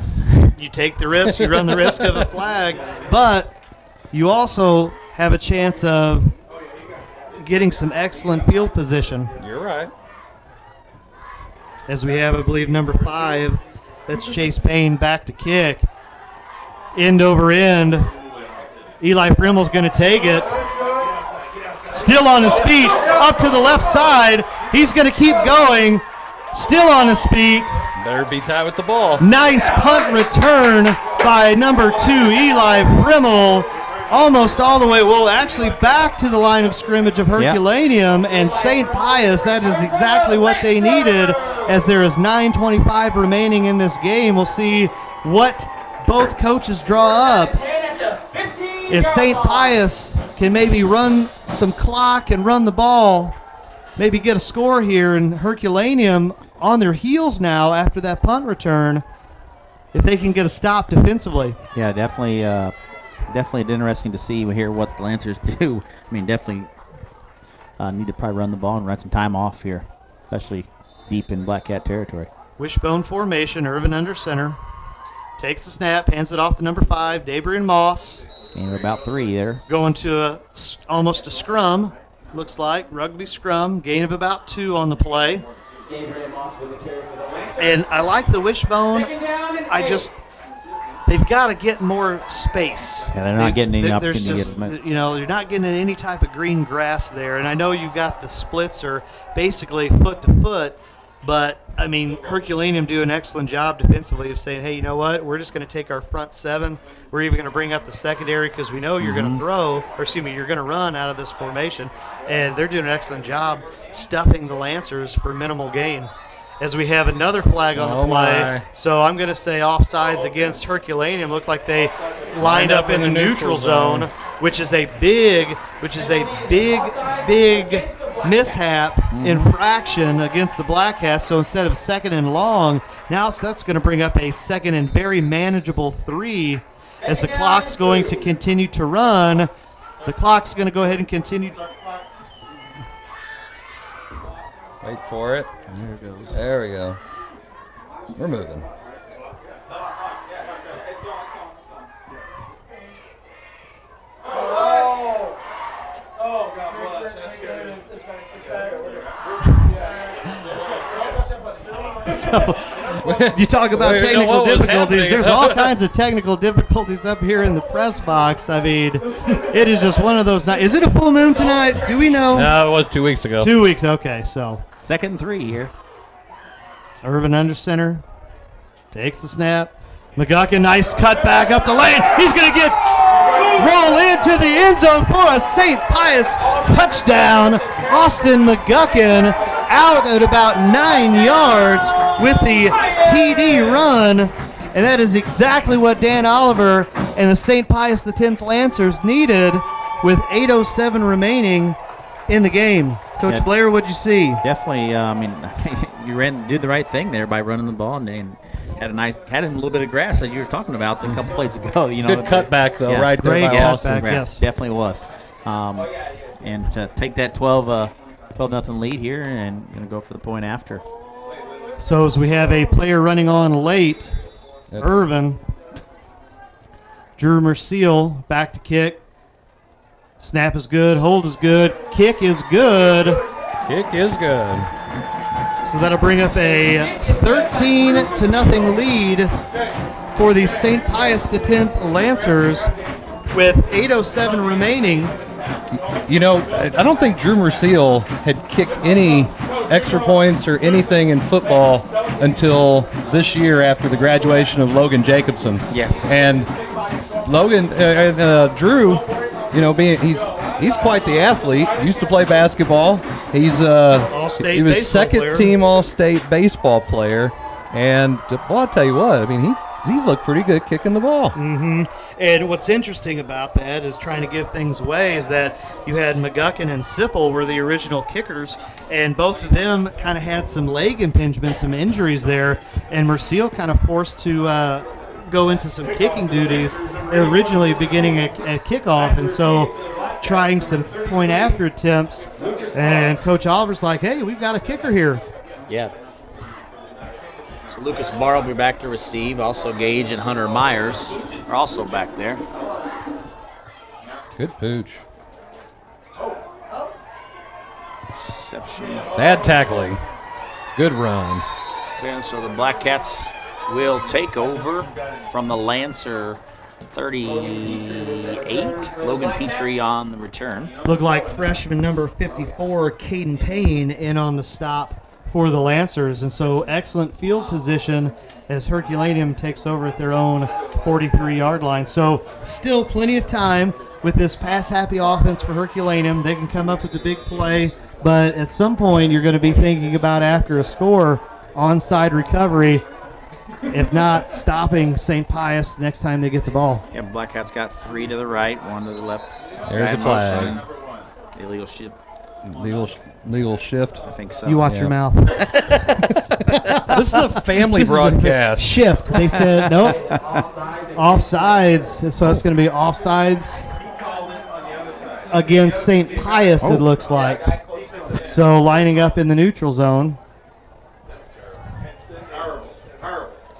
you take the risk, you run the risk of a flag, but you also have a chance of getting some excellent field position. You're right. As we have, I believe, number 5, that's Chase Payne back to kick. End over end. Eli Frimmel's going to take it. Still on his feet, up to the left side. He's going to keep going. Still on his feet. Better be tight with the ball. Nice punt return by number 2, Eli Frimmel, almost all the way, well, actually back to the line of scrimmage of Herculaneum and St. Pius. That is exactly what they needed, as there is 9:25 remaining in this game. We'll see what both coaches draw up. If St. Pius can maybe run some clock and run the ball, maybe get a score here, and Herculaneum on their heels now after that punt return, if they can get a stop defensively. Yeah, definitely interesting to see here what the Lancers do. I mean, definitely need to probably run the ball and run some time off here, especially deep in Blackcat territory. Wishbone formation, Irvin under center. Takes the snap, hands it off to number 5, Dabrian Moss. And about 3 there. Going to almost a scrum, looks like. Rugby scrum, gain of about 2 on the play. And I like the wishbone. They've got to get more space. Yeah, they're not getting any opportunity to just, get you're not getting any type of green grass there. And I know you've got the splits are basically foot to foot, but I mean, Herculaneum do an excellent job defensively of saying, hey, you know what? We're just going to take our front 7. We're even going to bring up the secondary because we know you're going to you're going to run out of this formation. And they're doing an excellent job stuffing the Lancers for minimal gain. As we have another flag on the play. So I'm going to say offsides against Herculaneum. Looks like they lined up in the neutral zone, which is a big mishap infraction against the Blackcats. So instead of 2nd and long, now that's going to bring up a 2nd and very manageable 3 as the clock's going to continue to run. The clock's going to go ahead and continue. Wait for it. There it goes. There we go. We're moving. Oh, God bless. That's scary. So, you talk about technical difficulties. There's all kinds of technical difficulties up here in the press box. I mean, it is just one of those nights. Is it a full moon tonight? Do we know? No, it was 2 weeks ago. 2 weeks, okay. So 2nd and 3 here. Irvin under center. Takes the snap. McGuckin, nice cut back up the lane. He's going to roll into the end zone for a St. Pius touchdown. Austin McGuckin out at about 9 yards with the TD run. And that is exactly what Dan Oliver and the St. Pius X Lancers needed with 8:07 remaining in the game. Coach Blair, what'd you see? Definitely, you did the right thing there by running the ball and had a little bit of grass, as you were talking about a couple plays ago. Good cutback, though, right there by Austin. Yes. Definitely was. And to take that 12-0 lead here and going to go for the point after. So as we have a player running on late, Irvin. Drew Merciel back to kick. Snap is good. Hold is good. Kick is good. Kick is good. So that'll bring up a 13-0 lead for the St. Pius X Lancers with 8:07 remaining. You know, I don't think Drew Merciel had kicked any extra points or anything in football until this year after the graduation of Logan Jacobson. Yes. And Drew, he's quite the athlete. Used to play basketball. He was second-team All-State baseball player. And I'll tell you what, he's looked pretty good kicking the ball. Mm-hmm. And what's interesting about that is trying to give things away is that you had McGuckin and Sipple were the original kickers, and both of them kind of had some leg impingement, some injuries there, and Merciel kind of forced to go into some kicking duties, originally beginning at kickoff, and so trying some point after attempts, and Coach Oliver's like, hey, we've got a kicker here. Yeah. So Lucas Barr will be back to receive. Also Gage and Hunter Myers are also back there. Good pooch. Exception. Bad tackling. Good run. And so the Blackcats will take over from the Lancer 38. Logan Petrie on the return. Looked like freshman number 54, Caden Payne, in on the stop for the Lancers. And so excellent field position as Herculaneum takes over at their own 43-yard line. So still plenty of time with this pass-happy offense for Herculaneum. They can come up with a big play, but at some point you're going to be thinking about, after a score, onside recovery, if not stopping St. Pius the next time they get the ball. Yeah, Blackcats got 3 to the right, 1 to the left. There's a flag. Illegal shift. Legal shift. I think so. You watch your mouth. This is a family broadcast. Shift. They said, nope. Offsides. So it's going to be offsides against St. Pius, it looks like. So lining up in the neutral zone.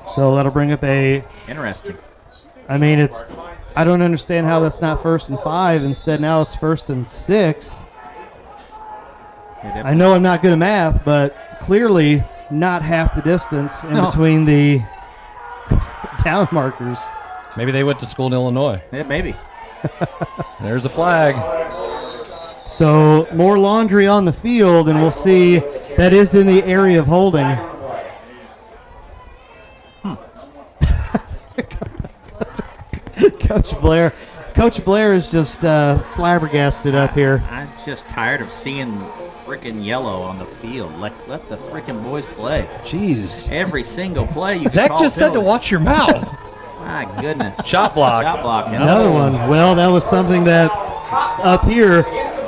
So that'll bring up a... Interesting. I mean, I don't understand how that's not 1st and 5. Instead, now it's 1st and 6. I know I'm not good at math, but clearly not half the distance in between the down markers. Maybe they went to school in Illinois. Yeah, maybe. There's a flag. So more laundry on the field, and we'll see that is in the area of holding. Coach Blair is just flabbergasted up here. I'm just tired of seeing freaking yellow on the field. Let the freaking boys play. Jeez. Every single play you Zach call just said to penalty. watch your mouth. My goodness. Chop block. Chop block. Another one. Well, that was something that up here,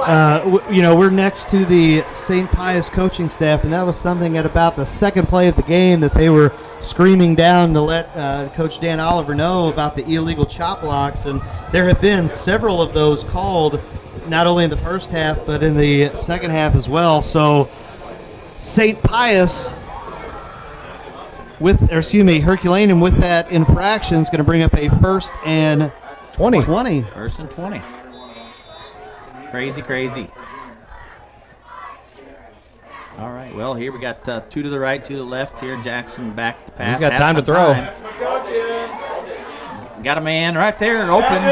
we're next to the St. Pius coaching staff, and that was something at about the second play of the game that they were screaming down to let Coach Dan Oliver know about the illegal chop blocks. And there have been several of those called, not only in the first half, but in the second half as well. So St. Pius Herculaneum with that infraction is going to bring up a 1st and 20. 1st and 20. Crazy. All right, well, here we got 2 to the right, 2 to the left here. Jackson back to pass. He's got time to throw. Got a man right there, open.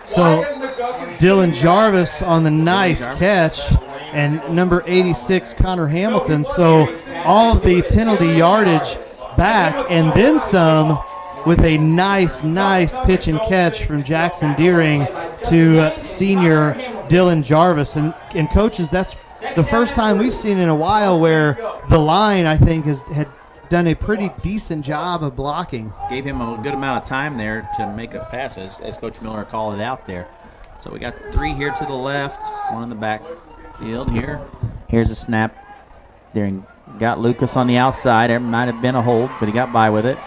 So Dylan Jarvis on the nice catch, and number 86, Connor Hamilton. So all of the penalty yardage back, and then some, with a nice pitch and catch from Jackson Deering to senior Dylan Jarvis. And coaches, that's the first time we've seen in a while where the line, I think, had done a pretty decent job of blocking. Gave him a good amount of time there to make a pass, as Coach Miller called it out there. So we got 3 here to the left, 1 in the backfield here. Here's a snap. Deering got Lucas on the outside. It might have been a hold, but he got by with it.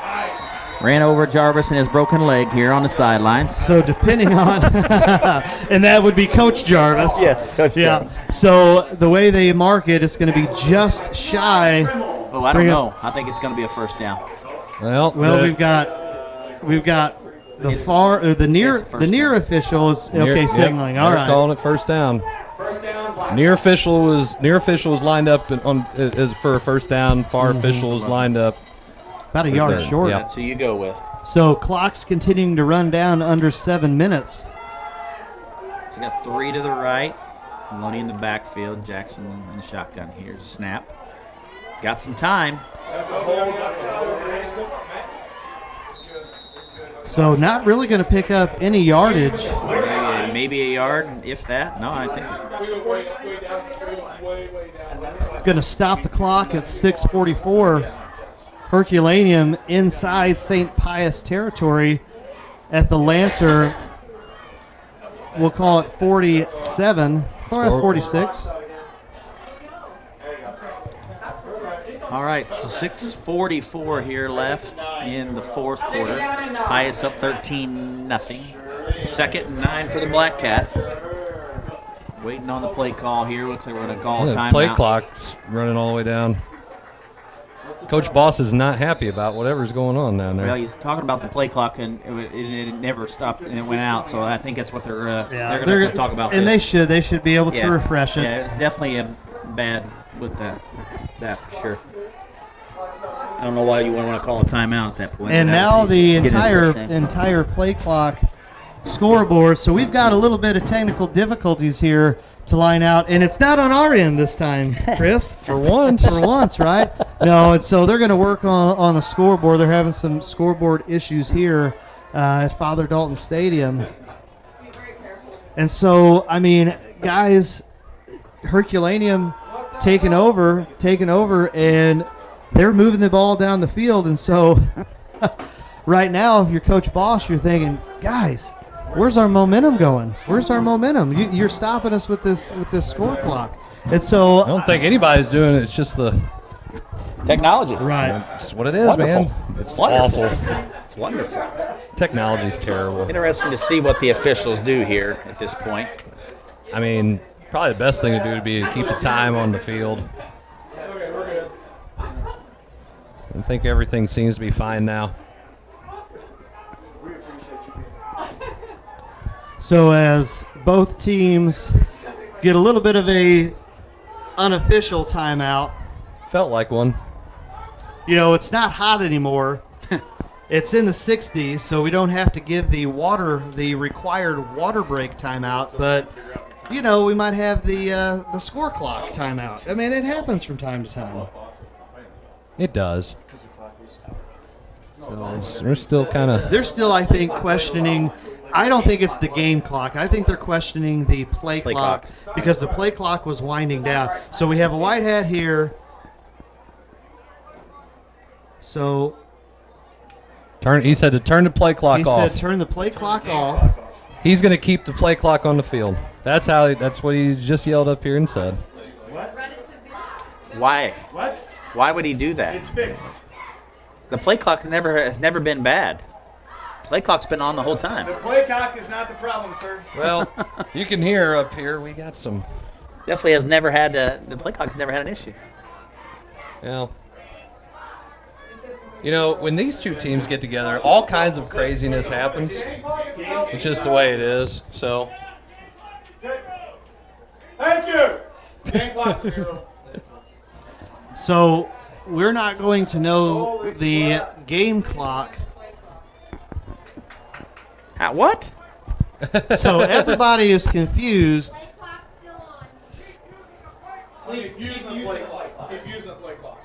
Ran over Jarvis and his broken leg here on the sidelines. So depending on, and that would be Coach Jarvis. Yes, Coach Jarvis. So the way they mark it, it's going to be just shy. Oh, I don't know. I think it's going to be a 1st down. Well, we've got the near official is signaling. Yep, all right, calling it 1st down. Near official was lined up for a 1st down. Far official was lined up about a yard short. That's who you go with. So clock's continuing to run down under 7 minutes. So got 3 to the right. Maloney in the backfield. Jackson in the shotgun. Here's a snap. Got some time. So not really going to pick up any yardage. Maybe a yard, if that. No, I think it's going to stop the clock at 6:44. Herculaneum inside St. Pius territory at the Lancer. We'll call it 47. Or 46. All right, so 6:44 here left in the 4th quarter. Pius up 13-0. 2nd and 9 for the Blackcats. Waiting on the play call here. Looks like we're going to call a timeout. Play clock's running all the way down. Coach Boss is not happy about whatever's going on down there. Well, he's talking about the play clock, and it never stopped, and it went out. So I think that's what they're going to talk about. And this. they should be able to refresh it. Yeah, it's definitely a bad with that for sure. I don't know why you would want to call a timeout at that point. And now the entire play clock scoreboard. So we've got a little bit of technical difficulties here to line out, and it's not on our end this time, Chris. For once. For once, right? No, and so they're going to work on the scoreboard. They're having some scoreboard issues here at Father Dalton Stadium. And so, I mean, guys, Herculaneum taking over, and they're moving the ball down the field. And so right now, if you're Coach Bosch, you're thinking, guys, where's our momentum going? Where's our momentum? You're stopping us with this score clock. And so I don't think anybody's doing it. It's just the technology. Right. It's what it is, Wonderful. man. It's Wonderful. awful. It's wonderful. Technology's terrible. Interesting to see what the officials do here at this point. I mean, probably the best thing to do would be to keep the time on the field. I think everything seems to be fine now. So as both teams get a little bit of a unofficial timeout. Felt like one. You know, it's not hot anymore. It's in the 60s, so we don't have to give the required water break timeout, but you know, we might have the score clock timeout. I mean, it happens from time to time. It does. So we're still kind of. They're still, I think, questioning. I don't think it's the game clock. I think they're questioning the play clock because the play clock was winding down. So we have a white hat here. So He said to turn the play clock off. He said turn the play clock off. He's going to keep the play clock on the field. That's what he just yelled up here and said. Why? What? Why would he do that? It's fixed. The play clock has never been bad. Play clock's been on the whole time. The play clock is not the problem, sir. Well, you can hear up here. We got some. Definitely has never had the play clock's never had an issue. Well, you know, when these two teams get together, all kinds of craziness happens. It's just the way it is. So. Thank you. Game clock 0. So we're not going to know the game clock. What? So everybody is confused. Keep using the play clock. Keep using the play clock.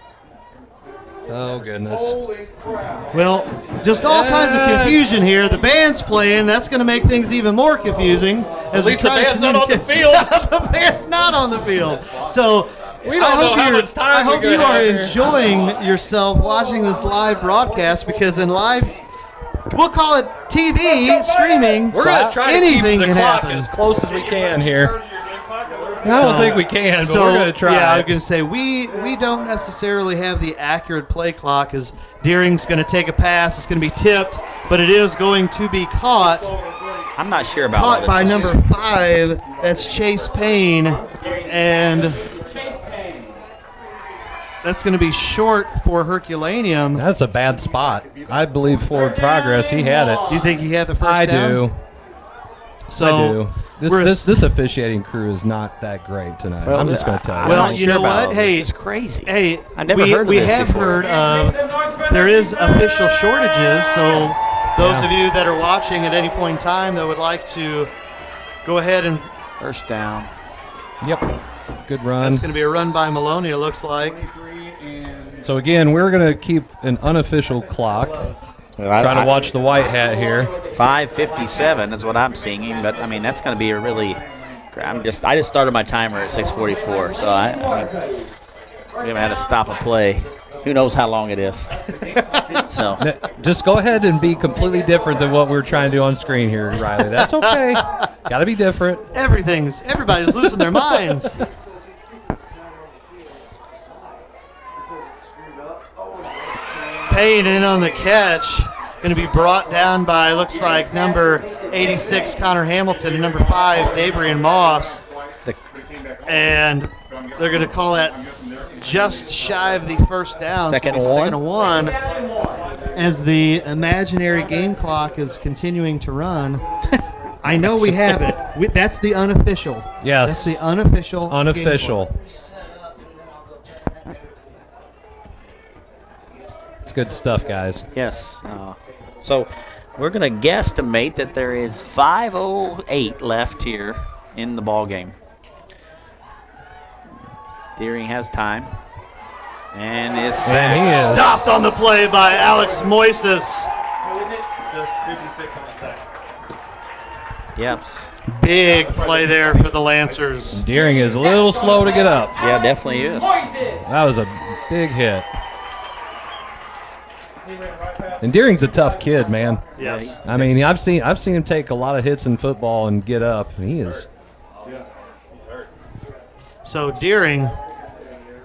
Oh, goodness. Holy crap. Well, just all kinds of confusion here. The band's playing. That's going to make things even more confusing. At least the band's not on the field. The band's not on the field. So we don't know how much time I hope we're you gonna are have here. enjoying yourself watching this live broadcast because in live, we'll call it TV, streaming. We're going to try to keep anything the can clock happen. as close as we can here. I don't think we can, but we're going to try. Yeah, I was going to say, we don't necessarily have the accurate play clock as Deering's going to take a pass. It's going to be tipped, but it is going to be caught. I'm not sure about Caught all by this. number 5. That's Chase Payne. And that's going to be short for Herculaneum. That's a bad spot. I believe forward progress. He had it. You think he had the first I down? do. So I do. This officiating crew is not that great tonight. Well, I'm just going to tell you. Well, not you sure know about what? all Hey, this. It's crazy. Hey, I never heard of we this have before. heard of there is official shortages. So those of you that are watching at any point in time that would like to go ahead and First down. Yep. Good run. that's going to be a run by Maloney. It looks like. So again, we're going to keep an unofficial clock. Trying to watch the white hat here. 5:57 is what I'm seeing, but I mean that's going to be a really. I just started my timer at 6:44, so we haven't had to stop a play. Who knows how long it is? So just go ahead and be completely different than what we're trying to do on screen here, Riley. That's okay. Got to be different. Everybody's losing their minds. Payne in on the catch. Going to be brought down by, looks like, number 86, Connor Hamilton, and number 5, Dabrian Moss. And they're going to call that just shy of the first down. Second It's and second and one. As the imaginary game clock is continuing to run. I know we have it. That's the unofficial. Yes. That's the unofficial. It's unofficial. It's good stuff, guys. yes. So We're going to guesstimate that there is 5:08 left here in the ball game. Deering has time. And is stopped on the play by Alex Moises. Who is it? The 56 on the second. Yep. Big play there for the Lancers. Deering is a little slow to get up. Yeah, definitely is. That was a big hit. And Deering's a tough kid, man. Yes. I mean, I've seen him take a lot of hits in football and get up. And he is. So Deering,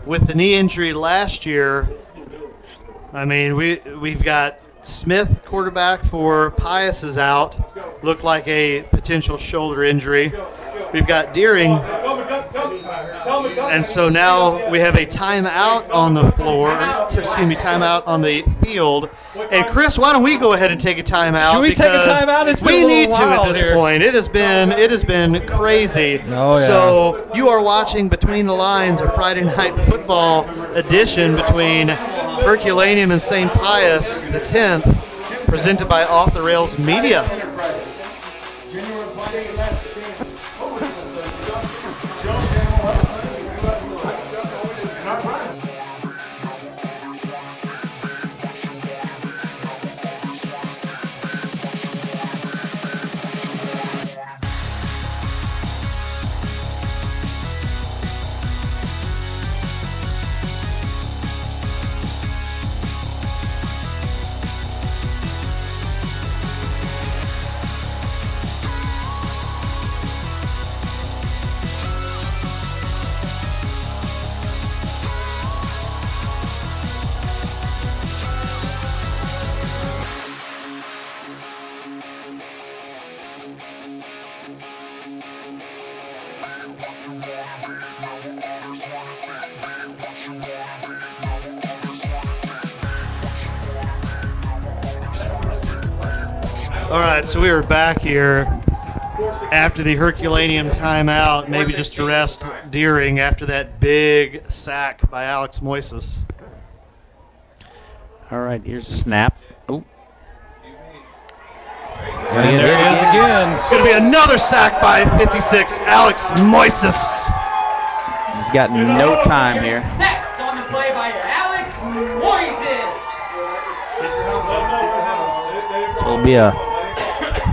with the knee injury last year, I mean, we've got Smith, quarterback for Pius, is out. Looked like a potential shoulder injury. We've got Deering, and so now we have a timeout on the floor. Timeout on the field. And Chris, why don't we go ahead and take a timeout? Should we take a timeout? It's been we a need little to at while this here. point. It has been crazy. Oh, yeah. So you are watching Between the Lines, a Friday night football edition between Herculaneum and St. Pius, the 10th, presented by Off the Rails Media. All right, so we are back here after the Herculaneum timeout, maybe just to rest Deering after that big sack by Alex Moises. All right, here's a snap. Oh. And there it is again. It's going to be another sack by 56, Alex Moises. He's got no time here. Sacked on the play by Alex Moises. So it'll be a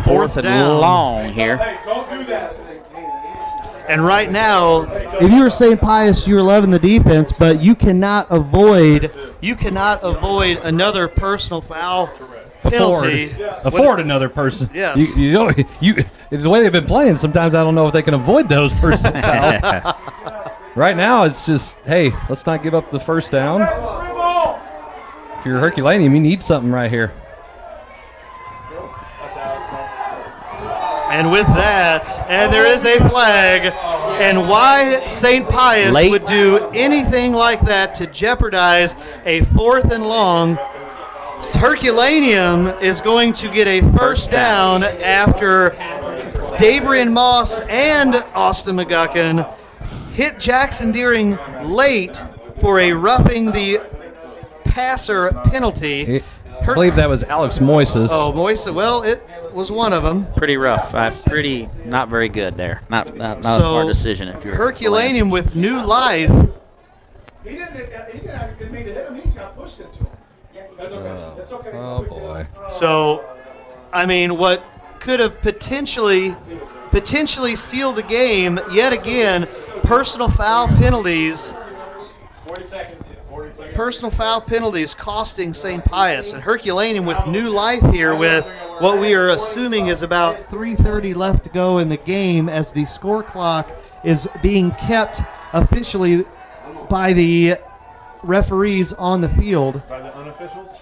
fourth and down. long here. And right now, if you were St. Pius, you were loving the defense, but you cannot avoid another personal foul penalty. Afford another person. Yes. You don't. The way they've been playing, sometimes I don't know if they can avoid those personal fouls. Right now, it's just, hey, let's not give up the first down. If you're Herculaneum, you need something right here. And with that, and there is a flag, and why St. Pius would do anything like that to jeopardize a fourth and long. Herculaneum is going to get a first down after Dabrian Moss and Austin McGuckin hit Jackson Deering late for a roughing the passer penalty. I believe that was Alex Moises. Oh, Moises. Well, it was one of them. Pretty rough. Pretty not very good there. Not a smart decision if you're Herculaneum with new life. He didn't mean to hit him. He got pushed into him. That's okay. That's okay. Oh, boy. So, I mean, what could have potentially sealed the game yet again, personal foul penalties. 40 seconds. Personal foul penalties costing St. Pius, and Herculaneum with new life here with what we are assuming is about 3:30 left to go in the game as the score clock is being kept officially by the referees on the field. By the unofficials?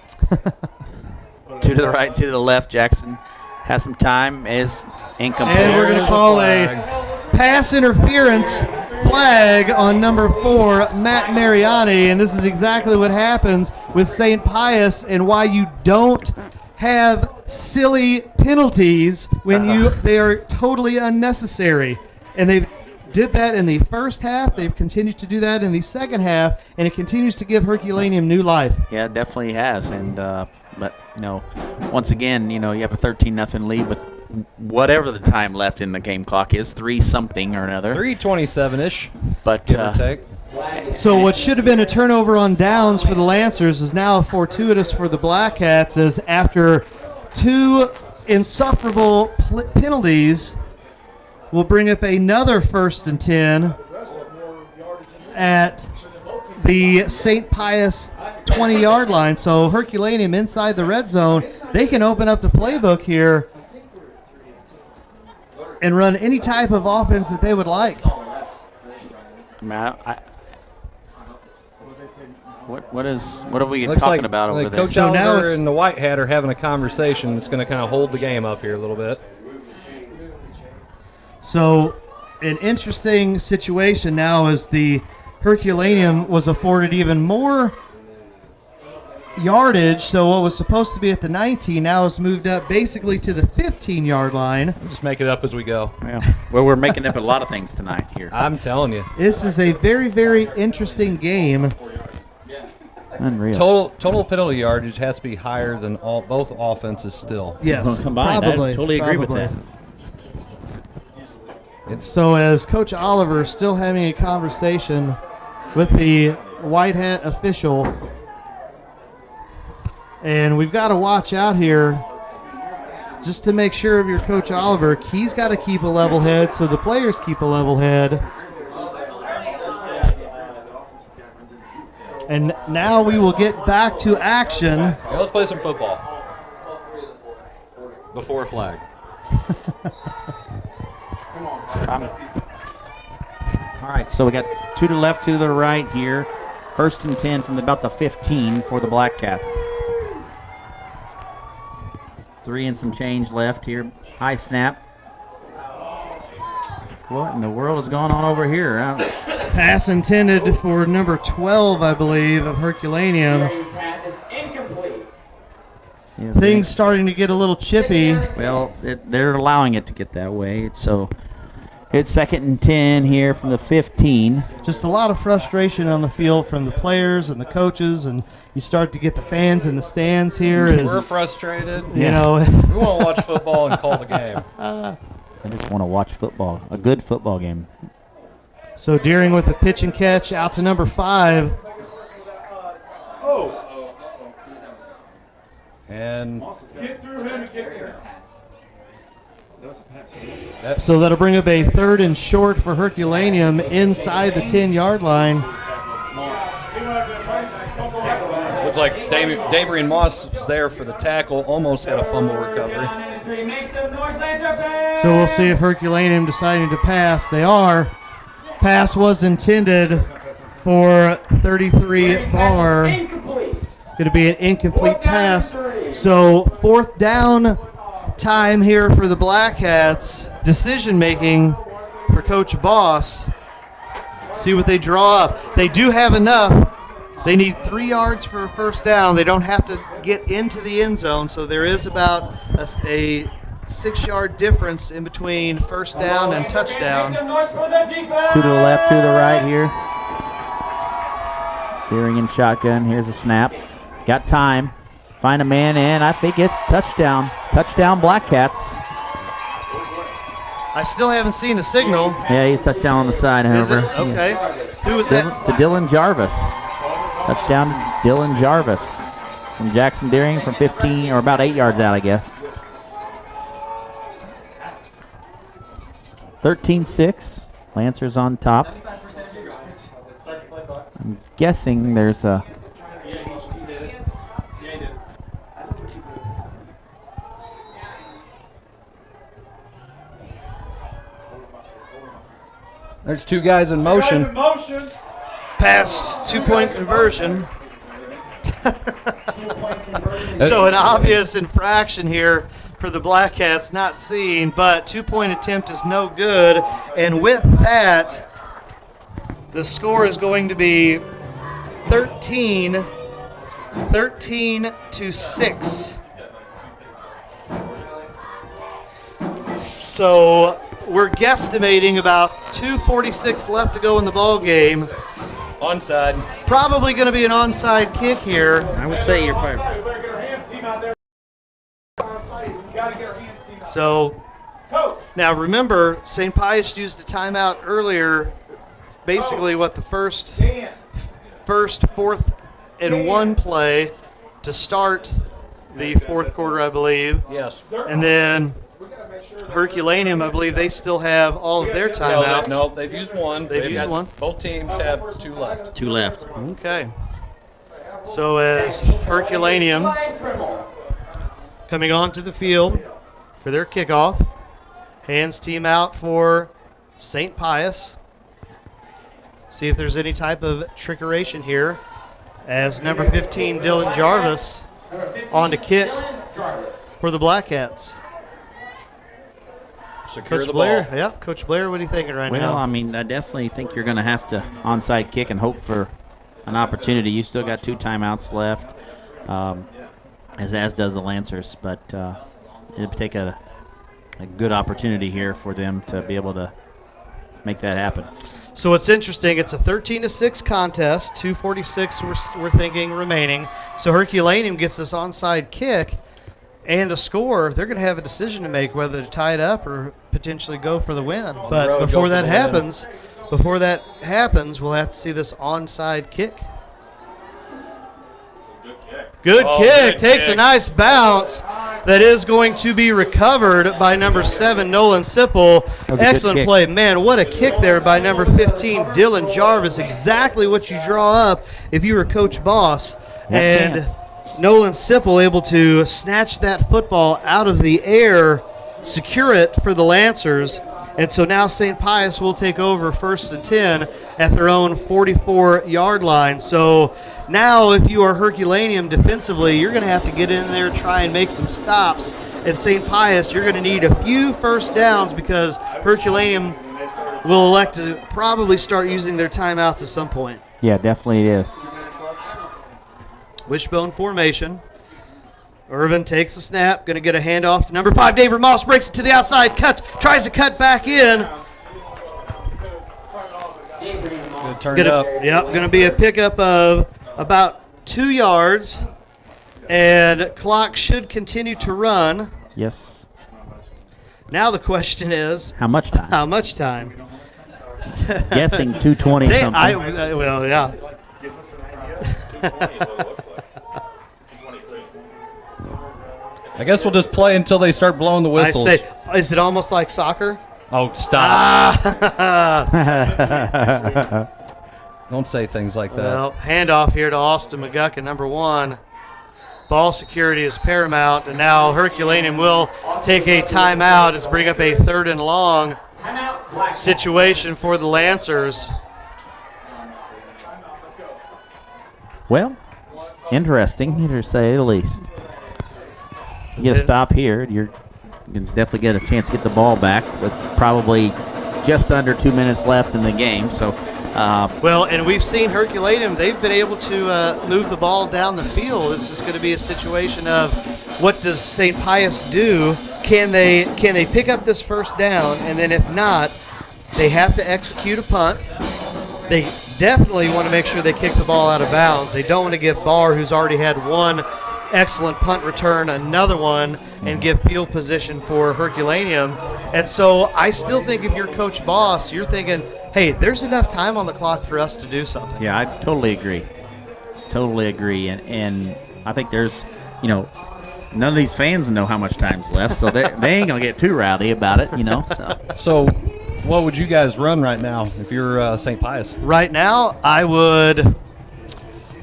Two to the right, two to the left. Jackson has some time. Is incomplete. And we're going to call a pass interference flag on number 4, Matt Mariani, and this is exactly what happens with St. Pius and why you don't have silly penalties when they are totally unnecessary. And they did that in the first half. They've continued to do that in the second half, and it continues to give Herculaneum new life. Yeah, it definitely has. And But, once again, you have a 13-0 lead with whatever the time left in the game clock is, 3-something or another. 3:27-ish, but give or take. So what should have been a turnover on downs for the Lancers is now fortuitous for the Blackcats, as after 2 insufferable penalties, we'll bring up another 1st and 10 at the St. Pius 20-yard line. So Herculaneum inside the red zone, they can open up the playbook here and run any type of offense that they would like. What are we Looks talking like, about over like there? Coach Oliver and the White Hat are having a conversation that's going to kind of hold the game up here a little bit. So an interesting situation now is the Herculaneum was afforded even more yardage. So what was supposed to be at the 19 now is moved up basically to the 15-yard line. Just make it up as we go. Yeah. Well, we're making up a lot of things tonight here. I'm telling you. This is a very, very interesting game. Unreal. Total penalty yardage has to be higher than both offenses still. Yes, combined. probably. I totally agree with that. So as Coach Oliver is still having a conversation with the White Hat official, and we've got to watch out here just to make sure of your Coach Oliver. He's got to keep a level head so the players keep a level head. And now we will get back to action. Okay, let's play some football. Before flag. All right, so we got 2 to the left, 2 to the right here. 1st and 10 from about the 15 for the Blackcats. 3 and some change left here. High snap. What in the world is going on over here? Pass intended for number 12, I believe, of Herculaneum. Things starting to get a little chippy. Well, they're allowing it to get that way. So it's 2nd and 10 here from the 15. Just a lot of frustration on the field from the players and the coaches, and you start to get the fans in the stands here. We're frustrated. You know, we want to watch football and call the game. I just want to watch football, a good football game. So Deering with a pitch and catch out to number 5. And get through him and get to him. So that'll bring up a 3rd and short for Herculaneum inside the 10-yard line. Looks like Damian Moss was there for the tackle, almost had a fumble recovery. So we'll see if Herculaneum deciding to pass. They are. Pass was intended for 33 Barr. Going to be an incomplete pass. So 4th down time here for the Blackcats. Decision making for Coach Boss. See what they draw up. They do have enough. They need 3 yards for a 1st down. They don't have to get into the end zone, so there is about a 6-yard difference in between 1st down and touchdown. 2 to the left, 2 to the right here. Deering in shotgun. Here's a snap. Got time. Find a man, and I think it's touchdown. Touchdown Blackcats. I still haven't seen a signal. Yeah, he's touchdown on the side, Is however. it? Okay. Who was that? To Dylan Jarvis. Touchdown to Dylan Jarvis from Jackson Deering from 15, or about 8 yards out, I guess. 13-6. Lancers on top. I'm guessing there's a... There's 2 guys in motion. Pass, 2-point conversion. So an obvious infraction here for the Blackcats, not seen, but 2-point attempt is no good. And with that, the score is going to be 13-6. So we're guesstimating about 2:46 left to go in the ball game. Onside. Probably going to be an onside kick here. I would say you're probably... So now remember, St. Pius used a timeout earlier. Basically, what the first, 4th and 1 play to start the 4th quarter, I believe. Yes. And then Herculaneum, I believe they still have all of their timeouts. No, they've used one. They've used one. Both teams have 2 left. 2 left. Okay. So as Herculaneum coming onto the field for their kickoff, hands team out for St. Pius. See if there's any type of trickeration here. As number 15, Dylan Jarvis, on to kick for the Blackcats. Secure Coach the Blair, ball. yeah, Coach Blair, what are you thinking right now? Well, I mean, I definitely think you're going to have to onside kick and hope for an opportunity. You still got 2 timeouts left, as does the Lancers, but it'll take a good opportunity here for them to be able to make that happen. So what's interesting, it's a 13-6 contest, 2:46 we're thinking remaining. So Herculaneum gets this onside kick and a score. They're going to have a decision to make whether to tie it up or potentially go for the win. But before that happens, we'll have to see this onside kick. Good kick. Takes a nice bounce. That is going to be recovered by number 7, Nolan Sipple. Excellent play. Man, what a kick there by number 15, Dylan Jarvis. Exactly what you draw up if you were Coach Boss. And Nolan Sipple able to snatch that football out of the air, secure it for the Lancers. And so now St. Pius will take over 1st and 10 at their own 44-yard line. So now if you are Herculaneum defensively, you're going to have to get in there, try and make some stops. At St. Pius, you're going to need a few first downs because Herculaneum will elect to probably start using their timeouts at some point. Yeah, definitely it is. Wishbone formation. Irvin takes the snap, going to get a handoff to number 5. David Moss breaks it to the outside, cuts, tries to cut back in. Turn it up. Yep, going to be a pickup of about 2 yards, and clock should continue to run. Yes. Now the question is, how much time? How much time? Guessing 2:20 something. Well, yeah. I guess we'll just play until they start blowing the whistles. I say, is it almost like soccer? Oh, stop. Don't say things like that. Well, handoff here to Austin McGuckin, number 1. Ball security is paramount, and now Herculaneum will take a timeout as bring up a 3rd and long situation for the Lancers. Well, interesting, to say the least. You get a stop here, you're going to definitely get a chance to get the ball back with probably just under 2 minutes left in the game. So, well, and we've seen Herculaneum, they've been able to move the ball down the field. It's just going to be a situation of what does St. Pius do? Can they pick up this first down? And then if not, they have to execute a punt. They definitely want to make sure they kick the ball out of bounds. They don't want to give Barr, who's already had one excellent punt return, another one, and give field position for Herculaneum. And so I still think if you're Coach Boss, you're thinking, hey, there's enough time on the clock for us to do something. Yeah, I totally agree. And I think there's, none of these fans know how much time's left, so they ain't going to get too rowdy about it, So what would you guys run right now if you're St. Pius? Right now, I would –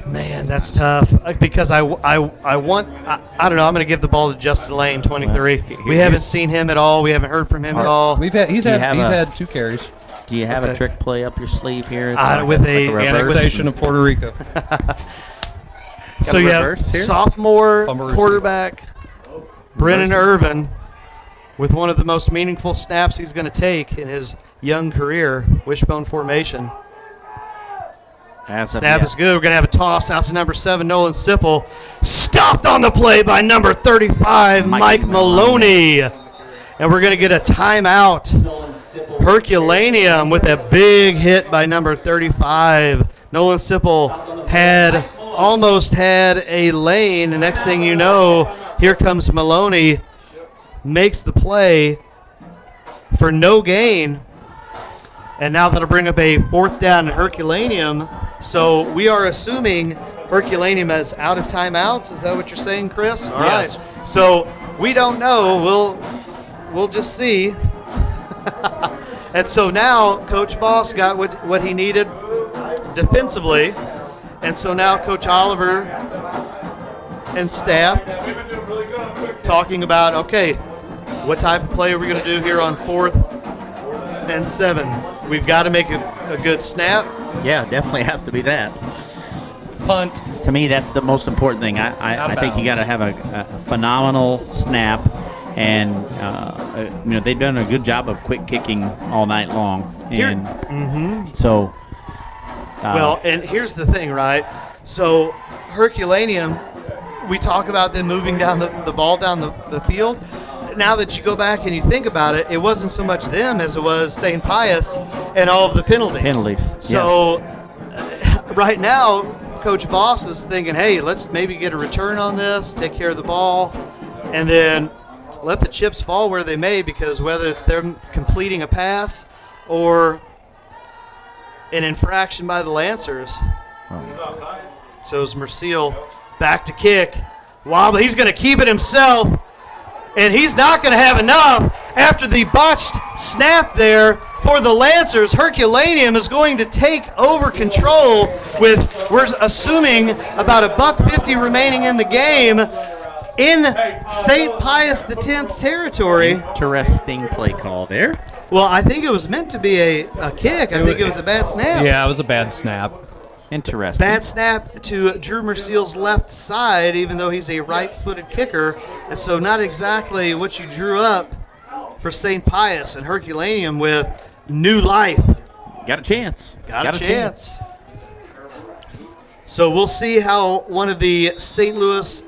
man, that's tough because I don't know. I'm going to give the ball to Justin Lane, 23. We haven't seen him at all. We haven't heard from him at all. He's had 2 carries. Do you have a trick play up your sleeve here? With a annexation of Puerto Rico. So you have sophomore quarterback Brennan Irvin with one of the most meaningful snaps he's going to take in his young career, wishbone formation. Snap is good. We're going to have a toss out to number 7, Nolan Sipple. Stopped on the play by number 35, Mike Maloney. And we're going to get a timeout. Herculaneum with a big hit by number 35. Nolan Sipple almost had a lane. The next thing you know, here comes Maloney makes the play for no gain. And now that'll bring up a 4th down at Herculaneum. So we are assuming Herculaneum is out of timeouts. Is that what you're saying, Chris? All Yes. right. So we don't know. We'll just see. And so now Coach Boss got what he needed defensively. And so now Coach Oliver and staff talking about, okay, what type of play are we going to do here on 4th and 7? We've got to make a good snap. Yeah, definitely has to be that. Punt. To me, that's the most important thing. I think you got to have a phenomenal snap, and they've done a good job of quick kicking all night long. And so, well, and here's the thing, right? So Herculaneum, we talk about them moving down the ball down the field. Now that you go back and you think about it, it wasn't so much them as it was St. Pius and all of the penalties. So right now, Coach Boss is thinking, hey, let's maybe get a return on this, take care of the ball, and then let the chips fall where they may, because whether it's them completing a pass or an infraction by the Lancers. He's outside. So it's Merciel back to kick. Wobbly. He's going to keep it himself. And he's not going to have enough after the botched snap there for the Lancers. Herculaneum is going to take over control with, we're assuming, about $1.50 remaining in the game in St. Pius X territory. Interesting play call there. Well, I think it was meant to be a kick. I think it was a bad snap. Yeah, it was a bad snap. Interesting. Bad snap to Drew Merciel's left side, even though he's a right-footed kicker. And so not exactly what you drew up for St. Pius, and Herculaneum with new life. Got a chance. Got a chance. So we'll see how one of the St. Louis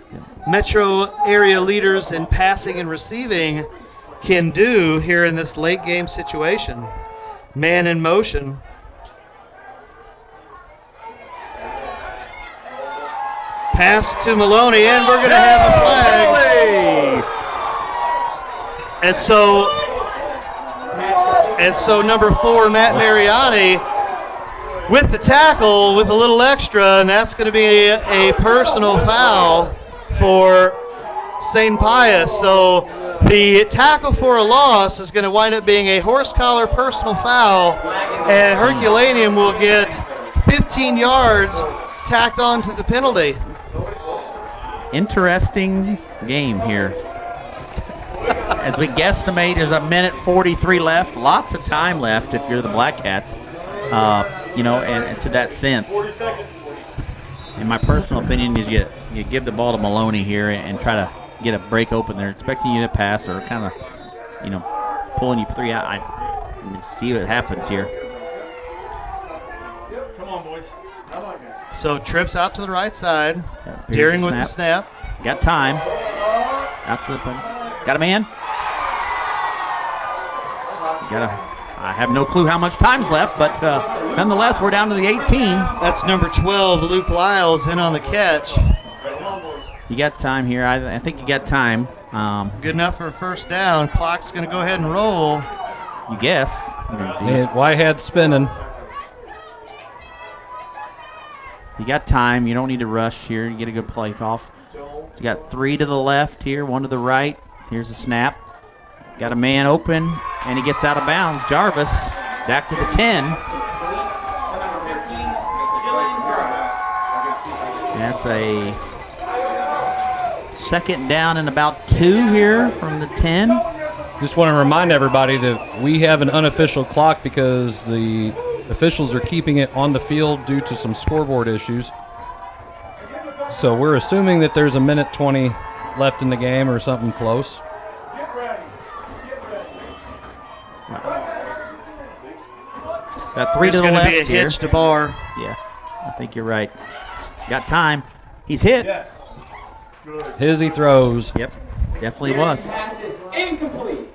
metro area leaders in passing and receiving can do here in this late game situation. Man in motion. Pass to Maloney, and we're going to have a flag. And so number 4, Matt Mariani, with the tackle with a little extra, and that's going to be a personal foul for St. Pius. So the tackle for a loss is going to wind up being a horse collar personal foul, and Herculaneum will get 15 yards tacked on to the penalty. Interesting game here. As we guesstimate, there's 1:43 left. Lots of time left if you're the Blackcats, and to that sense. In my personal opinion, is you give the ball to Maloney here and try to get a break open there, expecting you to pass or kind of, pulling you 3 out. Let's see what happens here. Come on, boys. So trips out to the right side. Here's Deering with the snap. Got time. Out to the pen. Got a man. I have no clue how much time's left, but nonetheless, we're down to the 18. That's number 12, Luke Lyles, in on the catch. You got time here. I think you got time. Good enough for a first down. Clock's going to go ahead and roll. You guess. Whitehead spinning. You got time. You don't need to rush here. You get a good play off. So you got 3 to the left here, 1 to the right. Here's a snap. Got a man open, and he gets out of bounds. Jarvis back to the 10. That's a second down and about 2 here from the 10. Just want to remind everybody that we have an unofficial clock because the officials are keeping it on the field due to some scoreboard issues. So we're assuming that there's 1:20 left in the game or something close. Got 3 to the left here. There's going to be a hitch to bar. Yeah, I think you're right. Got time. He's hit. Yes. Good. Hizzy throws. Yep, definitely was. Incomplete.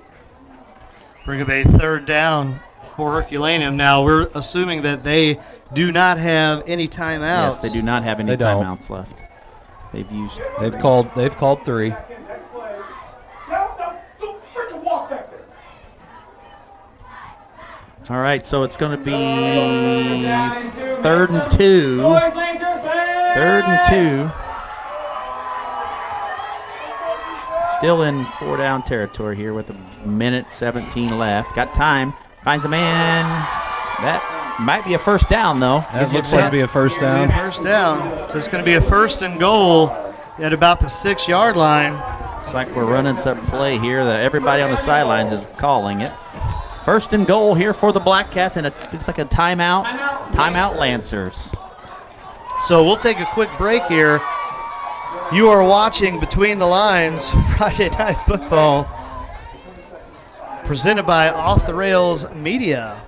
Bring up a third down for Herculaneum. Now we're assuming that they do not have any timeouts. Yes, they do not have any timeouts left. They've called 3. All right, so it's going to be 3rd and 2. 3rd and 2. Still in 4-down territory here with 1:17 left. Got time. Finds a man. That might be a first down, though. That looks like to be a first down. First down. So it's going to be a 1st and goal at about the 6-yard line. Looks like we're running some play here that everybody on the sidelines is calling it. 1st and goal here for the Blackcats, and it looks like a timeout. Timeout Lancers. So we'll take a quick break here. You are watching Between the Lines Friday Night Football, presented by Off the Rails Media.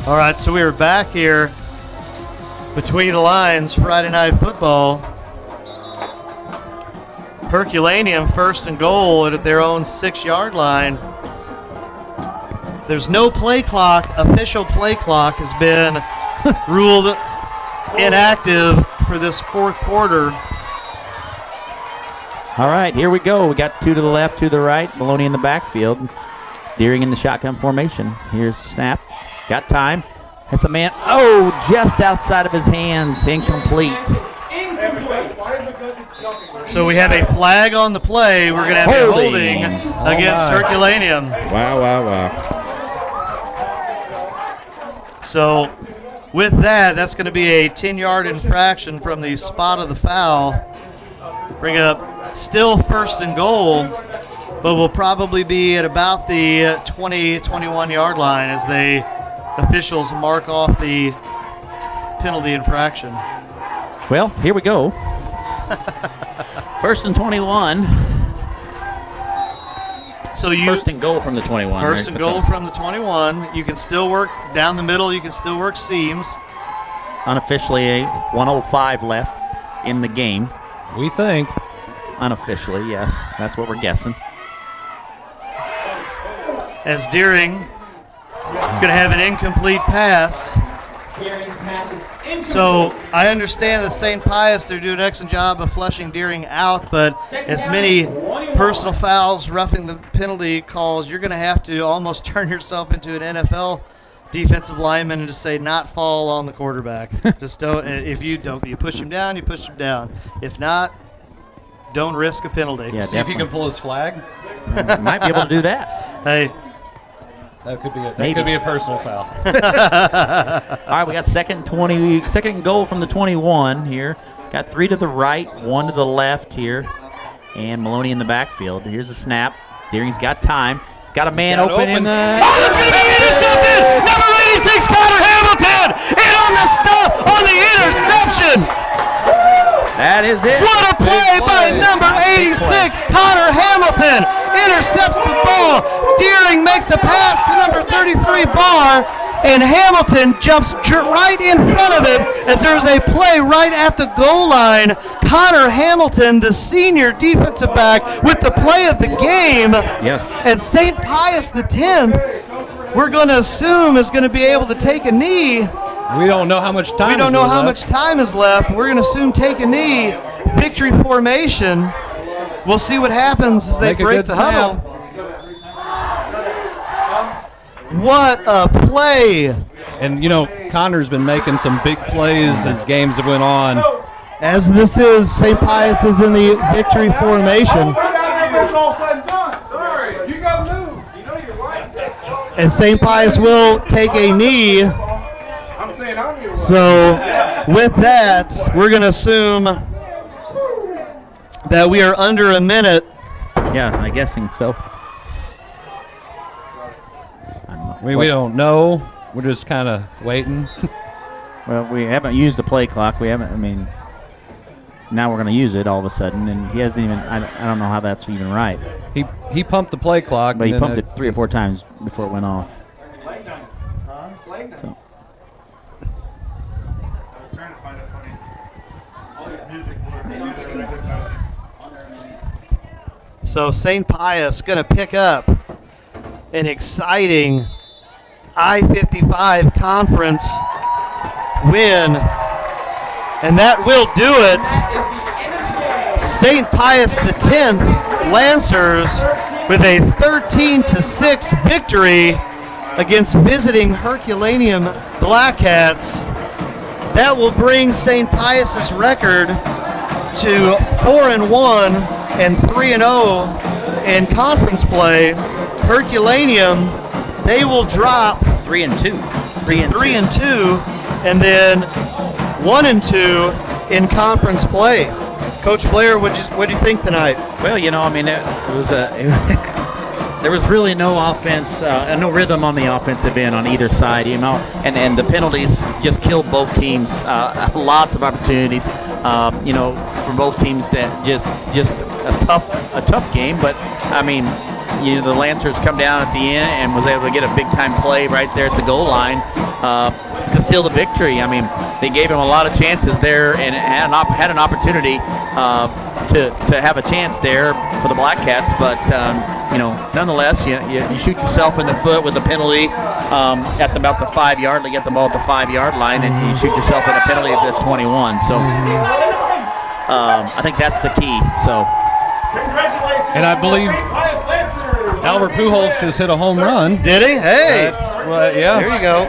All right, so we are back here Between the Lines Friday Night Football. Herculaneum 1st and goal at their own 6-yard line. There's no play clock. Official play clock has been ruled inactive for this 4th quarter. All right, here we go. We got 2 to the left, 2 to the right. Maloney in the backfield. Deering in the shotgun formation. Here's the snap. Got time. That's a man. Oh, just outside of his hands. Incomplete. So we have a flag on the play. We're going to have a holding against Herculaneum. Wow, wow, wow. So with that, that's going to be a 10-yard infraction from the spot of the foul. Bring it up still 1st and goal, but will probably be at about the 20, 21-yard line as the officials mark off the penalty infraction. Well, here we go. 1st and 21. So you 1st and goal from the 21. 1st and goal from the 21. You can still work down the middle. You can still work seams. Unofficially, a 1:05 left in the game. We think. Unofficially, yes. That's what we're guessing. As Deering is going to have an incomplete pass. So I understand that St. Pius, they're doing an excellent job of flushing Deering out, but as many personal fouls, roughing the penalty calls, you're going to have to almost turn yourself into an NFL defensive lineman and just say not fall on the quarterback. Just don't. If you don't, you push him down, you push him down. If not, don't risk a penalty. Yeah, see if you can pull his flag. Might be able to do that. Hey. That could be a personal foul. All right, we got second and goal from the 21 here. Got 3 to the right, 1 to the left here, and Maloney in the backfield. Here's a snap. Deering's got time. Got a man open in the. Oh, the penalty intercepted! Number 86, Connor Hamilton! And on the interception! That is it. What a play by number 86, Connor Hamilton. Intercepts the ball. Deering makes a pass to number 33, Barr, and Hamilton jumps right in front of him as there's a play right at the goal line. Connor Hamilton, the senior defensive back, with the play of the game. Yes. And St. Pius the 10th, we're going to assume is going to be able to take a knee. We don't know how much time. We don't know how much time is left. We're going to assume take a knee, victory formation. We'll see what happens as they break the huddle. What a play! And, you know, Connor's been making some big plays as games have went on. As this is, St. Pius is in the victory formation. And St. Pius will take a knee. So with that, we're going to assume that we are under a minute. Yeah, I'm guessing so. We don't know. We're just kind of waiting. Well, we haven't used the play clock. Now we're going to use it all of a sudden, and he hasn't even. I don't know how that's even right. He pumped the play clock, but he pumped it 3 or 4 times before it went off. Flag night. Huh? Flag night. So. I was trying to find a funny. All the music. So St. Pius going to pick up an exciting I-55 conference win, and that will do it. St. Pius X Lancers with a 13-6 victory against visiting Herculaneum Blackcats. That will bring St. Pius's record to 4-1 and 3-0 in conference play. Herculaneum, they will drop 3-2, 3-2, and then 1-2 in conference play. Coach Blair, what'd you think tonight? Well, it was there was really no offense, no rhythm on the offensive end on either side, and the penalties just killed both teams. Lots of opportunities, for both teams. That just a tough game, but the Lancers come down at the end and was able to get a big time play right there at the goal line to seal the victory. They gave him a lot of chances there and had an opportunity to have a chance there for the Blackcats, but nonetheless, you shoot yourself in the foot with a penalty at about the 5-yard line. You get the ball at the 5-yard line, and you shoot yourself in a penalty at the 21. So I think that's the key. So, and I believe Albert Pujols just hit a home run. Did he? Hey, yeah. There you go.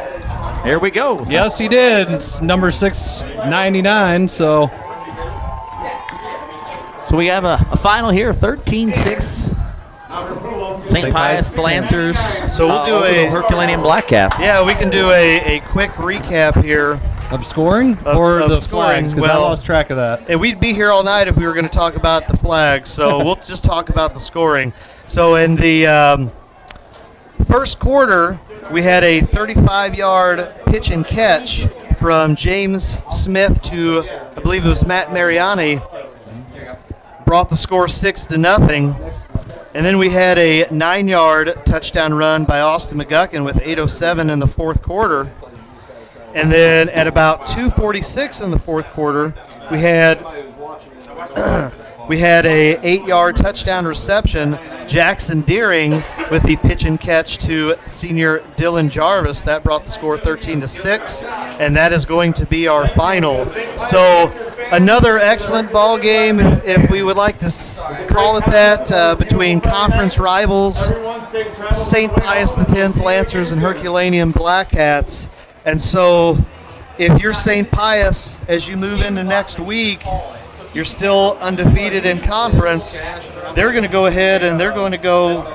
Here we go. Yes, he did. It's number 699. So we have a final here, 13-6. St. Pius, the Lancers. So we'll do a Herculaneum Blackcats. Yeah, we can do a quick recap here. Of scoring of the scoring. flags? Because I lost track of that. And we'd be here all night if we were going to talk about the flags. So we'll just talk about the scoring. So in the first quarter, we had a 35-yard pitch and catch from James Smith to, I believe it was Matt Mariani. Brought the score 6-0. And then we had a 9-yard touchdown run by Austin McGuckin with 8:07 in the fourth quarter. And then at about 2:46 in the fourth quarter, we had a 8-yard touchdown reception. Jackson Deering with the pitch and catch to senior Dylan Jarvis. That brought the score 13-6, and that is going to be our final. So another excellent ball game, if we would like to call it that, between conference rivals, St. Pius X Lancers and Herculaneum Blackcats. And so if you're St. Pius, as you move into next week, you're still undefeated in conference. They're going to go ahead and they're going to go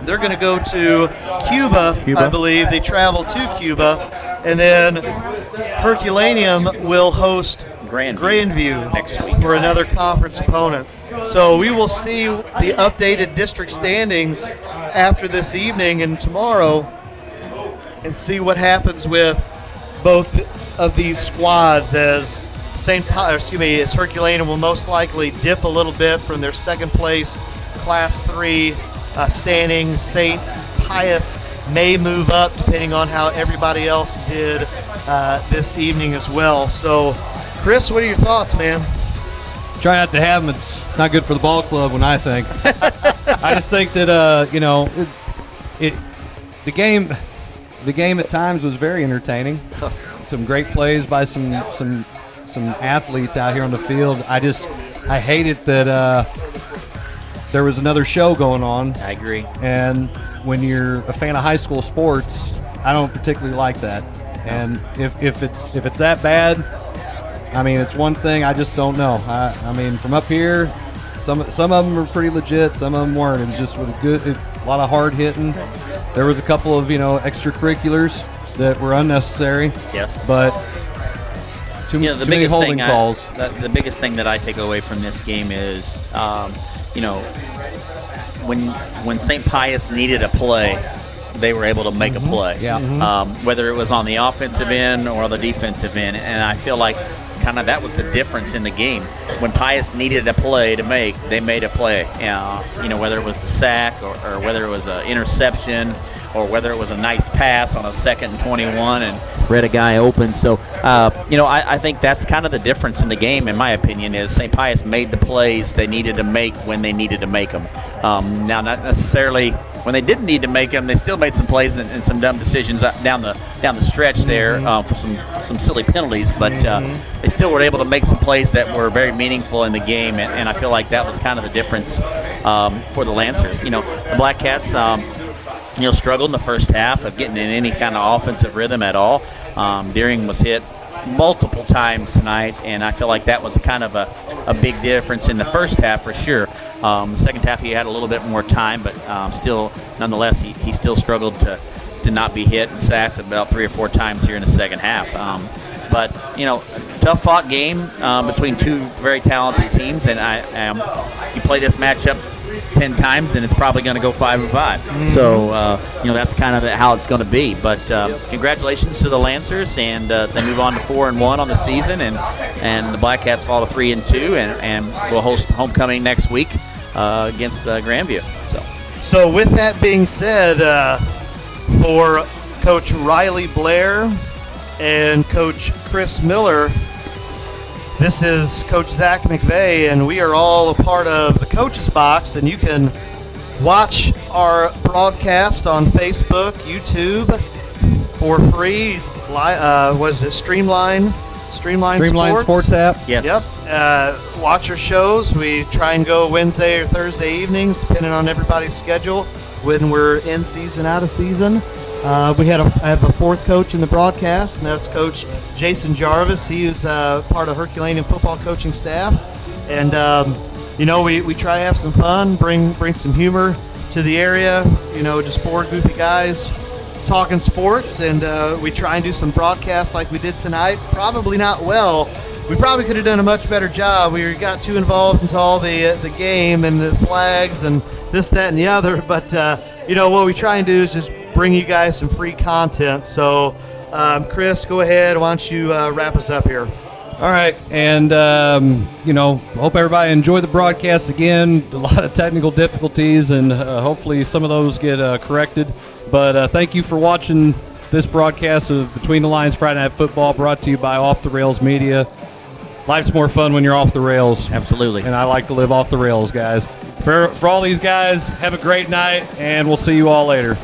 to Cuba, I believe. They travel to Cuba, and then Herculaneum will host Grandview next week for another conference opponent. So we will see the updated district standings after this evening and tomorrow, and see what happens with both of these squads, as as Herculaneum will most likely dip a little bit from their second place Class 3 standing. St. Pius may move up depending on how everybody else did this evening as well. So, Chris, what are your thoughts, man? Try not to have them. It's not good for the ball club when I think. I just think that the game at times was very entertaining. Some great plays by some athletes out here on the field. I hated that there was another show going on. I agree. And when you're a fan of high school sports, I don't particularly like that. And if it's that bad, it's one thing. I just don't know. From up here, some of them were pretty legit. Some of them weren't. It was just with a lot of hard hitting. There was a couple of extracurriculars that were unnecessary. Yes. But too many holding calls. The biggest thing that I take away from this game is, when St. Pius needed a play, they were able to make a play. Yeah. Whether it was on the offensive end or the defensive end. And I feel like kind of that was the difference in the game. When Pius needed a play to make, they made a play. Whether it was the sack or whether it was an interception or whether it was a nice pass on a 2nd and 21 and read a guy open. So, I think that's kind of the difference in the game, in my opinion, is St. Pius made the plays they needed to make when they needed to make them. Now, not necessarily when they didn't need to make them, they still made some plays and some dumb decisions down the stretch there for some silly penalties, but they still were able to make some plays that were very meaningful in the game, and I feel like that was kind of the difference for the Lancers. The Blackcats, struggled in the first half of getting in any kind of offensive rhythm at all. Deering was hit multiple times tonight, and I feel like that was kind of a big difference in the first half for sure. The second half he had a little bit more time, but still, nonetheless, he still struggled to not be hit and sacked about 3 or 4 times here in the second half. But tough fought game between two very talented teams, and you play this matchup 10 times and it's probably going to go 5-5. So that's kind of how it's going to be. But congratulations to the Lancers, and they move on to 4-1 on the season, and the Blackcats fall to 3-2, and we'll host homecoming next week against Grandview. So with that being said, for Coach Riley Blair and Coach Chris Miller, this is Coach Zac McVey, and we are all a part of the Coach's Box, and you can watch our broadcast on Facebook, YouTube for free. Was it Streamline Sports app? Yes. Yep. Watch our shows. We try and go Wednesday or Thursday evenings, depending on everybody's schedule, when we're in season, out of season. I have a fourth coach in the broadcast, and that's Coach Jason Jarvis. He is part of Herculaneum football coaching staff. And, we try to have some fun, bring some humor to the area, just 4 goofy guys talking sports. And we try and do some broadcasts like we did tonight. Probably not well. We probably could have done a much better job. We got too involved into all the game and the flags and this, that, and the other. But, what we try and do is just bring you guys some free content. So, Chris, go ahead. Why don't you wrap us up here? All right, and hope everybody enjoyed the broadcast again. A lot of technical difficulties, and hopefully some of those get corrected. But thank you for watching this broadcast of Between the Lines Friday Night Football, brought to you by Off the Rails Media. Life's more fun when you're off the rails. Absolutely. And I like to live off the rails, guys. For all these guys, have a great night, and we'll see you all later.